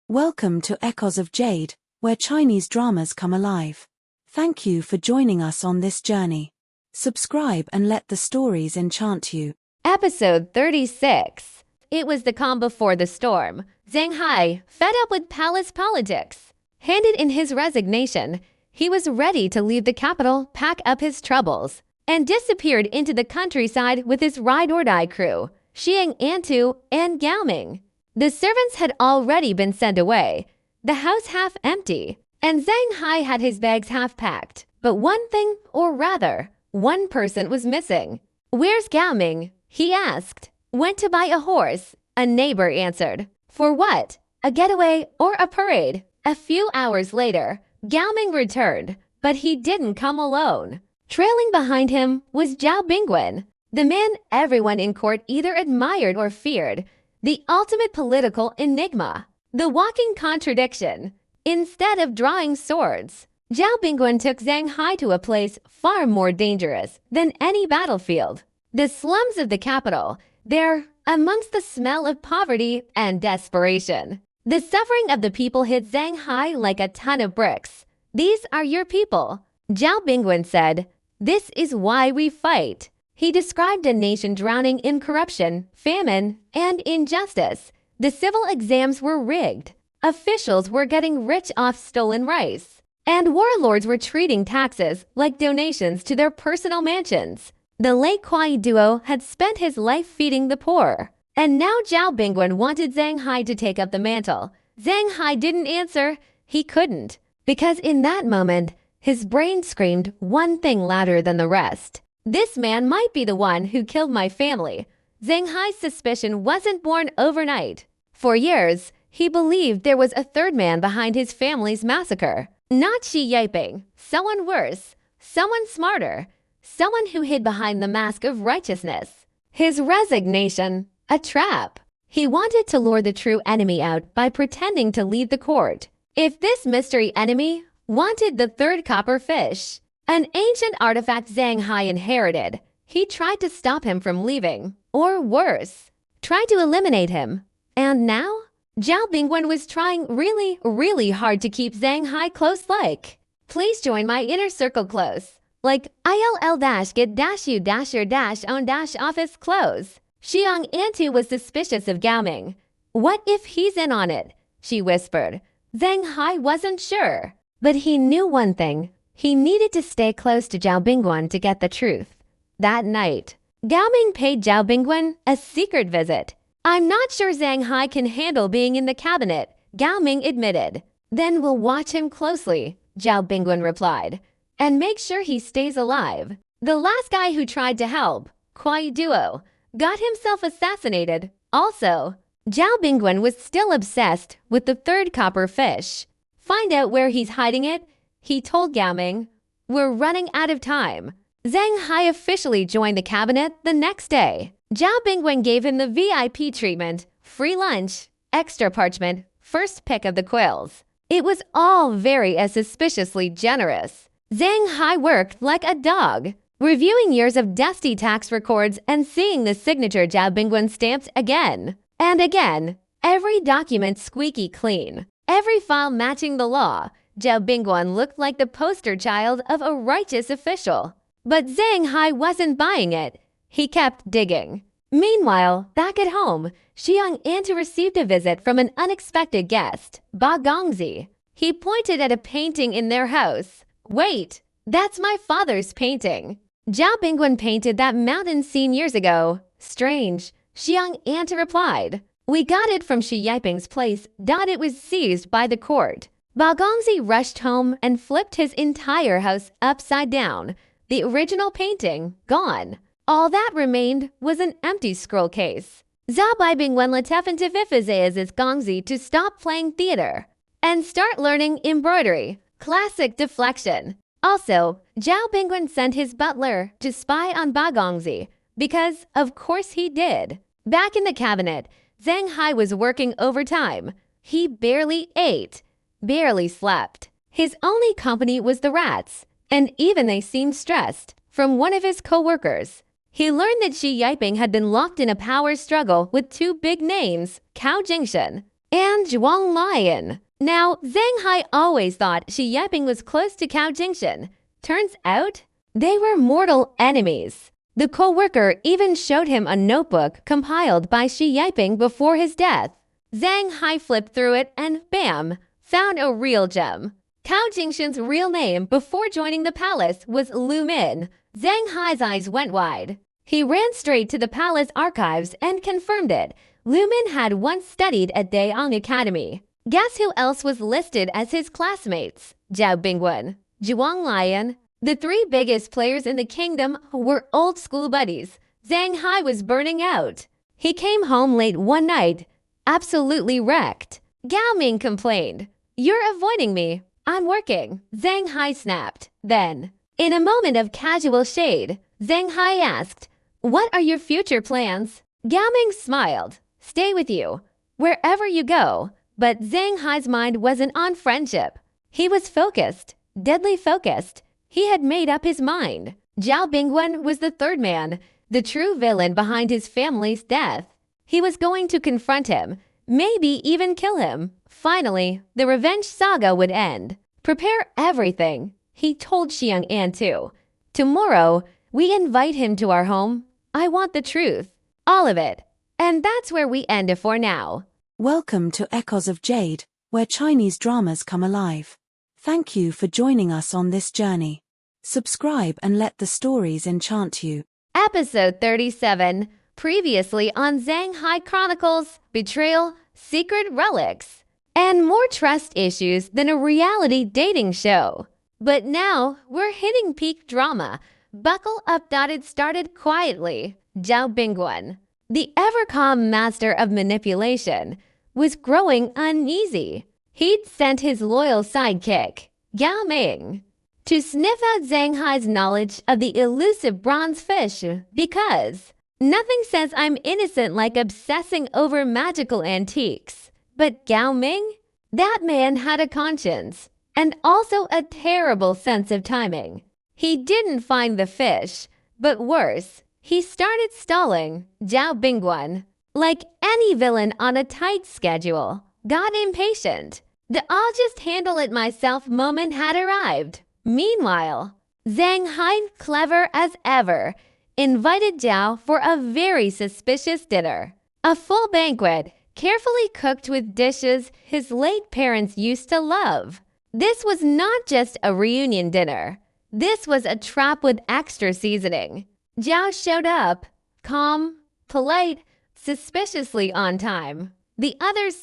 Welcome to Echoes of Jade, where Chinese dramas come alive. Thank you for joining us on this journey. Subscribe and let the stories enchant you. Episode 36. It was the calm before the storm. Zanghai, fed up with palace politics, handed in his resignation. He was ready to leave the capital, pack up his troubles. and disappeared into the countryside with his ride-or-die crew, Xiang Antu and Gao Ming. The servants had already been sent away, the house half empty, and Zanghai had his bags half packed. But one thing, or rather, one person was missing. "Where's Gao Ming?" he asked. "Went to buy a horse," a neighbor answered. "For what? A getaway or a parade?" A few hours later, Gao Ming returned, but he didn't come alone. Trailing behind him was Zhao Bingwen, the man everyone in court either admired or feared, the ultimate political enigma, the walking contradiction. Instead of drawing swords, Zhao Bingwen took Zanghai to a place far more dangerous than any battlefield. The slums of the capital, there, amongst the smell of poverty and desperation. The suffering of the people hit Zanghai like a ton of bricks. "These are your people," Zhao Bingwen said. "This is why we fight." He described a nation drowning in corruption, famine, and injustice. The civil exams were rigged. Officials were getting rich off stolen rice. And warlords were treating taxes like donations to their personal mansions. The late Kuai duo had spent his life feeding the poor. And now Zhao Bingwen wanted Zanghai to take up the mantle. Zanghai didn't answer. He couldn't. Because in that moment, his brain screamed one thing louder than the rest. "This man might be the one who killed my family." Zanghai's suspicion wasn't born overnight. For years, he believed there was a third man behind his family's massacre. Not Xi Yiping, someone worse, someone smarter, someone who hid behind the mask of righteousness. His resignation, a trap. He wanted to lure the true enemy out by pretending to lead the court. If this mystery enemy wanted the third copper fish, an ancient artifact Zanghai inherited, he tried to stop him from leaving, or worse, tried to eliminate him. And now, Zhao Bingwen was trying really hard to keep Zanghai close like. "Please join my inner circle close. Like ILL-get-you-your-own-office close." Xiang Antu was suspicious of Gao Ming. "What if he's in on it?" she whispered. Zanghai wasn't sure. But he knew one thing. He needed to stay close to Zhao Bingwen to get the truth. That night, Gao Ming paid Zhao Bingwen a secret visit. "I'm not sure Zanghai can handle being in the cabinet," Gao Ming admitted. "Then we'll watch him closely," Zhao Bingwen replied. "And make sure he stays alive." The last guy who tried to help, Kuai duo, got himself assassinated. Also, Zhao Bingwen was still obsessed with the third copper fish. "Find out where he's hiding it," he told Gao Ming. "We're running out of time." Zanghai officially joined the cabinet the next day. Zhao Bingwen gave him the VIP treatment, free lunch, extra parchment, first pick of the quills. It was all very suspiciously generous. Zanghai worked like a dog, reviewing years of dusty tax records and seeing the signature Zhao Bingwen stamped again and again. Every document squeaky clean, every file matching the law. Zhao Bingwen looked like the poster child of a righteous official. But Zanghai wasn't buying it. He kept digging. Meanwhile, back at home, Xiang Antu received a visit from an unexpected guest, Ba Gongzi. He pointed at a painting in their house. "Wait, that's my father's painting." Zhao Bingwen painted that mountain scene years ago. "Strange," Xiang Antu replied. "We got it from Xi Yiping's place. It was seized by the court." Ba Gongzi rushed home and flipped his entire house upside down. The original painting, gone. All that remained was an empty scroll case. Zhao Bingwen letefentififizes Gongzi to stop playing theater and start learning embroidery. Classic deflection. Also, Zhao Bingwen sent his butler to spy on Ba Gongzi because, of course he did. Back in the cabinet, Zanghai was working overtime. He barely ate, barely slept. His only company was the rats, and even they seemed stressed. From one of his co-workers, he learned that Xi Yiping had been locked in a power struggle with two big names, Cao Jingshan and Zhuang Lion. Now, Zanghai always thought Xi Yiping was close to Cao Jingshan. Turns out, they were mortal enemies. The co-worker even showed him a notebook compiled by Xi Yiping before his death. Zanghai flipped through it and bam, found a real gem. Cao Jingshan's real name before joining the palace was Lu Min. Zanghai's eyes went wide. He ran straight to the palace archives and confirmed it. Lu Min had once studied at Daeong Academy. Guess who else was listed as his classmates? Zhao Bingwen, Zhuang Lian. The three biggest players in the kingdom were old school buddies. Zanghai was burning out. He came home late one night, absolutely wrecked. Gao Ming complained, "You're avoiding me. I'm working." Zanghai snapped. Then, in a moment of casual shade, Zanghai asked, "What are your future plans?" Gao Ming smiled. "Stay with you, wherever you go." But Zanghai's mind wasn't on friendship. He was focused, deadly focused. He had made up his mind. Zhao Bingwen was the third man, the true villain behind his family's death. He was going to confront him, maybe even kill him. Finally, the revenge saga would end. "Prepare everything," he told Xiang An too. "Tomorrow, we invite him to our home. I want the truth. All of it." And that's where we end it for now. Welcome to Echoes of Jade, where Chinese dramas come alive. Thank you for joining us on this journey. Subscribe and let the stories enchant you. Episode 37, previously on Zanghai Chronicles, Betrayal, Secret Relics, and more trust issues than a reality dating show. But now, we're hitting peak drama. Buckle up. It started quietly. Zhao Bingwen, the ever-calm master of manipulation, was growing uneasy. He'd sent his loyal sidekick, Gao Ming, to sniff out Zanghai's knowledge of the elusive bronze fish because nothing says I'm innocent like obsessing over magical antiques. But Gao Ming? That man had a conscience and also a terrible sense of timing. He didn't find the fish, but worse, he started stalling. Zhao Bingwen, like any villain on a tight schedule, got impatient. The "I'll just handle it myself" moment had arrived. Meanwhile, Zanghai, clever as ever, invited Zhao for a very suspicious dinner. A full banquet, carefully cooked with dishes his late parents used to love. This was not just a reunion dinner. This was a trap with extra seasoning. Zhao showed up, calm, polite, suspiciously on time. The others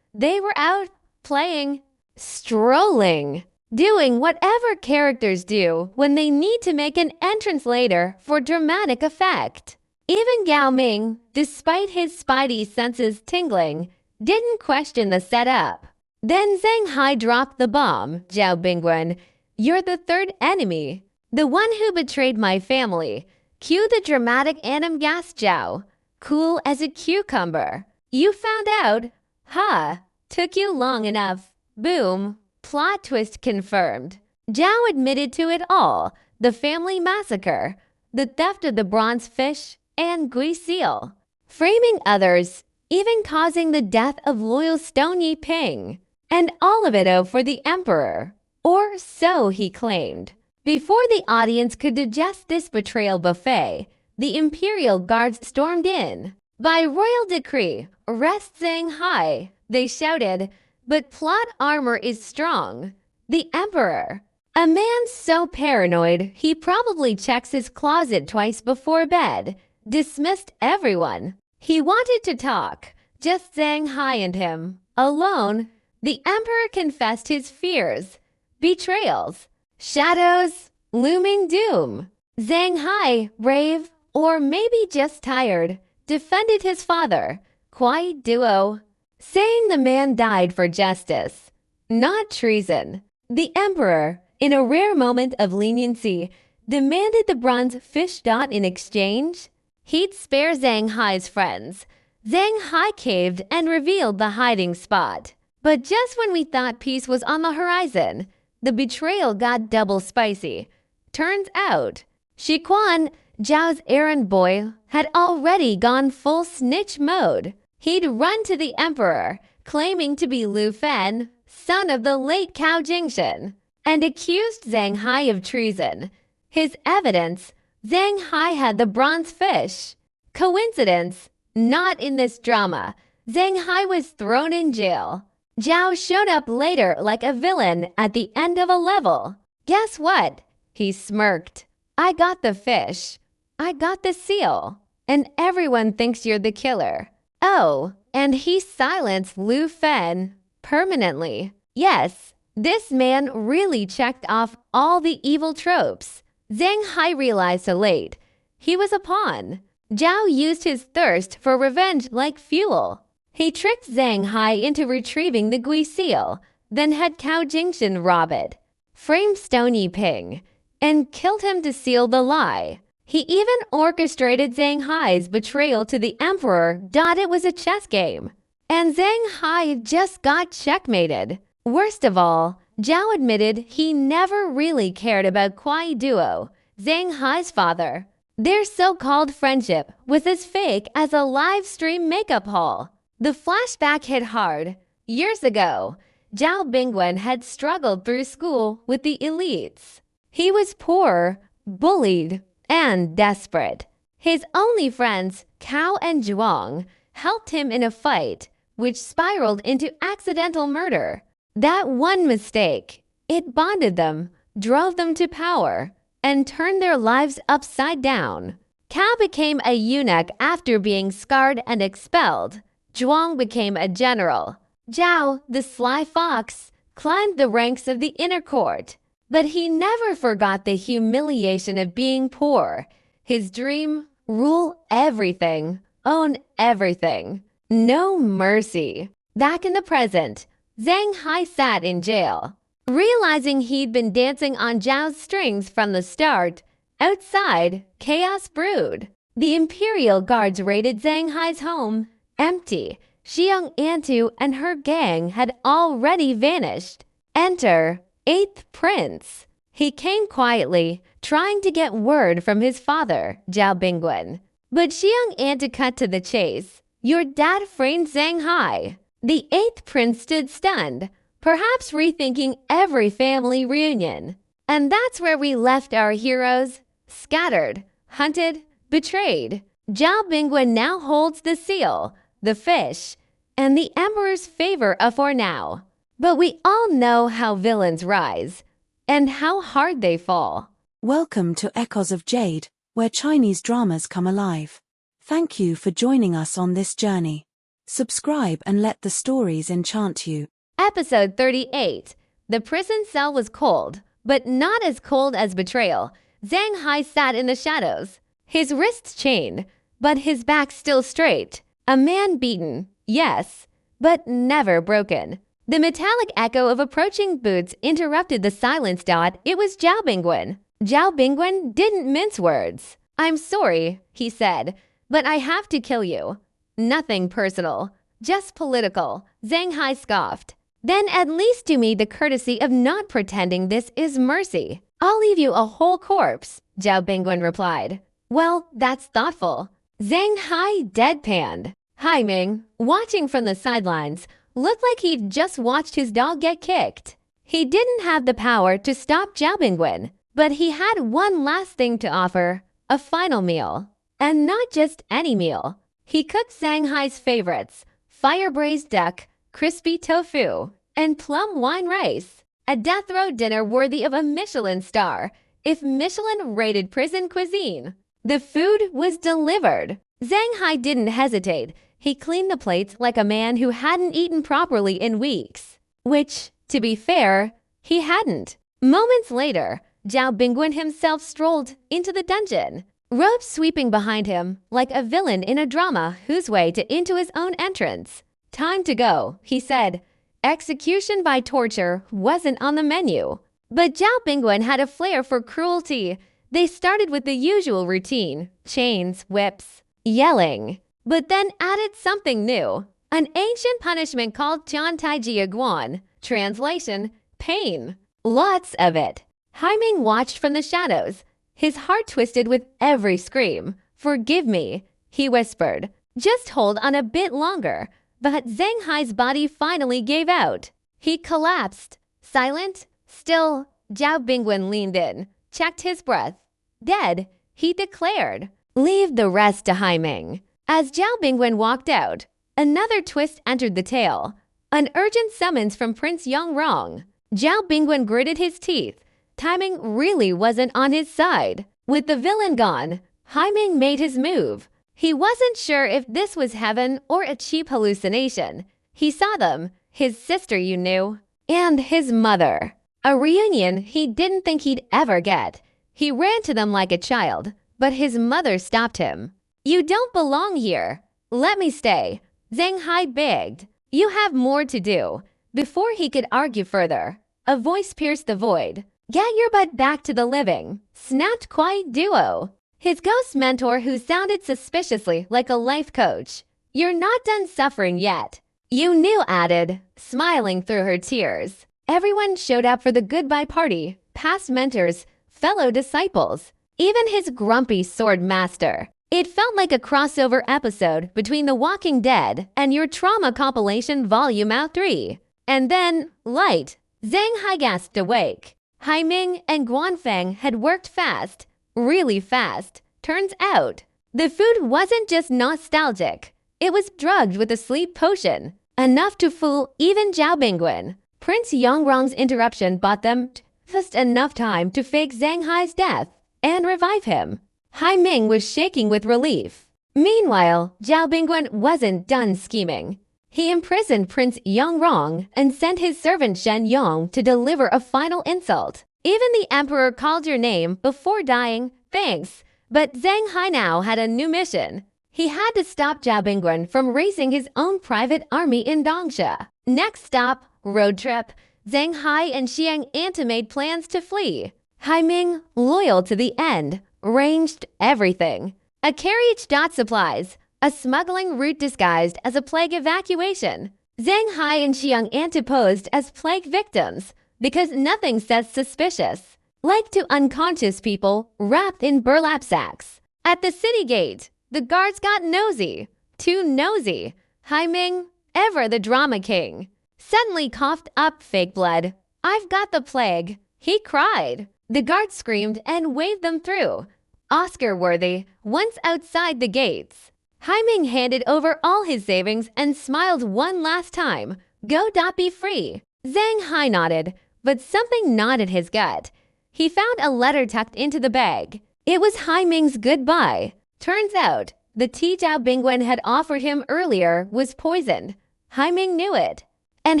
they were out, playing, strolling, doing whatever characters do when they need to make an entrance later for dramatic effect. Even Gao Ming, despite his spidey senses tingling, didn't question the setup. Then Zanghai dropped the bomb. "Zhao Bingwen, you're the third enemy, the one who betrayed my family." Cue the dramatic anim gas. Zhao, cool as a cucumber. "You found out? Ha! Took you long enough." Boom. Plot twist confirmed. Zhao admitted to it all. The family massacre, the theft of the bronze fish, and Gui Seal. Framing others, even causing the death of loyal Stone Yi Ping. And all of it for the emperor. Or so he claimed. Before the audience could digest this betrayal buffet, the imperial guards stormed in. "By royal decree, arrest Zanghai," they shouted. But plot armor is strong. The emperor, a man so paranoid he probably checks his closet twice before bed, dismissed everyone. He wanted to talk, just Zanghai and him. Alone, the emperor confessed his fears, betrayals, shadows, looming doom. Zanghai, brave, or maybe just tired, defended his father, quiet duo, saying the man died for justice, not treason. The emperor, in a rare moment of leniency, demanded the bronze fish. In exchange, he'd spare Zanghai's friends. Zanghai caved and revealed the hiding spot. But just when we thought peace was on the horizon, the betrayal got double spicy. Turns out, Shiquan, Zhao's errand boy, had already gone full snitch mode. He'd run to the emperor, claiming to be Lu Fen, son of the late Cao Jingshan, and accused Zanghai of treason. His evidence: Zanghai had the bronze fish. Coincidence? Not in this drama. Zanghai was thrown in jail. Zhao showed up later like a villain at the end of a level. Guess what? He smirked. I got the fish. I got the seal. And everyone thinks you're the killer. Oh, and he silenced Lu Fen permanently. Yes, this man really checked off all the evil tropes. Zanghai realized so late. He was a pawn. Zhao used his thirst for revenge like fuel. He tricked Zanghai into retrieving the Gui seal, then had Cao Jingshan rob it, framed Stony Ping, and killed him to seal the lie. He even orchestrated Zanghai's betrayal to the emperor. It was a chess game. And Zanghai just got checkmated. Worst of all, Zhao admitted he never really cared about Kuai Duo, Zanghai's father. Their so-called friendship was as fake as a live stream makeup haul. The flashback hit hard. Years ago, Zhao Bingwen had struggled through school with the elites. He was poor, bullied, and desperate. His only friends, Cao and Zhuang, helped him in a fight, which spiraled into accidental murder. That one mistake, it bonded them, drove them to power, and turned their lives upside down. Cao became a eunuch after being scarred and expelled. Zhuang became a general. Zhao, the sly fox, climbed the ranks of the inner court. But he never forgot the humiliation of being poor. His dream, rule everything, own everything. No mercy. Back in the present, Zanghai sat in jail. Realizing he'd been dancing on Zhao's strings from the start, outside, chaos brewed. The Imperial Guards raided Zanghai's home. Empty. Xiang Antu and her gang had already vanished. Enter 8th Prince. He came quietly, trying to get word from his father, Zhao Bingwen. But Xiang Antu cut to the chase. Your dad framed Zanghai. The 8th Prince stood stunned, perhaps rethinking every family reunion. And that's where we left our heroes. Scattered, hunted, betrayed. Zhao Bingwen now holds the seal, the fish, and the Emperor's favor for now. But we all know how villains rise, and how hard they fall. Welcome to Echoes of Jade, where Chinese dramas come alive. Thank you for joining us on this journey. Subscribe and let the stories enchant you. Episode 38. The prison cell was cold, but not as cold as betrayal. Zanghai sat in the shadows, his wrists chained, but his back still straight. A man beaten, yes, but never broken. The metallic echo of approaching boots interrupted the silence. It was Zhao Bingwen. Zhao Bingwen didn't mince words. I'm sorry, he said, but I have to kill you. Nothing personal, just political, Zanghai scoffed. Then at least do me the courtesy of not pretending this is mercy. I'll leave you a whole corpse, Zhao Bingwen replied. Well, that's thoughtful. Zanghai deadpanned. Hai Ming, watching from the sidelines, looked like he'd just watched his dog get kicked. He didn't have the power to stop Zhao Bingwen, but he had one last thing to offer, a final meal. And not just any meal. He cooked Zanghai's favorites, fire-braised duck, crispy tofu, and plum wine rice. A death row dinner worthy of a Michelin star, if Michelin rated prison cuisine. The food was delivered. Zanghai didn't hesitate. He cleaned the plates like a man who hadn't eaten properly in weeks. Which, to be fair, he hadn't. Moments later, Zhao Bingwen himself strolled into the dungeon, robes sweeping behind him like a villain in a drama whose way into his own entrance. Time to go, he said. Execution by torture wasn't on the menu. But Zhao Bingwen had a flair for cruelty. They started with the usual routine, chains, whips, yelling, but then added something new, an ancient punishment called Tian Tai Jia Guan, translation, pain. Lots of it. Hai Ming watched from the shadows, his heart twisted with every scream. Forgive me, he whispered. Just hold on a bit longer. But Zanghai's body finally gave out. He collapsed, silent, still. Zhao Bingwen leaned in, checked his breath. Dead, he declared. Leave the rest to Hai Ming. As Zhao Bingwen walked out, another twist entered the tale. An urgent summons from Prince Yongrong. Zhao Bingwen gritted his teeth. Timing really wasn't on his side. With the villain gone, Haiming made his move. He wasn't sure if this was heaven or a cheap hallucination. He saw them, his sister you knew, and his mother. A reunion he didn't think he'd ever get. He ran to them like a child, but his mother stopped him. "You don't belong here. Let me stay," Zanghai begged. "You have more to do." Before he could argue further, a voice pierced the void. "Get your butt back to the living," snapped Quiet Duo, his ghost mentor who sounded suspiciously like a life coach. "You're not done suffering yet," You Knew added, smiling through her tears. Everyone showed up for the goodbye party, past mentors, fellow disciples, even his grumpy sword master. It felt like a crossover episode between The Walking Dead and your Trauma compilation Volume 3. And then, light. Zanghai gasped awake. Haiming and Guanfeng had worked fast, really fast. Turns out, the food wasn't just nostalgic. It was drugged with a sleep potion, enough to fool even Zhao Bingwen. Prince Yongrong's interruption bought them just enough time to fake Zanghai's death and revive him. Haiming was shaking with relief. Meanwhile, Zhao Bingwen wasn't done scheming. He imprisoned Prince Yongrong and sent his servant Shen Yong to deliver a final insult. Even the emperor called your name before dying, thanks. But Zanghai now had a new mission. He had to stop Zhao Bingwen from raising his own private army in Dongsha. Next stop, road trip. Zanghai and Xiang Anta made plans to flee. Haiming, loyal to the end, arranged everything. A carriage dot supplies, a smuggling route disguised as a plague evacuation. Zanghai and Xiang Anta posed as plague victims because nothing says suspicious. Like to unconscious people wrapped in burlap sacks. At the city gate, the guards got nosy. Too nosy. Haiming, ever the drama king, suddenly coughed up fake blood. "I've got the plague," he cried. The guards screamed and waved them through. Oscar-worthy, once outside the gates. Haiming handed over all his savings and smiled one last time. "Go dot be free." Zanghai nodded, but something gnawed at his gut. He found a letter tucked into the bag. It was Haiming's goodbye. Turns out, the tea Zhao Bingwen had offered him earlier was poisoned. Haiming knew it, and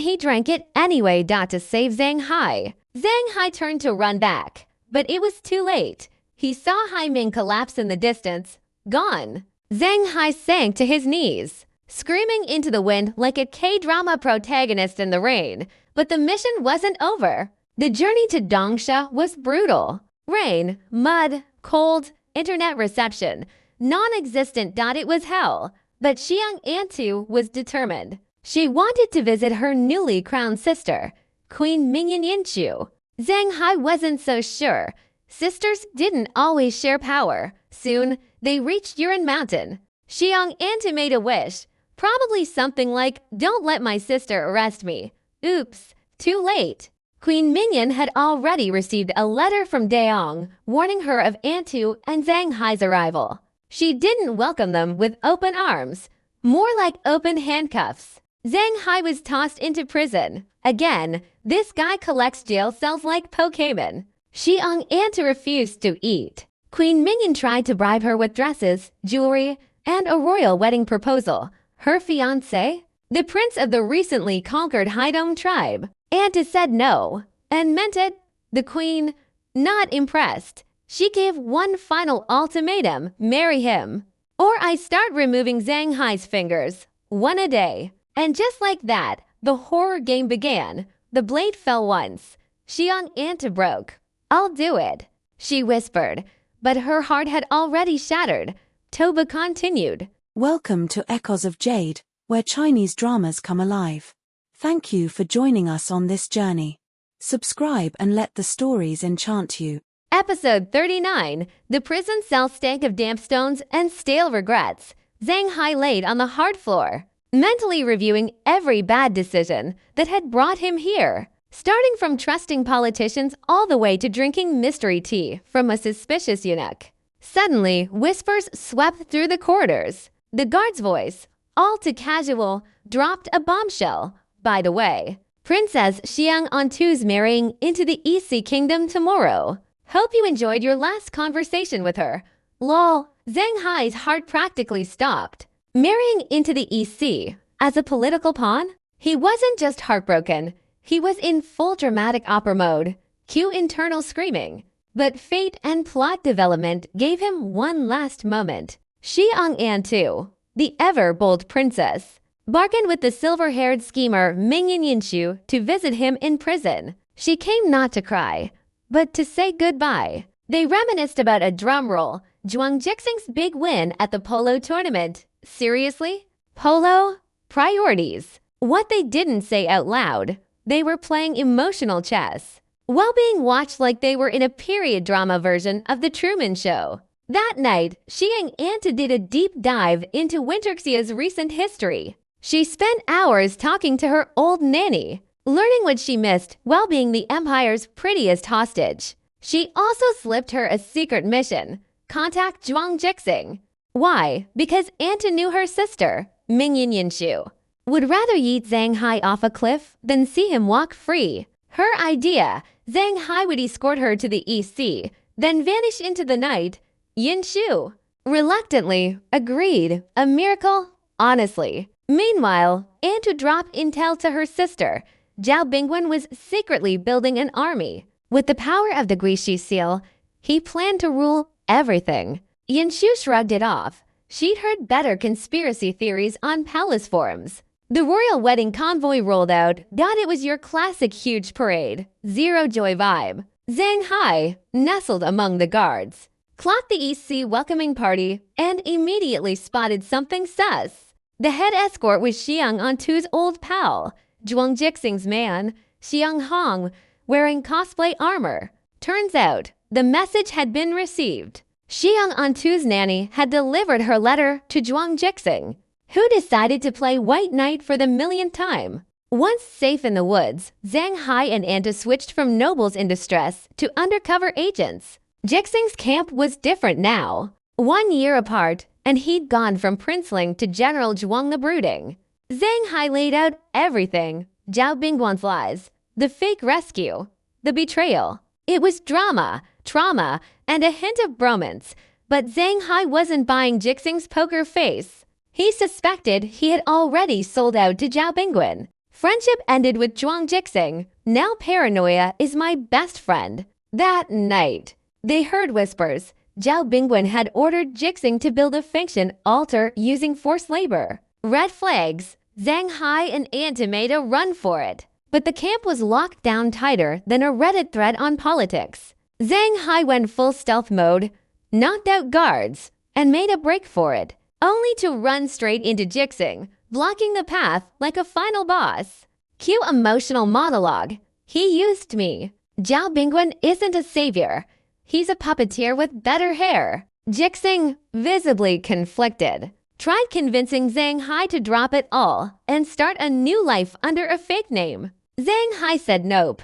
he drank it anyway to save Zanghai. Zanghai turned to run back, but it was too late. He saw Haiming collapse in the distance, gone. Zanghai sank to his knees, screaming into the wind like a K-drama protagonist in the rain. But the mission wasn't over. The journey to Dongsha was brutal. Rain, mud, cold, internet reception, non-existent. It was hell. But Xiang Antu was determined. She wanted to visit her newly crowned sister, Queen Mingyan Yinchu. Zanghai wasn't so sure. Sisters didn't always share power. Soon, they reached Yuran Mountain. Xiang Antu made a wish, probably something like, "Don't let my sister arrest me." Oops, too late. Queen Mingyan had already received a letter from Daong warning her of Antu and Zanghai's arrival. She didn't welcome them with open arms, more like open handcuffs. Zanghai was tossed into prison. Again, this guy collects jail cells like Pokemon. Xiang Anta refused to eat. Queen Mingyan tried to bribe her with dresses, jewelry, and a royal wedding proposal. Her fiancé, the prince of the recently conquered Haidong tribe. Anta said no, and meant it. The queen, not impressed. She gave one final ultimatum: marry him, or I start removing Zanghai's fingers, one a day. And just like that, the horror game began. The blade fell once. Xiang Anta broke. "I'll do it," she whispered, but her heart had already shattered. Toba continued. Welcome to Echoes of Jade, where Chinese dramas come alive. Thank you for joining us on this journey. Subscribe and let the stories enchant you. Episode 39. The prison cell stank of damp stones and stale regrets. Zanghai laid on the hard floor, mentally reviewing every bad decision that had brought him here. Starting from trusting politicians all the way to drinking mystery tea from a suspicious eunuch. Suddenly, whispers swept through the corridors. The guard's voice, all too casual, dropped a bombshell. "By the way, Princess Xiang Antu's marrying into the East Sea Kingdom tomorrow." Hope you enjoyed your last conversation with her. Lol, Zanghai's heart practically stopped. Marrying into the EC as a political pawn? He wasn't just heartbroken. He was in full dramatic opera mode. Cue internal screaming. But fate and plot development gave him one last moment. Xiang too, the ever-bold princess, bargained with the silver-haired schemer Ming Yinshu to visit him in prison. She came not to cry, but to say goodbye. They reminisced about a drum roll, Zhuang Jixing's big win at the polo tournament. Seriously? Polo? Priorities. What they didn't say out loud. They were playing emotional chess, while being watched like they were in a period drama version of The Truman Show. That night, Xiang did a deep dive into Winterxia's recent history. She spent hours talking to her old nanny, learning what she missed while being the Empire's prettiest hostage. She also slipped her a secret mission: contact Zhuang Jixing. Why? Because Anta knew her sister, Ming Yinshu, would rather yeet Zanghai off a cliff than see him walk free. Her idea: Zanghai would escort her to the EC, then vanish into the night. Yinshu reluctantly agreed. A miracle? Honestly. Meanwhile, Anta dropped intel to her sister. Zhao Bingwen was secretly building an army. With the power of the Guishi seal, he planned to rule everything. Yinshu shrugged it off. She'd heard better conspiracy theories on palace forums. The royal wedding convoy rolled out, thought it was your classic huge parade. Zero joy vibe. Zanghai nestled among the guards, clocked the EC welcoming party, and immediately spotted something sus. The head escort was Xiang's old pal, Zhuang Jixing's man, Xiang Hong, wearing cosplay armor. Turns out, the message had been received. Xiang's nanny had delivered her letter to Zhuang Jixing, who decided to play White Knight for the millionth time. Once safe in the woods, Zanghai and Anta switched from nobles in distress to undercover agents. Jixing's camp was different now. 1 year apart, and he'd gone from princeling to General Zhuang the Brooding. Zanghai laid out everything: Zhao Bingguan's lies, the fake rescue, the betrayal. It was drama, trauma, and a hint of bromance, but Zanghai wasn't buying Jixing's poker face. He suspected he had already sold out to Zhao Bingguan. Friendship ended with Zhuang Jixing. Now paranoia is my best friend. That night, they heard whispers. Zhao Bingguan had ordered Jixing to build a fiction altar using forced labor. Red flags. Zanghai and Anta made a run for it. But the camp was locked down tighter than a Reddit thread on politics. Zanghai went full stealth mode, knocked out guards, and made a break for it, only to run straight into Jixing, blocking the path like a final boss. Cue emotional monologue. He used me. Zhao Bingguan isn't a savior. He's a puppeteer with better hair. Jixing, visibly conflicted, tried convincing Zanghai to drop it all and start a new life under a fake name. Zanghai said nope.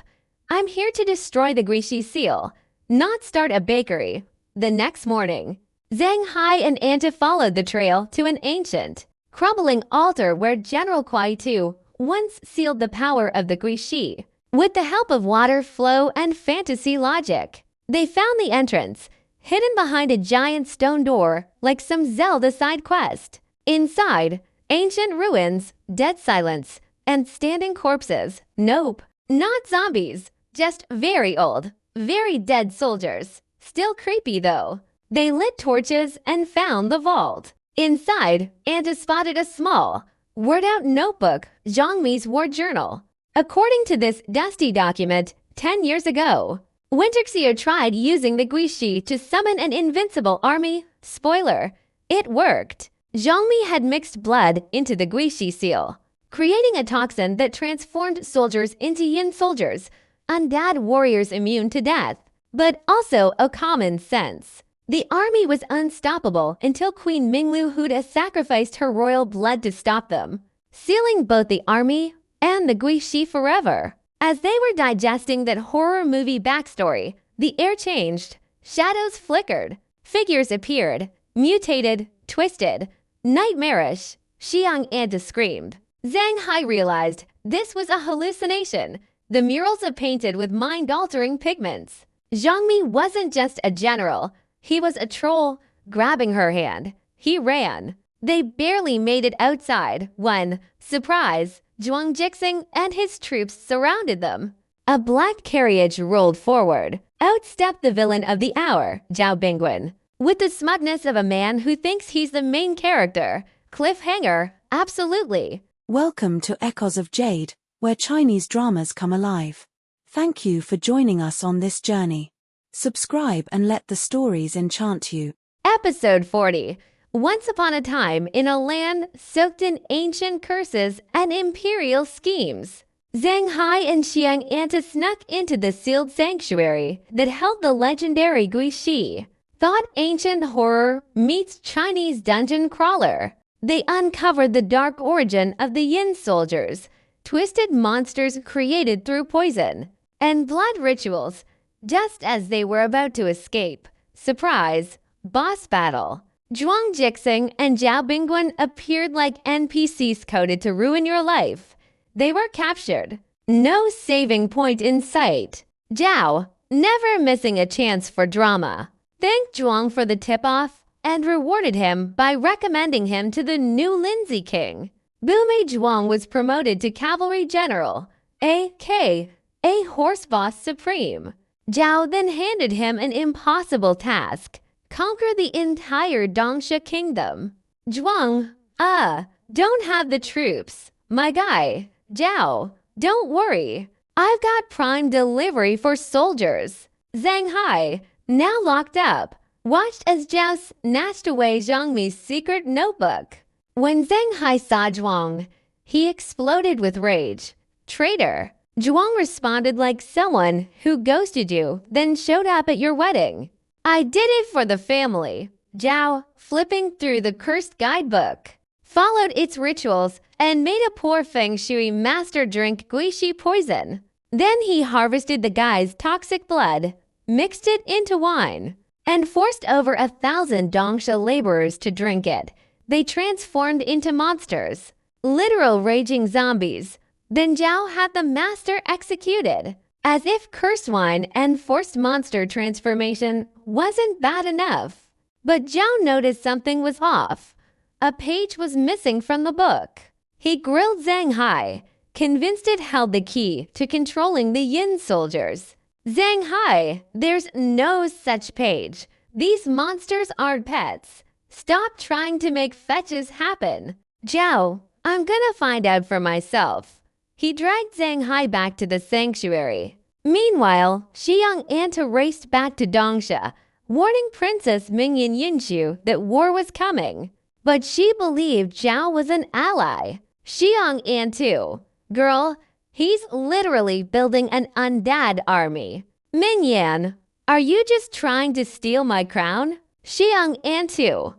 I'm here to destroy the Guishi seal, not start a bakery. The next morning, Zanghai and Anta followed the trail to an ancient, crumbling altar where General Kuai Tu once sealed the power of the Guishi. With the help of water flow and fantasy logic, they found the entrance, hidden behind a giant stone door like some Zelda side quest. Inside, ancient ruins, dead silence, and standing corpses. Nope, not zombies, just very old, very dead soldiers. Still creepy though. They lit torches and found the vault. Inside, Anta spotted a small, word-out notebook, Zhongmi's war journal. According to this dusty document, 10 years ago, Winterxia tried using the Guishi to summon an invincible army. Spoiler, it worked. Zhongmi had mixed blood into the Guishi seal, creating a toxin that transformed soldiers into yin soldiers, undead warriors immune to death, but also a common sense. The army was unstoppable until Queen Minglu Huda sacrificed her royal blood to stop them, sealing both the army and the Guishi forever. As they were digesting that horror movie backstory, the air changed, shadows flickered, figures appeared, mutated, twisted, nightmarish. Xiang screamed. Zanghai realized this was a hallucination. The murals are painted with mind-altering pigments. Zhang Mi wasn't just a general, he was a troll. Grabbing her hand, he ran. They barely made it outside when, surprise, Zhuang Jixing and his troops surrounded them. A black carriage rolled forward. Out stepped the villain of the hour, Zhao Bingwen. With the smugness of a man who thinks he's the main character. Cliffhanger, absolutely. Welcome to Echoes of Jade, where Chinese dramas come alive. Thank you for joining us on this journey. Subscribe and let the stories enchant you. Episode 40. Once upon a time in a land soaked in ancient curses and imperial schemes, Zanghai and Xiang Anta snuck into the sealed sanctuary that held the legendary Guishi. Thought ancient horror meets Chinese dungeon crawler. They uncovered the dark origin of the Yin soldiers, twisted monsters created through poison, and blood rituals, just as they were about to escape. Surprise! Boss battle. Zhuang Jixing and Zhao Bingwen appeared like NPCs coded to ruin your life. They were captured. No saving point in sight. Zhao, never missing a chance for drama, thanked Zhuang for the tip-off and rewarded him by recommending him to the new Lindsay King. Boomei Zhuang was promoted to Cavalry General, a.k.a. Horse Boss Supreme. Zhao then handed him an impossible task. Conquer the entire Dongsha kingdom. Zhuang, don't have the troops. My guy, Zhao, don't worry. I've got prime delivery for soldiers. Zanghai, now locked up, watched as Zhao snatched away Zhang Mi's secret notebook. When Zanghai saw Zhuang, he exploded with rage. Traitor. Zhuang responded like someone who ghosted you, then showed up at your wedding. I did it for the family. Zhao, flipping through the cursed guidebook, followed its rituals and made a poor feng shui master drink guishi poison. Then he harvested the guy's toxic blood, mixed it into wine, and forced over 1,000 Dongsha laborers to drink it. They transformed into monsters, literal raging zombies. Then Zhao had the master executed. As if curse wine and forced monster transformation wasn't bad enough. But Zhao noticed something was off. A page was missing from the book. He grilled Zanghai, convinced it held the key to controlling the Yin soldiers. Zanghai, there's no such page. These monsters aren't pets. Stop trying to make fetches happen. Zhao, I'm gonna find out for myself. He dragged Zanghai back to the sanctuary. Meanwhile, Xiang Anta raced back to Dongsha, warning Princess Mingyan Yinshu that war was coming. But she believed Zhao was an ally. Xiang Antu, girl, he's literally building an undead army. Mingyan, are you just trying to steal my crown? Xiang Antu,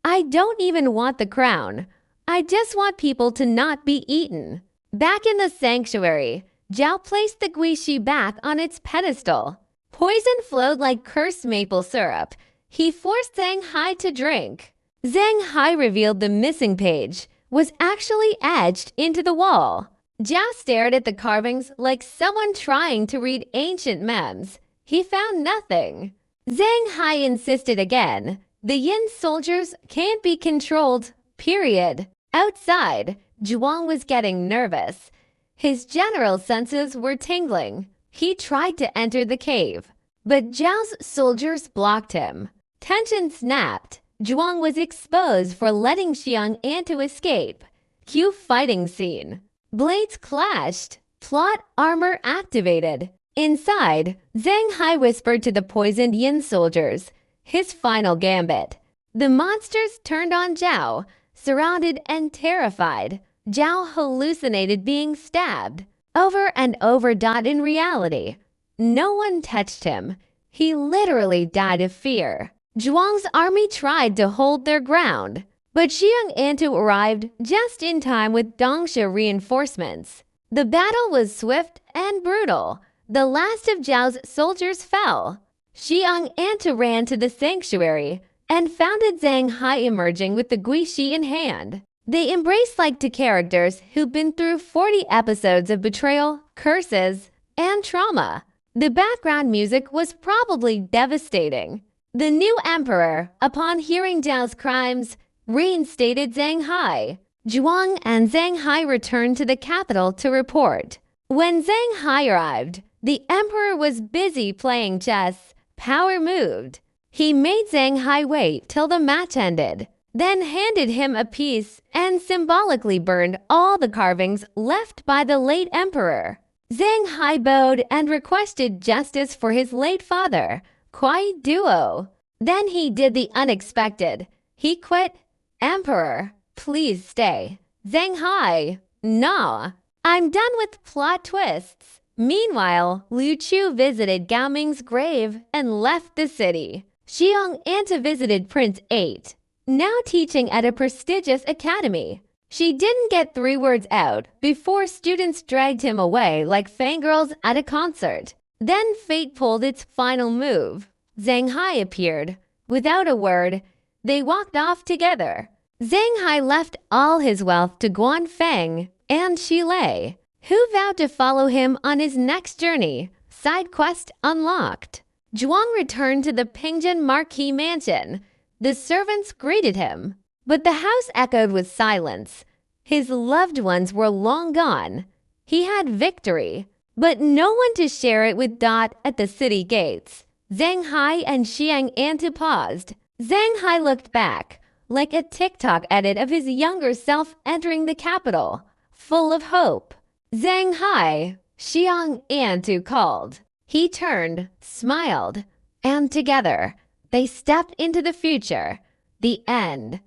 I don't even want the crown. I just want people to not be eaten. Back in the sanctuary, Zhao placed the guishi back on its pedestal. Poison flowed like cursed maple syrup. He forced Zanghai to drink. Zanghai revealed the missing page was actually etched into the wall. Zhao stared at the carvings like someone trying to read ancient memes. He found nothing. Zanghai insisted again. The Yin soldiers can't be controlled, period. Outside, Zhuang was getting nervous. His general senses were tingling. He tried to enter the cave, but Zhao's soldiers blocked him. Tension snapped. Zhuang was exposed for letting Xiang Antu escape. Cue fighting scene. Blades clashed. Plot armor activated. Inside, Zanghai whispered to the poisoned Yin soldiers, his final gambit. The monsters turned on Zhao, surrounded and terrified. Zhao hallucinated being stabbed over and over. In reality, no one touched him. He literally died of fear. Zhuang's army tried to hold their ground, but Xiang Antu arrived just in time with Dongsha reinforcements. The battle was swift and brutal. The last of Zhao's soldiers fell. Xiang Anta ran to the sanctuary and found Zanghai emerging with the guishi in hand. They embraced like two characters who've been through 40 episodes of betrayal, curses, and trauma. The background music was probably devastating. The new emperor, upon hearing Zhao's crimes, reinstated Zanghai. Zhuang and Zanghai returned to the capital to report. When Zanghai arrived, the emperor was busy playing chess. Power moved. He made Zanghai wait till the match ended, then handed him a piece and symbolically burned all the carvings left by the late emperor. Zanghai bowed and requested justice for his late father, Kuai Duo. Then he did the unexpected. He quit. Emperor, please stay. Zanghai, no. I'm done with plot twists. Meanwhile, Liu Chu visited Gao Ming's grave and left the city. Xiang Anta visited Prince 8, now teaching at a prestigious academy. She didn't get 3 words out before students dragged him away like fangirls at a concert. Then fate pulled its final move. Zanghai appeared. Without a word, they walked off together. Zanghai left all his wealth to Guan Feng and Xilei, who vowed to follow him on his next journey. Side quest unlocked. Zhuang returned to the Pingjin Marquis mansion. The servants greeted him, but the house echoed with silence. His loved ones were long gone. He had victory, but no one to share it with. At the city gates, Zanghai and Xiang Anta paused. Zanghai looked back, like a TikTok edit of his younger self entering the capital, full of hope. Zanghai, Xiang Anta called. He turned, smiled, and together, they stepped into the future. The end.